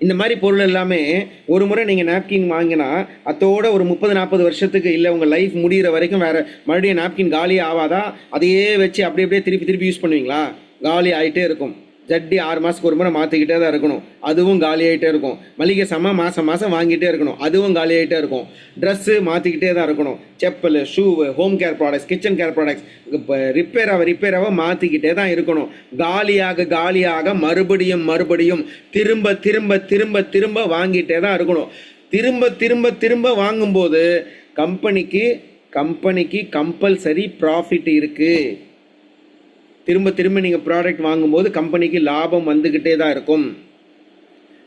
இந்த மாதிரி பொருள் எல்லாமே ஒரு முறை நீங்கள் நாப்கின் வாங்கினா அதோட ஒரு 30-40 வருஷத்துக்கு இல்லை உங்கள் லைஃப் முடிகிற வரைக்கும் வேறு மறுபடியும் நாப்கின் காலி ஆகாதா? அதையே வச்சு அப்படியே திருப்பி யூஸ் பண்ணுவீங்களா? காலி ஆகிட்டே இருக்கும். ஜட்டி 6 மாதத்துக்கு ஒரு முறை மாற்றிக்கிட்டே தான் இருக்கணும், அதுவும் காலி ஆகிட்டே இருக்கும். மளிகை சாமான் மாதம் வாங்கிட்டே இருக்கணும், அதுவும் காலி ஆகிட்டே இருக்கும். ட்ரெஸ்ஸு மாற்றிக்கிட்டே தான் இருக்கணும். Chappal, shoe, home care products, kitchen care products இப்போ ரிப்பேராக மாற்றிக்கிட்டே தான் இருக்கணும். காலியாக மறுபடியும் திரும்ப வாங்கிட்டே தான் இருக்கணும். திரும்ப வாங்கும்போது கம்பெனிக்கு கம்பல்சரி ப்ராஃபிட் இருக்குது. திரும்ப நீங்கள் ப்ராடக்ட் வாங்கும்போது கம்பெனிக்கு லாபம் வந்துக்கிட்டே தான் இருக்கும்.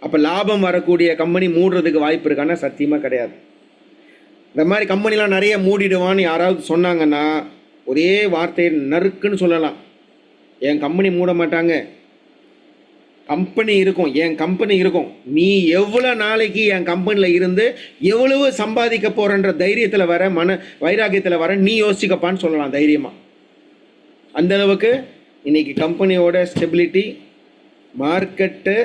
அப்போ லாபம் வரக்கூடிய கம்பெனி மூடுறதுக்கு வாய்ப்பு இருக்கான்னா சத்தியமாக கிடையாது. இந்த மாதிரி கம்பெனிலாம் நிறைய மூடிடுவான்னு யாராவது சொன்னாங்கன்னா ஒரே வார்த்தையை நறுக்குன்னு சொல்லலாம், என் கம்பெனி மூட மாட்டாங்க. என் கம்பெனி இருக்கும். நீ எவ்வளோ நாளைக்கு என் கம்பெனியில் இருந்து எவ்வளவு சம்பாதிக்க போகிறன்ற தைரியத்தில் வர, வைராகியத்தில் வர நீ யோசிக்கப்பான்னு சொல்லலாம் தைரியமாக. அந்த அளவுக்கு இன்னைக்கு கம்பெனியோட ஸ்டெபிலிட்டி, மார்க்கெட்டு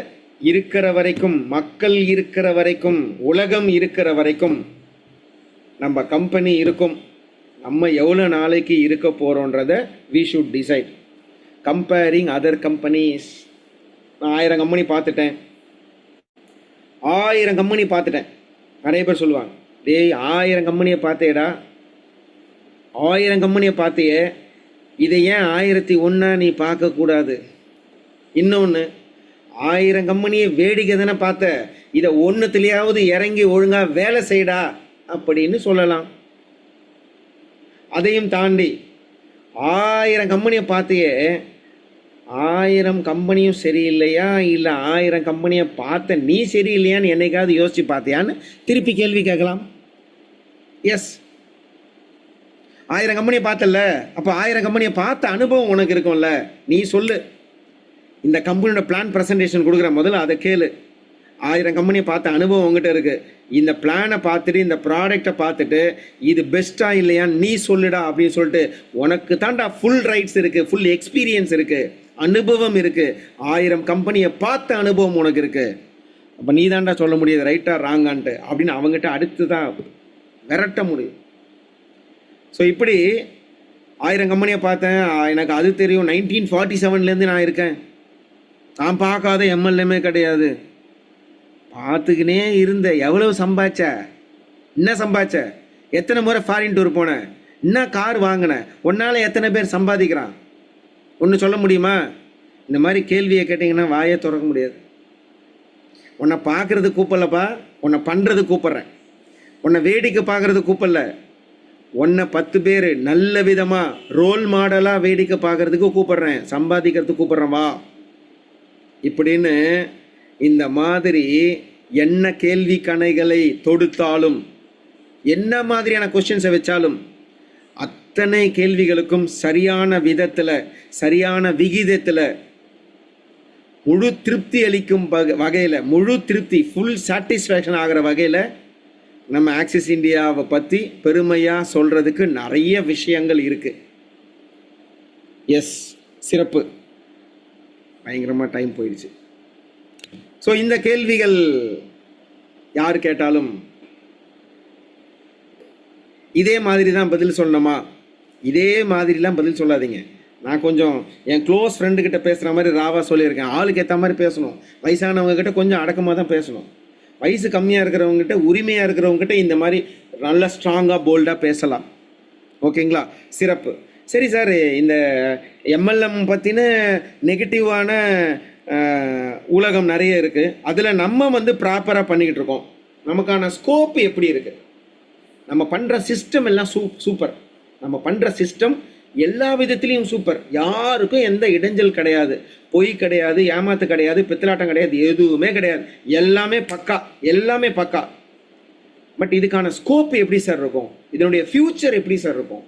இருக்கிற வரைக்கும், மக்கள் இருக்கிற வரைக்கும், உலகம் இருக்கிற வரைக்கும் நம்ம கம்பெனி இருக்கும். நம்ம எவ்வளோ நாளைக்கு இருக்க போகிறோன்றதை we should decide. Comparing other companies. நான் 1000 கம்பெனி பார்த்துட்டேன். நிறைய பேர் சொல்லுவாங்க, டேய் 1000 கம்பெனியை பார்த்தேடா, 1000 கம்பெனியை பார்த்தியே, இதை ஏன் 1001 நீ பார்க்கக்கூடாது? இன்னொன்று, 1000 கம்பெனியை வேடிக்கை தானே பார்த்த, இதை ஒன்றுத்துலையாவது இறங்கி ஒழுங்காக வேலை செய்டா அப்படின்னு சொல்லலாம். அதையும் தாண்டி 1000 கம்பெனியை பார்த்தியே, 1000 கம்பெனியும் சரியில்லையா, இல்லை 1000 கம்பெனியை பார்த்த நீ சரியில்லையான்னு என்னைக்காவது யோசிச்சு பார்த்தியான்னு திருப்பி கேள்வி கேட்கலாம். எஸ், 1000 கம்பெனியை பார்த்தல, அப்போ 1000 கம்பெனியை பார்த்த அனுபவம் உனக்கு இருக்கும்ல. நீ சொல்லு, இந்த கம்பெனியோட பிளான் ப்ரெசன்டேஷன் கொடுக்குற முதல்ல அதை கேளு. 1000 கம்பெனியை பார்த்த அனுபவம் உங்ககிட்ட இருக்குது. இந்த பிளானை பார்த்துட்டு, இந்த ப்ராடக்டை பார்த்துட்டு இது பெஸ்ட்டாக இல்லையான்னு நீ சொல்லுடா அப்படின்னு சொல்லிட்டு உனக்கு தாண்டா ஃபுல் ரைட்ஸ் இருக்குது, ஃபுல் எக்ஸ்பீரியன்ஸ் இருக்குது, அனுபவம் இருக்குது. 1000 கம்பெனியை பார்த்த அனுபவம் உனக்கு இருக்குது. அப்போ நீ தாண்டா சொல்ல முடியாது ரைட்டாக ராங்கான்ட்டு அப்படின்னு அவங்ககிட்ட அடுத்து தான் விரட்ட முடியும். ஸோ இப்படி 1000 கம்பெனியை பார்த்தேன், எனக்கு அது தெரியும், 1947 நான் இருக்கேன், நான் பார்க்காத எம்எல்ஏமே கிடையாது, பார்த்துக்கினே இருந்த. எவ்வளவு சம்பாதிச்ச? என்ன சம்பாதிச்ச? எத்தனை முறை ஃபாரின் டூர் போன? என்ன கார் வாங்கின? உன்னால் எத்தனை பேர் சம்பாதிக்கிறான்? ஒன்று சொல்ல முடியுமா? இந்த மாதிரி கேள்வியை கேட்டிங்கன்னா வாயை திறக்க முடியாது. உன்னை பார்க்குறது கூப்பிடலப்பா, உன்னை பண்ணுறது கூப்பிட்றேன். உன்னை வேடிக்கை பார்க்குறது கூப்பிடல, உன்னை 10 பேர் நல்ல விதமாக ரோல் மாடலாக வேடிக்கை பார்க்குறதுக்கு கூப்பிட்றேன், சம்பாதிக்கிறதுக்கு கூப்பிட்றேன் வா இப்படின்னு. இந்த மாதிரி என்ன கேள்வி கணைகளை தொடுத்தாலும், என்ன மாதிரியான கொஸ்டின்ஸை வச்சாலும், அத்தனை கேள்விகளுக்கும் சரியான விதத்தில், சரியான விகிதத்தில், முழு திருப்தி அளிக்கும் வகையில், முழு திருப்தி, ஃபுல் சாட்டிஸ்ஃபேக்ஷன் ஆகிற வகையில் நம்ம ஆக்சிஸ் இந்தியாவை பற்றி பெருமையாக சொல்கிறதுக்கு நிறைய விஷயங்கள் இருக்குது. எஸ், சிறப்பு. பயங்கரமாக டைம் போயிடுச்சு. ஸோ இந்த கேள்விகள் யார் கேட்டாலும் இதே மாதிரி தான் பதில் சொல்லணுமா? இதே மாதிரிலாம் பதில் சொல்லாதீங்க. நான் கொஞ்சம் என் க்ளோஸ் ஃப்ரெண்டுக்கிட்ட பேசுகிற மாதிரி ராவாக சொல்லியிருக்கேன். ஆளுக்கு ஏற்ற மாதிரி பேசணும். வயசானவங்கக்கிட்ட கொஞ்சம் அடக்கமாக தான் பேசணும். வயசு கம்மியாக இருக்கிறவங்ககிட்ட, உரிமையாக இருக்கிறவங்ககிட்ட இந்த மாதிரி நல்லா ஸ்ட்ராங்காக போல்டாக பேசலாம். ஓகேங்களா? சிறப்பு. சரி சார், இந்த எம்எல்எம் பற்றின நெகட்டிவான உலகம் நிறைய இருக்குது. அதில் நம்ம வந்து ப்ராப்பராக பண்ணிக்கிட்டு இருக்கோம். நமக்கான ஸ்கோப் எப்படி இருக்குது? நம்ம பண்ணுற சிஸ்டம் எல்லாம் சூப்பர். நம்ம பண்ணுற சிஸ்டம் எல்லா விதத்துலேயும் சூப்பர். யாருக்கும் எந்த இடைஞ்சல் கிடையாது, பொய் கிடையாது, ஏமாத்து கிடையாது, பித்தலாட்டம் கிடையாது, எதுவுமே கிடையாது. எல்லாமே பக்கா, எல்லாமே பக்கா. பட் இதுக்கான ஸ்கோப் எப்படி சார் இருக்கும்? இதனுடைய ஃபியூச்சர் எப்படி சார் இருக்கும்?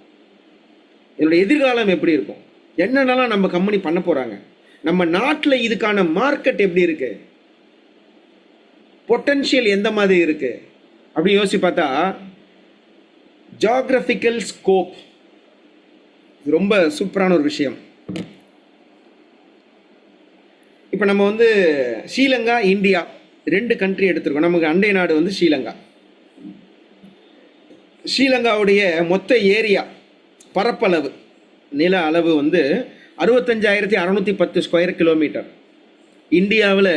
இதனுடைய எதிர்காலம் எப்படி இருக்கும்? என்னென்னலாம் நம்ம கம்பெனி பண்ண போகிறாங்க? நம்ம நாட்டில் இதுக்கான மார்க்கெட் எப்படி இருக்கு? பொட்டன்ஷியல் எந்த மாதிரி இருக்கு அப்படி யோசிச்சு பார்த்தா, ஜியோகிராஃபிக்கல் ஸ்கோப் ரொம்ப சூப்பரான ஒரு விஷயம். இப்போ நம்ம வந்து ஸ்ரீலங்கா, இந்தியா 2 கண்ட்ரி எடுத்திருக்கோம். நமக்கு அண்டை நாடு வந்து ஸ்ரீலங்கா. ஸ்ரீலங்காவுடைய மொத்த ஏரியா, பரப்பளவு, நில அளவு வந்து 65,610 ஸ்கொயர் கிலோமீட்டர். இந்தியாவில்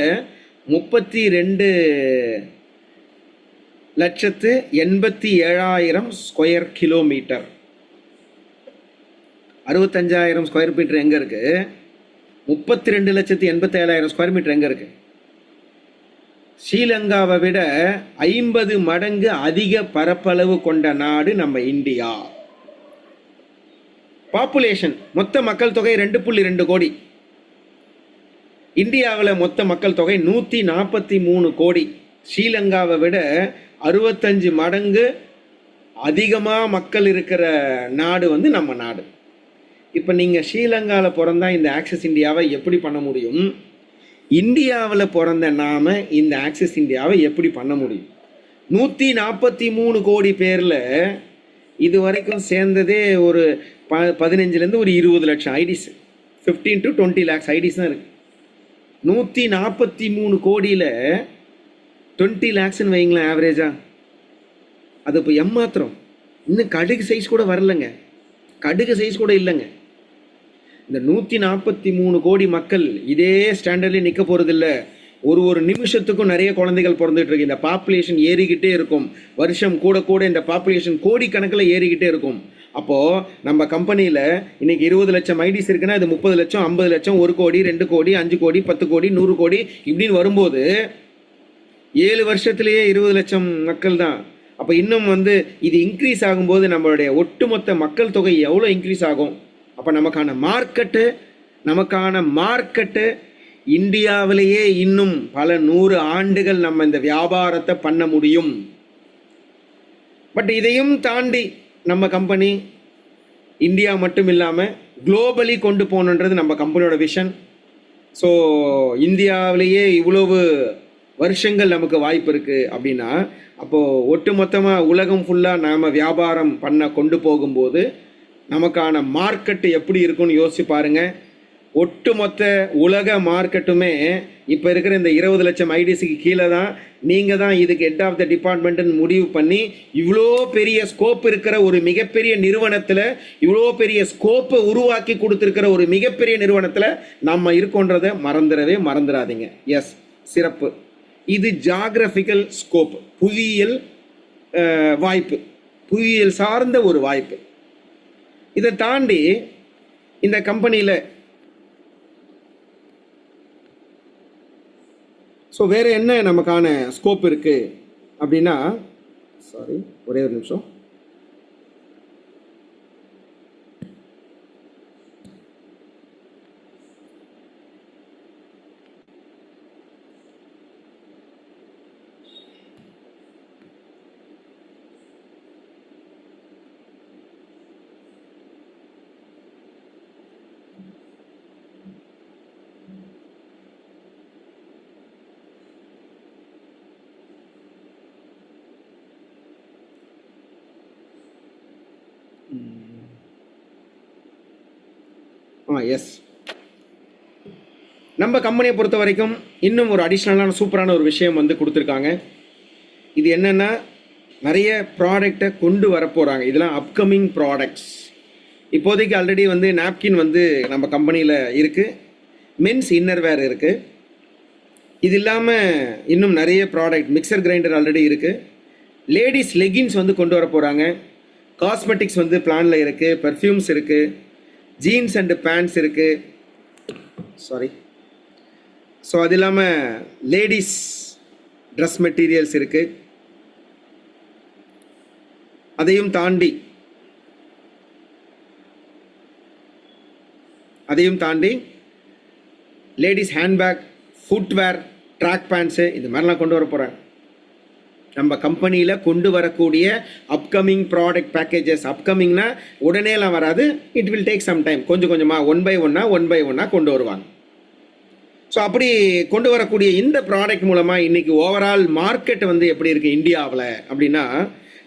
32,87,000 ஸ்கொயர் கிலோமீட்டர். 65,000 ஸ்கொயர் மீட்டர் எங்கே இருக்குது? 32,87,000 ஸ்கொயர் மீட்டர் எங்கே இருக்குது? ஸ்ரீலங்காவை விட 50 மடங்கு அதிக பரப்பளவு கொண்ட நாடு நம்ம இந்தியா. பாப்புலேஷன், மொத்த மக்கள் தொகை 2.2 கோடி. இந்தியாவில் மொத்த மக்கள் தொகை 143 கோடி. ஸ்ரீலங்காவை விட 65 மடங்கு அதிகமாக மக்கள் இருக்கிற நாடு வந்து நம்ம நாடு. இப்போ நீங்கள் ஸ்ரீலங்காவில் பிறந்தா இந்த ஆக்சஸ் இந்தியாவை எப்படி பண்ண முடியும்? இந்தியாவில் பிறந்த நாம இந்த ஆக்சஸ் இந்தியாவை எப்படி பண்ண முடியும்? 143 கோடி பேரில் இது வரைக்கும் சேர்ந்ததே ஒரு 15லேருந்து ஒரு 20 லட்சம் ஐடிஸ், 15 to 20 lakhs ஐடிஸ் தான் இருக்குது. 143 கோடியில் 20 lakhsன்னு வைங்களேன் ஆவரேஜா. அது இப்போ எம்மாத்திரம், இன்னும் கடுகு சைஸ் கூட வரலைங்க, கடுகு சைஸ் கூட இல்லைங்க. இந்த 143 கோடி மக்கள் இதே ஸ்டாண்டர்ட்லேயே நிற்க போகிறதில்ல. ஒரு நிமிஷத்துக்கும் நிறைய குழந்தைகள் பிறந்துட்டு இருக்கு. இந்த பாப்புலேஷன் ஏறிக்கிட்டே இருக்கும். வருஷம் கூட கூட இந்த பாப்புலேஷன் கோடிக்கணக்கில் ஏறிக்கிட்டே இருக்கும். அப்போது நம்ம கம்பெனியில் இன்னைக்கு 20 லட்சம் ஐடிஸ் இருக்குன்னா இது 30 லட்சம், 50 லட்சம், 1 கோடி, 2 கோடி, 5 கோடி, 10 கோடி, 100 கோடி இப்படின்னு வரும்போது 7 வருஷத்துலேயே 20 லட்சம் மக்கள் தான். அப்போ இன்னும் வந்து இது இன்க்ரீஸ் ஆகும்போது நம்மளுடைய ஒட்டுமொத்த மக்கள் தொகை எவ்வளோ இன்க்ரீஸ் ஆகும்? அப்போ நமக்கான மார்க்கெட்டு இந்தியாவிலேயே இன்னும் பல 100 ஆண்டுகள் நம்ம இந்த வியாபாரத்தை பண்ண முடியும். பட் இதையும் தாண்டி நம்ம கம்பெனி இந்தியா மட்டும் இல்லாமல் குளோபலி கொண்டு போகணுன்றது நம்ம கம்பெனியோட விஷன். ஸோ இந்தியாவிலேயே இவ்வளவு வருஷங்கள் நமக்கு வாய்ப்பு இருக்குது அப்படின்னா, அப்போது ஒட்டுமொத்தமாக உலகம் ஃபுல்லாக நாம் வியாபாரம் பண்ண கொண்டு போகும்போது நமக்கான மார்க்கெட்டு எப்படி இருக்குன்னு யோசிச்சு பாருங்கள். ஒட்டுமொத்த உலக மார்க்கெட்டுமே இப்போ இருக்கிற இந்த 20 லட்சம் ஐடிஸுக்கு கீழே தான். நீங்கள் தான் இதுக்கு ஹெட் ஆஃப் த டிபார்ட்மெண்ட்டுன்னு முடிவு பண்ணி இவ்வளோ பெரிய ஸ்கோப் இருக்கிற ஒரு மிகப்பெரிய நிறுவனத்தில், இவ்வளோ பெரிய ஸ்கோப்பை உருவாக்கி கொடுத்துருக்கிற ஒரு மிகப்பெரிய நிறுவனத்தில் நம்ம இருக்கோன்றதை மறந்துடாதீங்க. எஸ், சிறப்பு. இது ஜியோகிராஃபிக்கல் ஸ்கோப், புவியியல் வாய்ப்பு, புவியியல் சார்ந்த ஒரு வாய்ப்பு. இதை தாண்டி இந்த கம்பெனியில் ஸோ வேறு என்ன நமக்கான ஸ்கோப் இருக்குது அப்படின்னா, ஒரே ஒரு நிமிஷம். எஸ், நம்ம கம்பெனியை பொறுத்த வரைக்கும் இன்னும் ஒரு அடிஷ்னலான சூப்பரான ஒரு விஷயம் வந்து கொடுத்துருக்காங்க. இது என்னென்னா, நிறைய ப்ராடக்டை கொண்டு வரப்போகிறாங்க. இதெல்லாம் அப்கமிங் ப்ராடக்ட்ஸ். இப்போதைக்கு ஆல்ரெடி வந்து நாப்கின் வந்து நம்ம கம்பெனியில் இருக்குது, மென்ஸ் இன்னர்வேர் இருக்குது. இது இல்லாமல் இன்னும் நிறைய ப்ராடக்ட், மிக்சர் கிரைண்டர் ஆல்ரெடி இருக்குது. லேடிஸ் லெகின்ஸ் வந்து கொண்டு வர போகிறாங்க. காஸ்மெட்டிக்ஸ் வந்து பிளானில் இருக்குது. பெர்ஃப்யூம்ஸ் இருக்குது. ஜீன்ஸ் அண்டு பேண்ட்ஸ் இருக்குது. ஸோ அது இல்லாமல் லேடிஸ் ட்ரெஸ் மெட்டீரியல்ஸ் இருக்குது. அதையும் தாண்டி ladies handbag, footwear, track pants இது மாதிரிலாம் கொண்டு வர போகிறேன். நம்ம கம்பெனியில் கொண்டு வரக்கூடிய அப்கமிங் ப்ராடக்ட் பேக்கேஜஸ், அப்கமிங்னா உடனேலாம் வராது, it will take some time, கொஞ்சம் கொஞ்சமாக ஒன் பை ஒன்னாக கொண்டு வருவாங்க. ஸோ அப்படி கொண்டு வரக்கூடிய இந்த ப்ராடக்ட் மூலமாக இன்றைக்கி ஓவரால் மார்க்கெட் வந்து எப்படி இருக்குது இந்தியாவில் அப்படின்னா,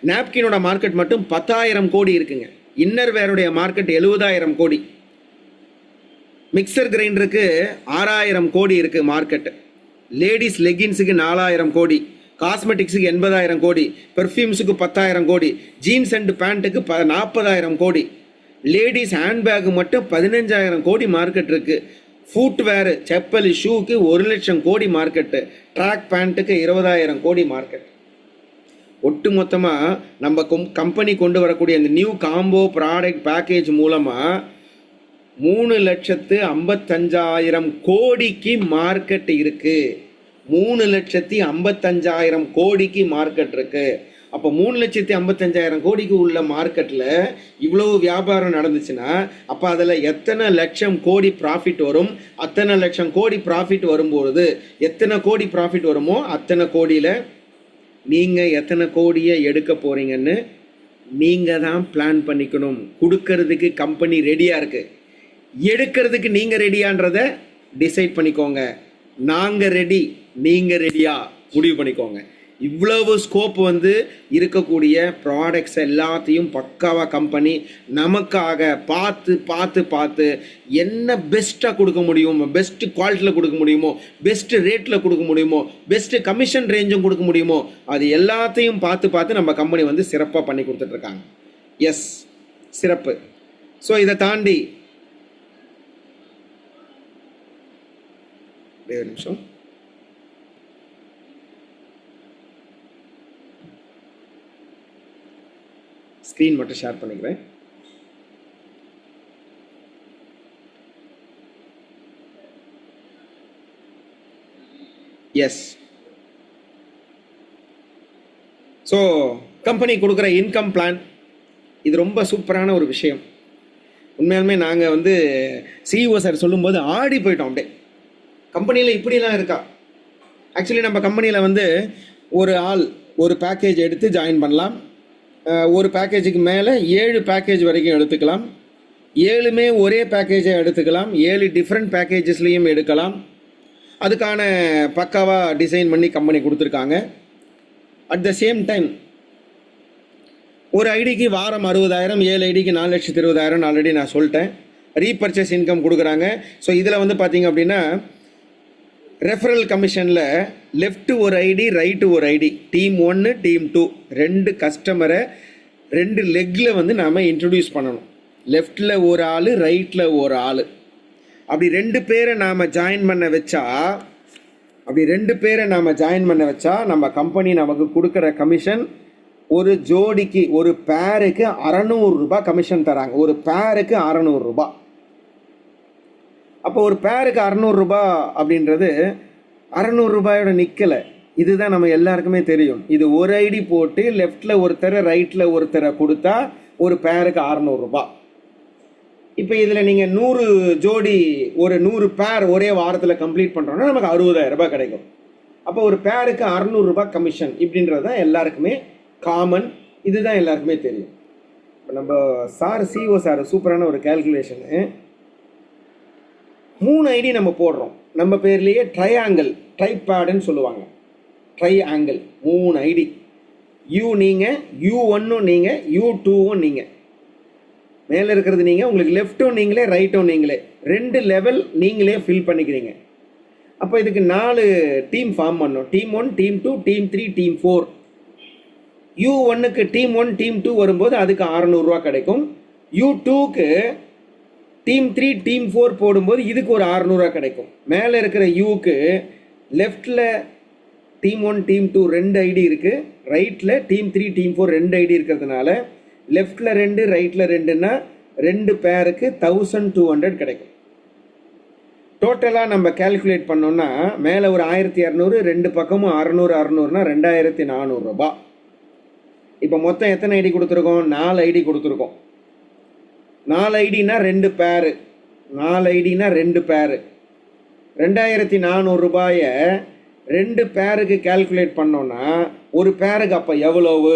நாப்கினோட மார்க்கெட் மட்டும் 10,000 கோடி இருக்குங்க. இன்னர்வேருடைய மார்க்கெட் 70,000 கோடி. மிக்சர் கிரைண்டருக்கு 6,000 கோடி இருக்குது மார்க்கெட்டு. லேடிஸ் லெகின்ஸுக்கு 4,000 கோடி, காஸ்மெட்டிக்ஸுக்கு 80,000 கோடி, பெர்ஃப்யூம்ஸுக்கு 10,000 கோடி, ஜீன்ஸ் அண்ட் பேண்ட்டுக்கு 40,000 கோடி, லேடிஸ் ஹேண்ட்பேக்கு மட்டும் 15,000 கோடி மார்க்கெட் இருக்குது. ஃபுட்வேரு, செப்பல், ஷூக்கு 1,00,000 கோடி மார்க்கெட்டு, ட்ராக் பேண்ட்டுக்கு 20,000 கோடி மார்க்கெட். ஒட்டு மொத்தமாக நம்ம கம்பெனி கொண்டு வரக்கூடிய இந்த நியூ காம்போ ப்ராடக்ட் பேக்கேஜ் மூலமாக 3,55,000 கோடிக்கு மார்க்கெட் இருக்குது. 3,55,000 கோடிக்கு மார்க்கெட் இருக்குது. அப்போ 3,55,000 கோடிக்கு உள்ள மார்க்கெட்டில் இவ்வளவு வியாபாரம் நடந்துச்சுன்னா அப்போ அதில் எத்தனை லட்சம் கோடி ப்ராஃபிட் வரும்? அத்தனை லட்சம் கோடி ப்ராஃபிட் வரும்பொழுது எத்தனை கோடி ப்ராஃபிட் வருமோ அத்தனை கோடியில் நீங்கள் எத்தனை கோடியை எடுக்க போகிறீங்கன்னு நீங்கள் தான் பிளான் பண்ணிக்கணும். கொடுக்கறதுக்கு கம்பெனி ரெடியாக இருக்குது, எடுக்கிறதுக்கு நீங்கள் ரெடியான்றதை டிசைட் பண்ணிக்கோங்க. நாங்கள் ரெடி, நீங்கள் ரெடியா முடிவு பண்ணிக்கோங்க. இவ்வளவு ஸ்கோப் வந்து இருக்கக்கூடிய ப்ராடக்ட்ஸ் எல்லாத்தையும் பக்காவாக கம்பெனி நமக்காக பார்த்து என்ன பெஸ்ட்டாக கொடுக்க முடியுமோ, பெஸ்ட்டு குவாலிட்டியில் கொடுக்க முடியுமோ, பெஸ்ட்டு ரேட்டில் கொடுக்க முடியுமோ, பெஸ்ட்டு கமிஷன் ரேஞ்சும் கொடுக்க முடியுமோ, அது எல்லாத்தையும் பார்த்து நம்ம கம்பெனி வந்து சிறப்பாக பண்ணி கொடுத்துட்ருக்காங்க. எஸ், சிறப்பு. ஸோ இதை தாண்டி ஒரு நிமிஷம், ஸ்க்ரீன் மட்டும் ஷேர் பண்ணிக்கிறேன். எஸ், ஸோ கம்பெனி கொடுக்குற இன்கம் பிளான் இது ரொம்ப சூப்பரான ஒரு விஷயம். உண்மையாலுமே நாங்கள் வந்து சிஇஓ சார் சொல்லும்போது ஆடி போயிட்டோம். அப்படியே கம்பெனியில் இப்படிலாம் இருக்கா? ஆக்சுவலி நம்ம கம்பெனியில் வந்து ஒரு ஆள் ஒரு பேக்கேஜ் எடுத்து ஜாயின் பண்ணலாம். ஒரு பேக்கேஜுக்கு மேலே 7 பேக்கேஜ் வரைக்கும் எடுத்துக்கலாம். 7மே ஒரே பேக்கேஜை எடுத்துக்கலாம். 7 டிஃப்ரெண்ட் பேக்கேஜஸ்லேயும் எடுக்கலாம். அதுக்கான பக்காவாக டிசைன் பண்ணி கம்பெனி கொடுத்துருக்காங்க. அட் த சேம் டைம் ஒரு ஐடிக்கு வாரம் 60,000, 7 ஐடிக்கு 4,20,000 ஆல்ரெடி நான் சொல்லிட்டேன். ரீபர்ச்சேஸ் இன்கம் கொடுக்குறாங்க. ஸோ இதில் வந்து பார்த்திங்க அப்படின்னா ரெஃபரல் கமிஷனில் லெஃப்ட்டு ஒரு ஐடி, ரைட்டு ஒரு ஐடி, டீம் 1 டீம் 2 2 கஸ்டமரை 2 லெக்கில் வந்து நாம் இன்ட்ரடியூஸ் பண்ணணும். லெஃப்டில் ஒரு ஆள், ரைட்டில் ஒரு ஆள், அப்படி 2 பேரை நாம் ஜாயின் பண்ண வச்சா நம்ம கம்பெனி நமக்கு கொடுக்குற கமிஷன் ஒரு ஜோடிக்கு, ஒரு பேருக்கு 600 ரூபாய் கமிஷன் தராங்க. ஒரு பேருக்கு 600 ரூபாய். அப்போ ஒரு பேருக்கு 600 ரூபாய் அப்படின்றது 600 ரூபாயோட நிற்கலை. இதுதான் நம்ம எல்லாருக்குமே தெரியும். இது ஒரு ஐடி போட்டு லெஃப்டில் ஒருத்தரை, ரைட்டில் ஒருத்தரை கொடுத்தா ஒரு பேருக்கு 600 ரூபாய். இப்போ இதில் நீங்கள் 100 ஜோடி, ஒரு 100 பேர் ஒரே வாரத்தில் கம்ப்ளீட் பண்ணுறோன்னா நமக்கு 60,000 ரூபாய் கிடைக்கும். அப்போ ஒரு பேருக்கு 600 ரூபாய் கமிஷன் இப்படின்றது தான் எல்லாருக்குமே காமன். இதுதான் எல்லாருக்குமே தெரியும். இப்போ நம்ம சிஓ சார் சூப்பரான ஒரு கேல்குலேஷனு. 3 ஐடி நம்ம போடுறோம். நம்ம பேர்லேயே ட்ரைபேடுன்னு சொல்லுவாங்க. ட்ரைஆங்கிள் 3 ஐடி. நீங்கள், U1 நீங்கள், U2 நீங்கள். மேலே இருக்கிறது நீங்கள், உங்களுக்கு லெஃப்ட்டும் நீங்களே, ரைட்டும் நீங்களே, 2 லெவல் நீங்களே ஃபில் பண்ணிக்கிறீங்க. அப்போ இதுக்கு 4 டீம் ஃபார்ம் பண்ணோம். Team 1, team 2, team 3, team 4. U1க்கு டீம் 1, டீம் 2 வரும்போது அதுக்கு 600 ரூபா கிடைக்கும். U2க்கு டீம் 3, டீம் 4 போடும்போது இதுக்கு ஒரு 600 ரூபா கிடைக்கும். மேலே இருக்கிற யூக்கு லெஃப்டில் டீம் 1, டீம் 2 2 ஐடி இருக்குது. ரைட்டில் டீம் 3, டீம் 4 2 ஐடி இருக்கிறதுனால லெஃப்டில் 2, ரைட்டில் 2ன்னா 2 பேருக்கு 1,200 கிடைக்கும். டோட்டலாக நம்ம கேல்குலேட் பண்ணோம்னா மேலே ஒரு 1200, ரெண்டு பக்கமும் 600னா 2400 ரூபா. இப்போ மொத்தம் எத்தனை ஐடி கொடுத்துருக்கோம்? 4 ஐடி கொடுத்துருக்கோம். 4 ஐடினா 2 பேரு, 4 ஐடினா 2 பேரு. 2400 ரூபாயை 2 பேருக்கு கேல்குலேட் பண்ணோன்னா ஒரு பேருக்கு அப்போ எவ்வளவு?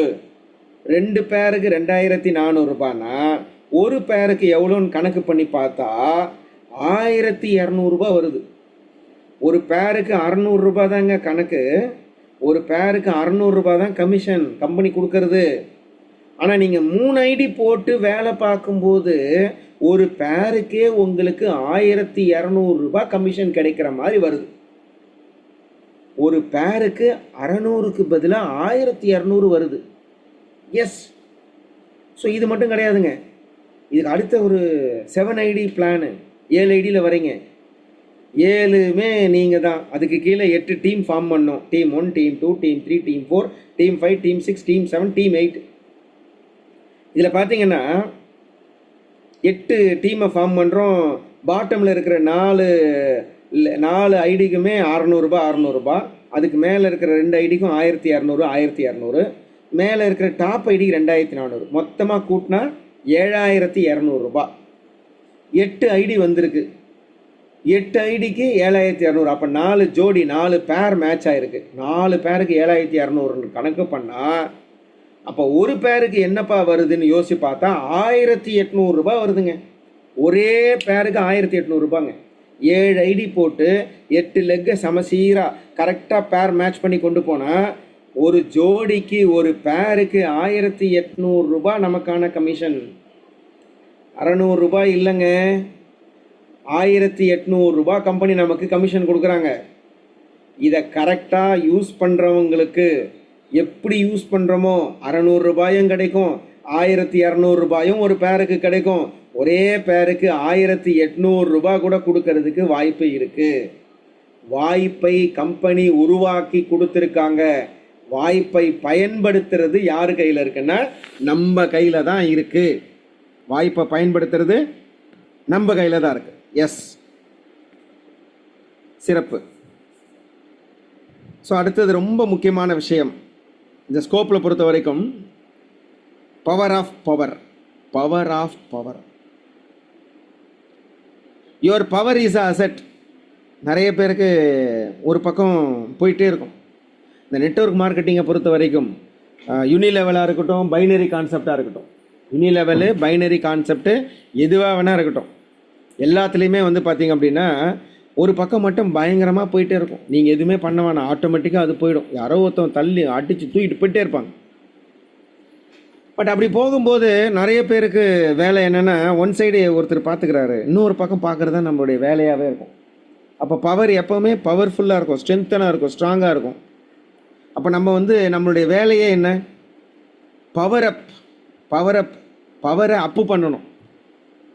2 பேருக்கு 2400 ரூபானா ஒரு பேருக்கு எவ்வளோன்னு கணக்கு பண்ணி பார்த்தா 1200 ரூபாய் வருது. ஒரு பேருக்கு 600 ரூபாய் தாங்க கணக்கு. ஒரு பேருக்கு 600 ரூபாய் தான் கமிஷன் கம்பெனி கொடுக்கறது. ஆனால் நீங்கள் 3 ஐடி போட்டு வேலை பார்க்கும்போது ஒரு பேருக்கே உங்களுக்கு 1200 ரூபாய் கமிஷன் கிடைக்கிற மாதிரி வருது. ஒரு பேருக்கு 600க்கு பதிலாக 1200 வருது. எஸ். ஸோ இது மட்டும் கிடையாதுங்க. இதுக்கு அடுத்த ஒரு 7 ஐடி பிளானு, 7 ஐடியில் வரீங்க. 7மே நீங்கள் தான். அதுக்கு கீழே 8 டீம் ஃபார்ம் பண்ணோம். Team 1, team 2, team 3, team 4, team 5, team 6, team 7, team 8. இதில் பார்த்தீங்கன்னா 8 டீமை ஃபார்ம் பண்ணுறோம். பாட்டமில் இருக்கிற 4 ஐடிக்குமே 600 ரூபாய் 600 ரூபாய். அதுக்கு மேலே இருக்கிற 2 ஐடிக்கும் 1200 1200. மேலே இருக்கிற டாப் ஐடிக்கு 2400. மொத்தமாக கூட்டினா 7200 ரூபாய். 8 ஐடி வந்திருக்கு. 8 ஐடிக்கு 7200. அப்போ 4 ஜோடி, 4 பேர் மேட்ச் ஆகிருக்கு. 4 பேருக்கு 7200 கணக்கு பண்ணால் அப்போ ஒரு பேருக்கு என்னப்பா வருதுன்னு யோசிச்சு பார்த்தா 1800 ரூபாய் வருதுங்க. ஒரே பேருக்கு 1800 ரூபாங்க. 7 ஐடி போட்டு 8 லெக்கை சமசீராக கரெக்டாக பேர் மேட்ச் பண்ணி கொண்டு போனால் ஒரு ஜோடிக்கு ஒரு பேருக்கு 1800 ரூபாய் நமக்கான கமிஷன். 600 ரூபாய் இல்லைங்க, 1800 ரூபாய் கம்பெனி நமக்கு கமிஷன் கொடுக்குறாங்க. இதை கரெக்டாக யூஸ் பண்ணுறவங்களுக்கு எப்படி யூஸ் பண்ணுறோமோ 600 ரூபாயும் கிடைக்கும், 1200 ரூபாயும் ஒரு பேருக்கு கிடைக்கும். ஒரே பேருக்கு 1800 ரூபாய் கூட கொடுக்கறதுக்கு வாய்ப்பு இருக்குது. வாய்ப்பை கம்பெனி உருவாக்கி கொடுத்துருக்காங்க. வாய்ப்பை பயன்படுத்துறது யார் கையில் இருக்குன்னா நம்ம கையில் தான் இருக்குது. வாய்ப்பை பயன்படுத்துறது நம்ம கையில் தான் இருக்குது. எஸ், சிறப்பு. ஸோ அடுத்தது ரொம்ப முக்கியமான விஷயம் இந்த ஸ்கோப்பில் பொறுத்த வரைக்கும், power of power. Power of power. Your power is a asset. நிறைய பேருக்கு ஒரு பக்கம் போயிட்டே இருக்கும். இந்த நெட்வொர்க் மார்க்கெட்டிங்கை பொறுத்த வரைக்கும் யூனிலெவலாக இருக்கட்டும், பைனரி கான்செப்டாக இருக்கட்டும், யூனிலெவலு பைனரி கான்செப்ட்டு எதுவாக வேணா இருக்கட்டும், எல்லாத்துலேயுமே வந்து பார்த்திங்க அப்படின்னா ஒரு பக்கம் மட்டும் பயங்கரமாக போயிட்டே இருக்கும். நீங்கள் எதுவுமே பண்ண வேணாம், ஆட்டோமேட்டிக்காக அது போயிடும். யாரோ ஒருத்தன் தள்ளி அடித்து தூக்கிட்டு போயிட்டே இருப்பாங்க. பட் அப்படி போகும்போது நிறைய பேருக்கு வேலை என்னென்னா, ஒன் சைடு ஒருத்தர் பார்த்துக்கிறாரு, இன்னொரு பக்கம் பார்க்குறது தான் நம்மளுடைய வேலையாகவே இருக்கும். அப்போ பவர் எப்போவுமே பவர்ஃபுல்லாக இருக்கும், ஸ்ட்ரென்த்தனாக இருக்கும், ஸ்ட்ராங்காக இருக்கும். அப்போ நம்ம வந்து நம்மளுடைய வேலையே என்ன? பவரை அப்பு பண்ணணும்.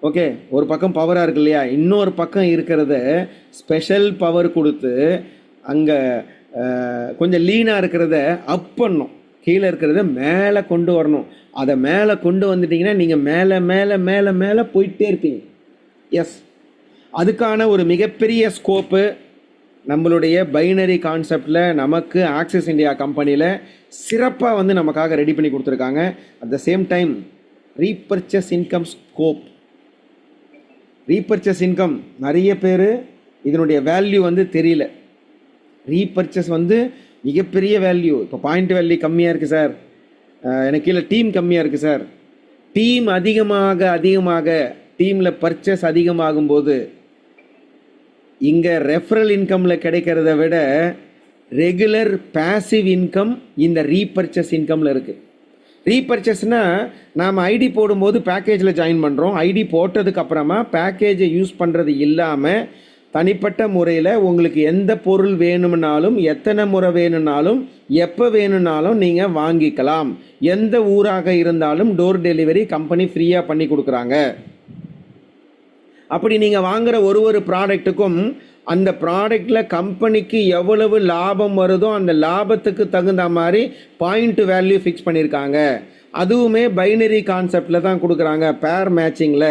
ஓகே, ஒரு பக்கம் பவராக இருக்கு இல்லையா, இன்னொரு பக்கம் இருக்கிறத ஸ்பெஷல் பவர் கொடுத்து அங்கே கொஞ்சம் லீனாக இருக்கிறத அப் பண்ணணும். கீழே இருக்கிறத மேலே கொண்டு வரணும். அதை மேலே கொண்டு வந்துட்டிங்கன்னா நீங்கள் மேலே மேலே மேலே மேலே போயிட்டே இருப்பீங்க. எஸ், அதுக்கான ஒரு மிகப்பெரிய ஸ்கோப்பு நம்மளுடைய பைனரி கான்செப்டில் நமக்கு ஆக்சிஸ் இந்தியா கம்பெனியில் சிறப்பாக வந்து நமக்காக ரெடி பண்ணி கொடுத்துருக்காங்க. At the same time repurchase income scope. Repurchase income நிறைய பேர் இதனுடைய வேல்யூ வந்து தெரியல. ரீபர்ச்சேஸ் வந்து மிகப்பெரிய வேல்யூ. இப்போ பாயிண்ட் வேல்யூ கம்மியாக இருக்குது சார், எனக்கு கீழே டீம் கம்மியாக இருக்குது சார். டீம் அதிகமாக டீமில் பர்ச்சேஸ் அதிகமாகும்போது இங்கே ரெஃபரல் இன்கமில் கிடைக்கிறத விட ரெகுலர் பேசிவ் இன்கம் இந்த ரீபர்ச்சேஸ் இன்கமில் இருக்குது. ரீபர்ச்சேஸ்னால் நாம் ஐடி போடும்போது பேக்கேஜில் ஜாயின் பண்ணுறோம். ஐடி போட்டதுக்கு அப்புறமா பேக்கேஜை யூஸ் பண்ணுறது இல்லாமல் தனிப்பட்ட முறையில் உங்களுக்கு எந்த பொருள் வேணும்னாலும், எத்தனை முறை வேணும்னாலும், எப்போ வேணும்னாலும் நீங்கள் வாங்கிக்கலாம். எந்த ஊராக இருந்தாலும் டோர் டெலிவரி கம்பெனி ஃப்ரீயாக பண்ணி கொடுக்குறாங்க. அப்படி நீங்கள் வாங்குகிற ஒரு ப்ராடக்ட்டுக்கும் அந்த ப்ராடக்டில் கம்பெனிக்கு எவ்வளவு லாபம் வருதோ அந்த லாபத்துக்கு தகுந்த மாதிரி பாயிண்ட் வேல்யூ ஃபிக்ஸ் பண்ணியிருக்காங்க. அதுவுமே பைனரி கான்செப்டில் தான் கொடுக்குறாங்க, பேர் மேட்சிங்கில்.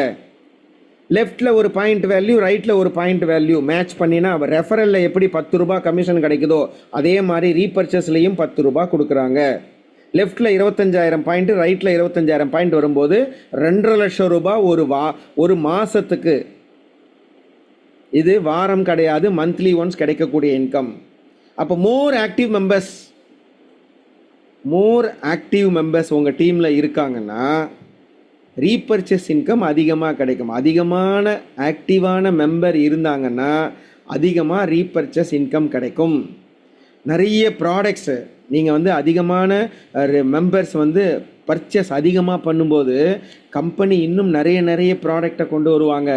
லெஃப்ட்டில் ஒரு பாயிண்ட் வேல்யூ, ரைட்டில் ஒரு பாயிண்ட் வேல்யூ மேட்ச் பண்ணினா ரெஃபரலில் எப்படி 10 ரூபா கமிஷன் கிடைக்குதோ அதே மாதிரி ரீபர்ச்சேஸ்லேயும் 10 ரூபா கொடுக்குறாங்க. லெஃப்ட்டில் 25,000 பாயிண்ட், ரைட்டில் 25,000 பாயிண்ட் வரும்போது 2.5 லட்சம் ரூபாய் ஒரு மாதத்துக்கு. இது வாரம் கிடையாது, மந்த்லி ஒன்ஸ் கிடைக்கக்கூடிய இன்கம். அப்போ மோர் ஆக்டிவ் மெம்பர்ஸ் உங்கள் டீமில் இருக்காங்கன்னா ரீபர்ச்சேஸ் இன்கம் அதிகமாக கிடைக்கும். அதிகமான ஆக்டிவான மெம்பர் இருந்தாங்கன்னா அதிகமாக ரீபர்ச்சேஸ் இன்கம் கிடைக்கும். நிறைய ப்ராடக்ட்ஸு நீங்கள் வந்து அதிகமான மெம்பர்ஸ் வந்து பர்ச்சேஸ் அதிகமாக பண்ணும்போது கம்பெனி இன்னும் நிறைய ப்ராடக்டை கொண்டு வருவாங்க.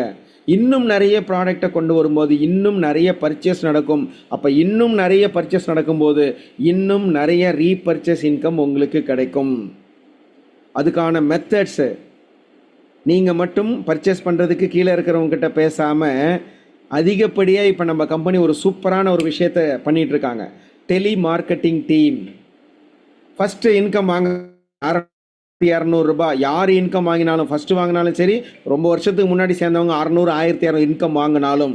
இன்னும் நிறைய ப்ராடக்டை கொண்டு வரும்போது இன்னும் நிறைய பர்ச்சேஸ் நடக்கும். அப்போ இன்னும் நிறைய பர்ச்சேஸ் நடக்கும்போது இன்னும் நிறைய ரீபர்ச்சேஸ் இன்கம் உங்களுக்கு கிடைக்கும். அதுக்கான மெத்தட்ஸு நீங்கள் மட்டும் பர்ச்சேஸ் பண்ணுறதுக்கு கீழே இருக்கிறவங்ககிட்ட பேசாமல் அதிகப்படியாக இப்போ நம்ம கம்பெனி ஒரு சூப்பரான ஒரு விஷயத்தை பண்ணிகிட்ருக்காங்க. டெலி மார்க்கெட்டிங் டீம். ஃபஸ்ட்டு இன்கம் வாங்க 200 ரூபாய். யார் இன்கம் வாங்கினாலும், ஃபஸ்ட்டு வாங்கினாலும் சரி, ரொம்ப வருஷத்துக்கு முன்னாடி சேர்ந்தவங்க 600 1200 இன்கம் வாங்கினாலும்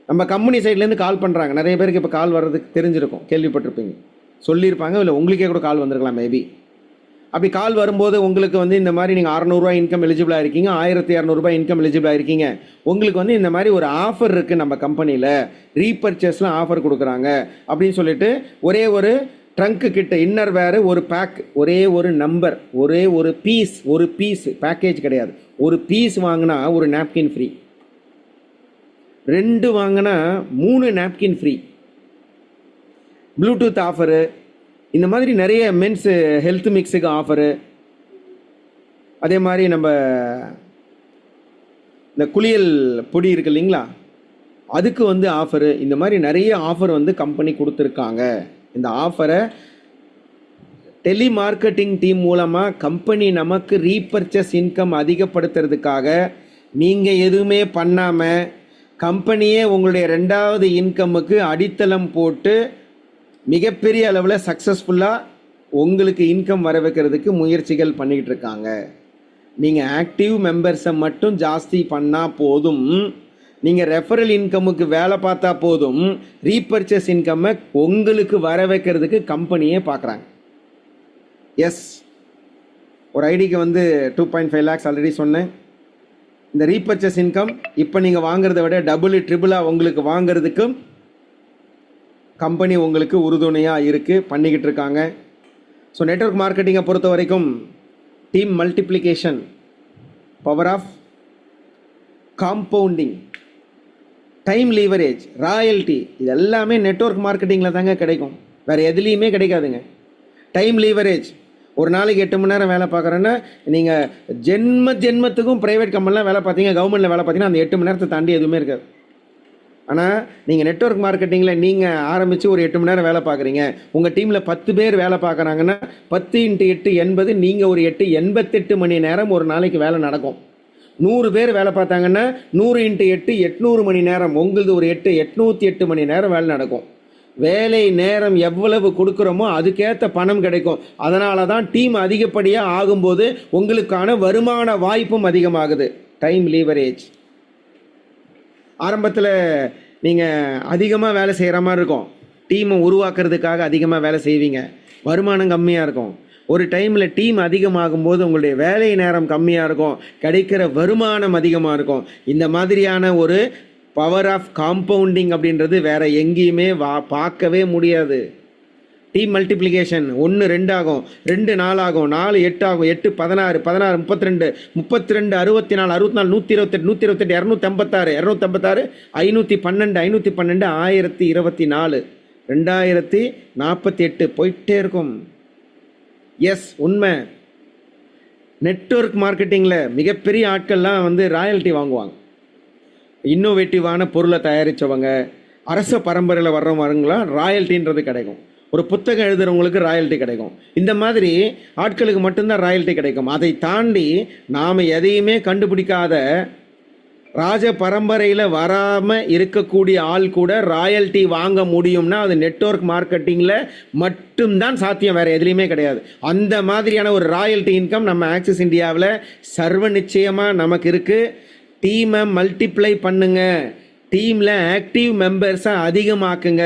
நம்ம கம்பெனி சைட்லேருந்து கால் பண்ணுறாங்க. நிறைய பேருக்கு இப்போ கால் வர்றதுக்கு தெரிஞ்சிருக்கும், கேள்விப்பட்டிருப்பீங்க, சொல்லியிருப்பாங்க, இல்லை உங்களுக்கே கூட கால் வந்திருக்கலாம் மேபி. அப்படி கால் வரும்போது உங்களுக்கு வந்து இந்த மாதிரி நீங்கள் 600 ரூபாய் இன்கம் எலிஜிபிளாக இருக்கீங்க, 1200 ரூபாய் இன்கம் எலிஜிபிளாக இருக்கீங்க, உங்களுக்கு வந்து இந்த மாதிரி ஒரு ஆஃபர் இருக்குது நம்ம கம்பெனியில், ரீபர்ச்சேஸ்லாம் ஆஃபர் கொடுக்குறாங்க அப்படின்னு சொல்லிட்டு ஒரே ஒரு ட்ரங்க்கு கிட்ட இன்னர் வேறு ஒரு பேக், ஒரே ஒரு நம்பர், ஒரே ஒரு பீஸ் பேக்கேஜ் கிடையாது, ஒரு பீஸ் வாங்கினா ஒரு நாப்கின் ஃப்ரீ, 2 வாங்கினா 3 நாப்கின் ஃப்ரீ, ப்ளூடூத் ஆஃபரு, இந்த மாதிரி நிறைய மென்ஸ் ஹெல்த் மிக்ஸுக்கு ஆஃபரு, அதே மாதிரி நம்ம இந்த குளியல் பொடி இருக்கு இல்லைங்களா அதுக்கு வந்து ஆஃபரு, இந்த மாதிரி நிறைய ஆஃபர் வந்து கம்பெனி கொடுத்துருக்காங்க. இந்த ஆஃபரை டெலி மார்க்கெட்டிங் டீம் மூலமாக கம்பெனி நமக்கு ரீபர்ச்சேஸ் இன்கம் அதிகப்படுத்துறதுக்காக நீங்கள் எதுவுமே பண்ணாமல் கம்பெனியே உங்களுடைய 2வது இன்கமுக்கு அடித்தளம் போட்டு மிகப்பெரிய அளவில் சக்ஸஸ்ஃபுல்லாக உங்களுக்கு இன்கம் வர வைக்கிறதுக்கு முயற்சிகள் பண்ணிக்கிட்டு இருக்காங்க. நீங்கள் ஆக்டிவ் மெம்பர்ஸை மட்டும் ஜாஸ்தி பண்ணால் போதும், நீங்கள் ரெஃபரல் இன்கமுக்கு வேலை பார்த்தா போதும், ரீபர்ச்சேஸ் இன்கம்மை உங்களுக்கு வர வைக்கிறதுக்கு கம்பெனியே பார்க்குறாங்க. எஸ், ஒரு ஐடிக்கு வந்து 2.5 lakhs ஆல்ரெடி சொன்னேன். இந்த ரீபர்ச்சேஸ் இன்கம் இப்போ நீங்கள் வாங்குறத விட ட்ரிபிளாக உங்களுக்கு வாங்கிறதுக்கும் கம்பெனி உங்களுக்கு உறுதுணையாக இருக்குது, பண்ணிக்கிட்டு இருக்காங்க. ஸோ நெட்வொர்க் மார்க்கெட்டிங்கை பொறுத்த வரைக்கும் team multiplication, power of compounding, time leverage, royalty, இது எல்லாமே நெட்வொர்க் மார்க்கெட்டிங்கில் தாங்க கிடைக்கும், வேறு எதுலேயுமே கிடைக்காதுங்க. டைம் லீவரேஜ், ஒரு நாளைக்கு 8 மணி நேரம் வேலை பார்க்குறேன்னா நீங்கள் ஜென்மத்துக்கும் ப்ரைவேட் கம்பெனிலாம் வேலை பார்த்தீங்க, கவர்மெண்ட்டில் வேலை பார்த்தீங்கன்னா அந்த 8 மணி நேரத்தை தாண்டி எதுவுமே இருக்காது. ஆனால் நீங்கள் நெட்வொர்க் மார்க்கெட்டிங்கில் நீங்கள் ஆரம்பித்து ஒரு 8 மணி நேரம் வேலை பார்க்குறீங்க, உங்கள் டீமில் 10 பேர் வேலை பார்க்குறாங்கன்னா 10 × 8 80, நீங்கள் ஒரு 88 மணி நேரம் ஒரு நாளைக்கு வேலை நடக்கும். 100 பேர் வேலை பார்த்தாங்கன்னா 100 × 8 800 மணி நேரம், உங்களது ஒரு 808 மணி நேரம் வேலை நடக்கும். வேலை நேரம் எவ்வளவு கொடுக்குறோமோ அதுக்கேற்ற பணம் கிடைக்கும். அதனால தான் டீம் அதிகப்படியாக ஆகும்போது உங்களுக்கான வருமான வாய்ப்பும் அதிகமாகுது. Time leverage. ஆரம்பத்தில் நீங்கள் அதிகமாக வேலை செய்கிற மாதிரி இருக்கும், டீமை உருவாக்குறதுக்காக அதிகமாக வேலை செய்வீங்க, வருமானம் கம்மியாக இருக்கும். ஒரு டைமில் டீம் அதிகமாகும்போது உங்களுடைய வேலை நேரம் கம்மியாக இருக்கும், கிடைக்கிற வருமானம் அதிகமாக இருக்கும். இந்த மாதிரியான ஒரு பவர் ஆஃப் காம்பவுண்டிங் அப்படின்றது வேறு எங்கேயுமே பார்க்கவே முடியாது. டீம் மல்டிப்ளிகேஷன் 1 2 ஆகும், 2 4 ஆகும், 4 8 ஆகும், 8 16 16 32 32 64 64 128 128 256 256 512 1024 2048 போயிட்டே இருக்கும். எஸ், உண்மை. நெட்வொர்க் மார்க்கெட்டிங்கில் மிகப்பெரிய ஆட்கள்லாம் வந்து ராயல்ட்டி வாங்குவாங்க. இன்னோவேட்டிவான பொருளை தயாரித்தவங்க, அரச பரம்பரையில் வர்றவங்களாம் ராயல்ட்டின்றது கிடைக்கும். ஒரு புத்தகம் எழுதுகிறவங்களுக்கு ராயல்ட்டி கிடைக்கும். இந்த மாதிரி ஆட்களுக்கு மட்டும்தான் ராயல்ட்டி கிடைக்கும். அதை தாண்டி நாம் எதையுமே கண்டுபிடிக்காத ராஜ பரம்பரையில் வராமல் இருக்கக்கூடிய ஆள் கூட ராயல்ட்டி வாங்க முடியும்னா அது நெட்வொர்க் மார்க்கெட்டிங்கில் மட்டும்தான் சாத்தியம், வேறு எதுலேயுமே கிடையாது. அந்த மாதிரியான ஒரு ராயல்ட்டி இன்கம் நம்ம ஆக்சிஸ் இந்தியாவில் சர்வ நிச்சயமாக நமக்கு இருக்குது. டீமை மல்டிப்ளை பண்ணுங்க, டீமில் ஆக்டிவ் மெம்பர்ஸை அதிகமாக்குங்க.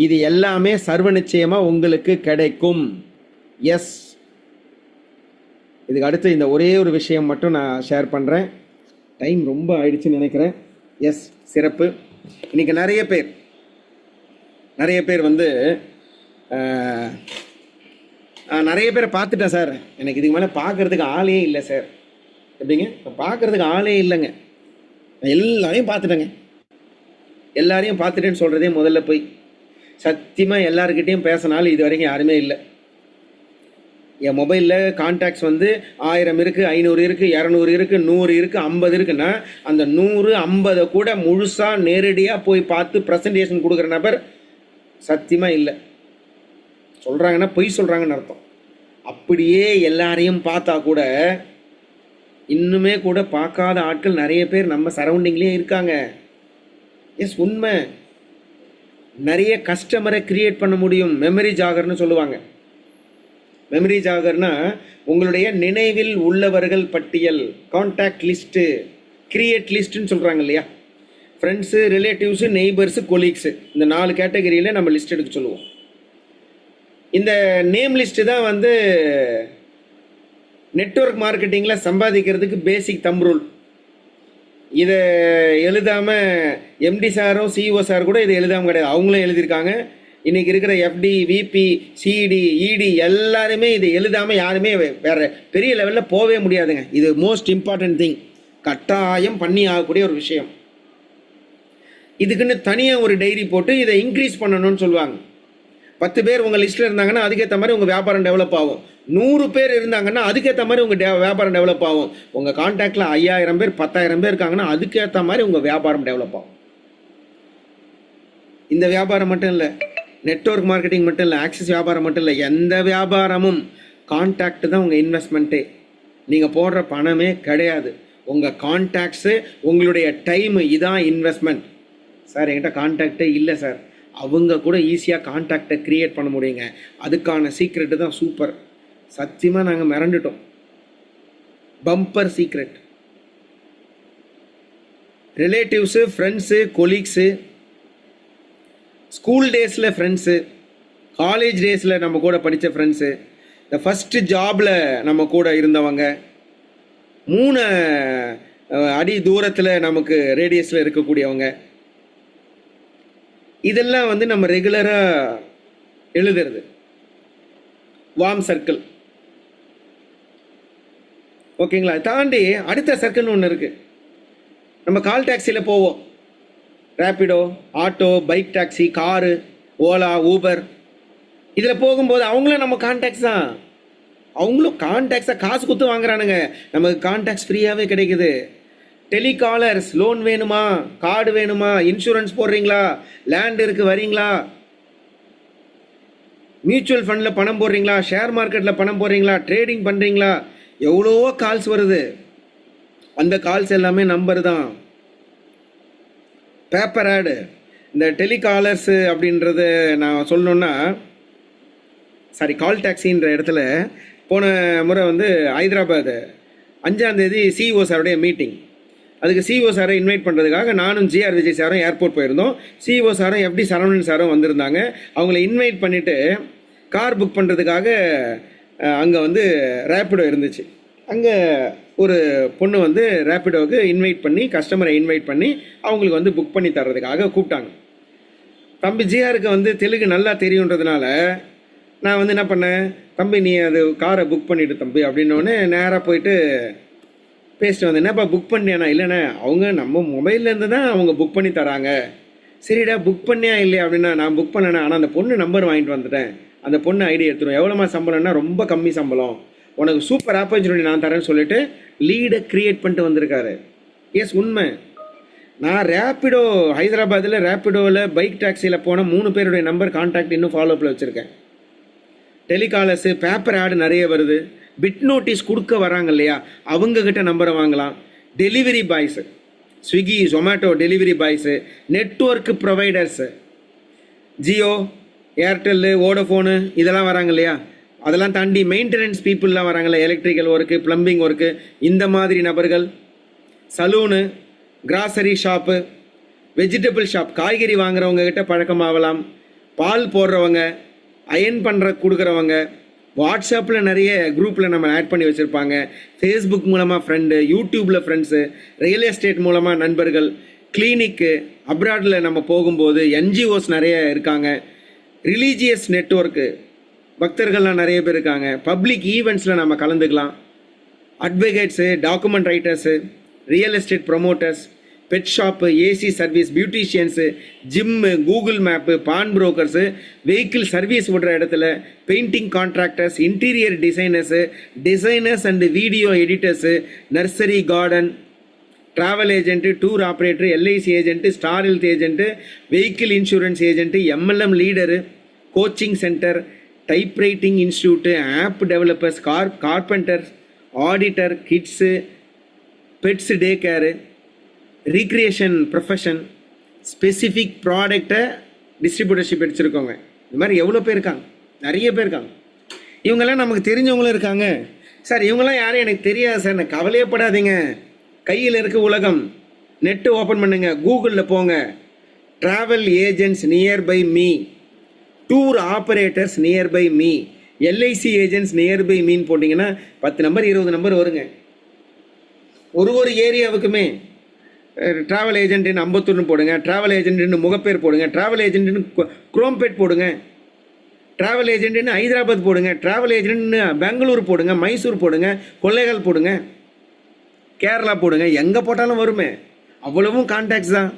இது எல்லாமே சர்வ நிச்சயமாக உங்களுக்கு கிடைக்கும். எஸ், இதுக்கு அடுத்து இந்த ஒரே ஒரு விஷயம் மட்டும் நான் ஷேர் பண்ணுறேன். டைம் ரொம்ப ஆயிடுச்சுன்னு நினைக்கிறேன். எஸ், சிறப்பு. இன்றைக்கி நிறைய பேர் வந்து நிறைய பேரை பார்த்துட்டேன் சார், எனக்கு இதுக்கு மேலே பார்க்குறதுக்கு ஆளே இல்லை சார். எப்படிங்க? இப்போ பார்க்குறதுக்கு ஆளே இல்லைங்க, எல்லாரையும் பார்த்துட்டேங்க. எல்லாரையும் பார்த்துட்டேன்னு சொல்கிறதே முதல்ல போய். சத்தியமாக எல்லாருக்கிட்டேயும் பேசினாலும் இது வரைக்கும் யாருமே இல்லை. என் மொபைலில் கான்டாக்ட்ஸ் வந்து 1000 இருக்குது, 500 இருக்குது, 200 இருக்குது, 100 இருக்குது, 50 இருக்குன்னா அந்த 100, 50 கூட முழுசாக நேரடியாக போய் பார்த்து ப்ரெசன்டேஷன் கொடுக்குற நபர் சத்தியமாக இல்லை. சொல்கிறாங்கன்னா பொய் சொல்கிறாங்கன்னு அர்த்தம். அப்படியே எல்லாரையும் பார்த்தா கூட இன்னுமே கூட பார்க்காத ஆட்கள் நிறைய பேர் நம்ம சரௌண்டிங்லேயே இருக்காங்க. எஸ், உண்மை. நிறைய கஸ்டமரை கிரியேட் பண்ண முடியும். மெமரி ஜாகர்னு சொல்லுவாங்க. மெமரி ஜாகர்னா உங்களுடைய நினைவில் உள்ளவர்கள் பட்டியல், கான்டாக்ட் லிஸ்ட்டு, கிரியேட் லிஸ்ட்டுன்னு சொல்கிறாங்க இல்லையா. ஃப்ரெண்ட்ஸு, ரிலேட்டிவ்ஸு, நெய்பர்ஸு, கொலீக்ஸு, இந்த 4 கேட்டகரியில் நம்ம லிஸ்ட் எடுக்க சொல்லுவோம். இந்த நேம் லிஸ்ட்டு தான் வந்து நெட்வொர்க் மார்க்கெட்டிங்கில் சம்பாதிக்கிறதுக்கு பேசிக் தம் ரூல். இதை எழுதாமல் எம்டி சாரோ சிஇஓ சார் கூட இதை எழுதாமல் கிடையாது, அவங்களும் எழுதியிருக்காங்க. இன்றைக்கி இருக்கிற எஃப்டி, விபி, சிடி, இடி எல்லாருமே இதை எழுதாமல் யாருமே வேறு பெரிய லெவலில் போகவே முடியாதுங்க. இது மோஸ்ட் இம்பார்ட்டன்ட் திங், கட்டாயம் பண்ணி ஆகக்கூடிய ஒரு விஷயம். இதுக்குன்னு தனியாக ஒரு டைரி போட்டு இதை இன்க்ரீஸ் பண்ணணும்னு சொல்லுவாங்க. 10 பேர் உங்கள் லிஸ்ட்டில் இருந்தாங்கன்னா அதுக்கேற்ற மாதிரி உங்கள் வியாபாரம் டெவலப் ஆகும். 100 பேர் இருந்தாங்கன்னா அதுக்கேற்ற மாதிரி உங்கள் வியாபாரம் டெவலப் ஆகும். உங்கள் கான்டாக்டில் 5000 பேர், 10,000 பேர் இருக்காங்கன்னா அதுக்கேற்ற மாதிரி உங்கள் வியாபாரம் டெவலப் ஆகும். இந்த வியாபாரம் மட்டும் இல்லை, நெட்வொர்க் மார்க்கெட்டிங் மட்டும் இல்லை, ஆக்சஸ் வியாபாரம் மட்டும் இல்லை, எந்த வியாபாரமும் கான்டாக்ட் தான் உங்கள் இன்வெஸ்ட்மெண்ட்டே. நீங்கள் போடுற பணமே கிடையாது. உங்கள் கான்டாக்ட்ஸு, உங்களுடைய டைமு, இதான் இன்வெஸ்ட்மெண்ட். சார் என்கிட்ட கான்டாக்டே இல்லை சார், அவங்க கூட ஈஸியாக கான்டாக்டை க்ரியேட் பண்ண முடியுங்க. அதுக்கான சீக்ரெட்டு தான் சூப்பர். சத்தியமாக நாங்கள் மிரண்டுட்டோம். Bumper secret. Relatives, friends, colleagues, school டேஸில் ஃப்ரெண்ட்ஸு, காலேஜ் டேஸில் நம்ம கூட படித்த ஃப்ரெண்ட்ஸு, இந்த ஃபஸ்ட்டு ஜாபில் நம்ம கூட இருந்தவங்க, 3 அடி தூரத்தில் நமக்கு ரேடியஸில் இருக்கக்கூடியவங்க, இதெல்லாம் வந்து நம்ம ரெகுலராக எழுதுறது வார்ம் சர்க்கிள். ஓகேங்களா? தாண்டி அடுத்த சர்க்கிள்னு ஒன்று இருக்குது. நம்ம கால் டாக்ஸியில் போவோம், Rapido, auto, bike taxi, car, Ola, Uber, இதில் போகும்போது அவங்களும் நம்ம கான்டாக்ட்ஸ் தான். அவங்களும் கான்டாக்ட்ஸாக காசு கொடுத்து வாங்குறானுங்க, நமக்கு கான்டாக்ட்ஸ் ஃப்ரீயாகவே கிடைக்குது. டெலிகாலர்ஸ், லோன் வேணுமா, கார்டு வேணுமா, இன்சூரன்ஸ் போடுறீங்களா, லேண்ட் இருக்குது வரீங்களா, மியூச்சுவல் ஃபண்டில் பணம் போடுறீங்களா, ஷேர் மார்க்கெட்டில் பணம் போடுறீங்களா, ட்ரேடிங் பண்ணுறீங்களா, எவ்வளவோ கால்ஸ் வருது. அந்த கால்ஸ் எல்லாமே நம்பர் தான். பேப்பர் ஆடு. இந்த டெலிகாலர்ஸு அப்படின்றது நான் சொல்லணுன்னா, சாரி, கால் டாக்ஸின்ற இடத்துல போன முறை வந்து ஹைதராபாத் 5ஆம் தேதி சிஇஓ சாருடைய மீட்டிங். அதுக்கு சிஇஓ சாரை இன்வைட் பண்ணுறதுக்காக நானும் ஜிஆர் விஜய் சாரும் ஏர்போர்ட் போயிருந்தோம். சிஇஓ சாரும் எஃப்டி சரவணன் சாரும் வந்திருந்தாங்க. அவங்கள இன்வைட் பண்ணிவிட்டு கார் புக் பண்ணுறதுக்காக அங்கே வந்து ரேப்பிடோ இருந்துச்சு. அங்கே ஒரு பொண்ணு வந்து ரேப்பிடோவுக்கு இன்வைட் பண்ணி, கஸ்டமரை இன்வைட் பண்ணி அவங்களுக்கு வந்து புக் பண்ணி தர்றதுக்காக கூப்பிட்டாங்க. தம்பி ஜிஆருக்கு வந்து தெலுங்கு நல்லா தெரியுன்றதுனால நான் வந்து என்ன பண்ணேன், தம்பி நீ அது காரை புக் பண்ணிவிட்டு தம்பி அப்படின்னோடனே நேராக போயிட்டு பேசிட்டு வந்தேன். என்னப்பா புக் பண்ணியாண்ணா? இல்லைண்ணே, அவங்க நம்ம மொபைல்லேருந்து தான் அவங்க புக் பண்ணி தராங்க. சரிடா, புக் பண்ணியா இல்லையா அப்படின்னா, நான் புக் பண்ணேண்ணே, ஆனால் அந்த பொண்ணு நம்பர் வாங்கிட்டு வந்துட்டேன், அந்த பொண்ணு ஐடி எடுத்துடும். எவ்வளோமா சம்பளம்னா, ரொம்ப கம்மி சம்பளம், உனக்கு சூப்பர் ஆப்பர்ச்சுனிட்டி நான் தரேன்னு சொல்லிட்டு லீடை க்ரியேட் பண்ணிட்டு வந்திருக்காரு. எஸ், உண்மை. நான் ரேப்பிடோ ஹைதராபாத்தில் ரேப்பிடோவில் பைக் டாக்ஸியில் போன 3 பேருடைய நம்பர் கான்டாக்ட் இன்னும் ஃபாலோஅப்பில் வச்சுருக்கேன். டெலிகாலர்ஸு, பேப்பர் ஆடு நிறைய வருது. பிட் நோட்டீஸ் கொடுக்க வராங்க இல்லையா, அவங்கக்கிட்ட நம்பரை வாங்கலாம். Delivery boys, Swiggy, Zomato delivery boys, network providers, Jio, Airtel, Vodafone இதெல்லாம் வராங்க இல்லையா, அதெல்லாம் தாண்டி மெயின்டெனன்ஸ் பீப்புளெலாம் வராங்கல்ல, எலக்ட்ரிக்கல் ஒர்க்கு, ப்ளம்பிங் ஒர்க்கு, இந்த மாதிரி நபர்கள், saloon, grocery shop, vegetable shop, காய்கறி வாங்குறவங்க கிட்ட பழக்கமாகலாம். பால் போடுறவங்க, அயன் பண்ணுற கொடுக்குறவங்க, வாட்ஸ்அப்பில் நிறைய குரூப்பில் நம்ம ஆட் பண்ணி வச்சுருப்பாங்க. ஃபேஸ்புக் மூலமாக ஃப்ரெண்டு, யூடியூப்பில் ஃப்ரெண்ட்ஸு, ரியல் எஸ்டேட் மூலமாக நண்பர்கள், கிளினிக்கு, அப்ராடில் நம்ம போகும்போது என்ஜிஓஸ் நிறைய இருக்காங்க. ரிலீஜியஸ் நெட்வொர்க்கு, பக்தர்கள்லாம் நிறைய பேர் இருக்காங்க. பப்ளிக் ஈவெண்ட்ஸில் நம்ம கலந்துக்கலாம். Advocates, document writers, real estate promoters, pet shop, AC service, beauticians, gym, Google map, pawn brokers, vehicle service விடுற இடத்துல, painting contractors, interior designers and video editors, nursery garden, travel agent, tour operator, LIC agent, Star Health agent, vehicle insurance agent, MLM leader, coaching centre, typewriting institute, app developers, carpenter, auditor, kids, pets day care, recreation profession, specific ப்ராடக்டை டிஸ்ட்ரிபியூட்டர்ஷிப் எடுத்துருக்கோங்க. இந்த மாதிரி எவ்வளோ பேர் இருக்காங்க, நிறைய பேர் இருக்காங்க. இவங்கெல்லாம் நமக்கு தெரிஞ்சவங்களும் இருக்காங்க. சார் இவங்கெல்லாம் யாரும் எனக்கு தெரியாது சார், நான் கவலையப்படாதீங்க. கையில் இருக்க உலகம், நெட்டு ஓப்பன் பண்ணுங்க, கூகுளில் போங்க, travel agents nearby me, tour operators nearby me, LIC agents nearby மீன் போட்டிங்கன்னா 10 நம்பர் 20 நம்பர் வருங்க. ஒரு ஏரியாவுக்குமே ட்ராவல் ஏஜென்ட்னு அம்பத்தூர்னு போடுங்க, ட்ராவல் ஏஜென்ட்னு முகப்பேர் போடுங்க, ட்ராவல் ஏஜென்ட்னு குரோம்பேட் போடுங்க, ட்ராவல் ஏஜென்ட்னு ஹைதராபாத் போடுங்க, ட்ராவல் ஏஜென்ட்னு பெங்களூர் போடுங்க, மைசூர் போடுங்க, கொள்ளைகால் போடுங்க, கேரளா போடுங்க, எங்கே போட்டாலும் வருமே. அவ்வளவும் கான்டாக்ட்ஸ் தான்.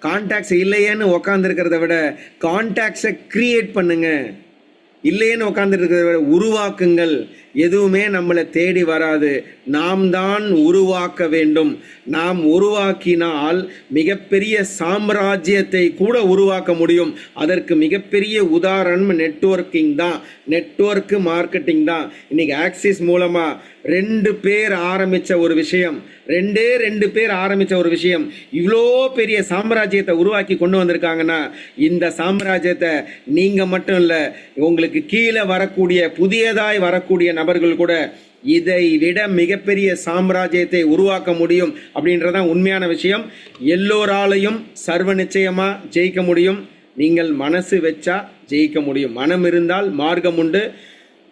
கான்டாக்ட்ஸ் இல்லையேன்னு உக்காந்துருக்கிறத விட கான்டாக்ட்ஸை க்ரியேட் பண்ணுங்க. இல்லையேன்னு உட்காந்துருக்கிறத விட உருவாக்குங்கள். எதுவுமே நம்மளை தேடி வராது, நாம் தான் உருவாக்க வேண்டும். நாம் உருவாக்கினால் மிகப்பெரிய சாம்ராஜ்யத்தை கூட உருவாக்க முடியும். அதற்கு மிகப்பெரிய உதாரணம் நெட்வொர்க்கிங் தான், நெட்வொர்க்கு மார்க்கெட்டிங் தான். இன்னைக்கு ஆக்சிஸ் மூலமாக 2 பேர் ஆரம்பித்த ஒரு விஷயம், 2 பேர் ஆரம்பித்த ஒரு விஷயம் இவ்வளோ பெரிய சாம்ராஜ்யத்தை உருவாக்கி கொண்டு வந்திருக்காங்கன்னா, இந்த சாம்ராஜ்யத்தை நீங்கள் மட்டும் இல்லை, உங்களுக்கு கீழே வரக்கூடிய புதியதாய் வரக்கூடிய நபர்கள் கூட இதை விட மிகப்பெரிய சாம்ராஜ்யத்தை உருவாக்க முடியும் அப்படின்றதான் உண்மையான விஷயம். எல்லோராலையும் சர்வ நிச்சயமா ஜெயிக்க முடியும். நீங்கள் மனசு வச்சா ஜெயிக்க முடியும். மனம் இருந்தால் மார்க்கம் உண்டு.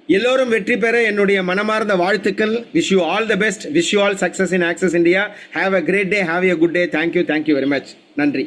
எல்லோரும் வெற்றி பெற என்னுடைய மனமார்ந்த வாழ்த்துக்கள். Wish you all the best. Wish you all success in Axis India. Have a great day. Have a good day. Thank you very much. நன்றி.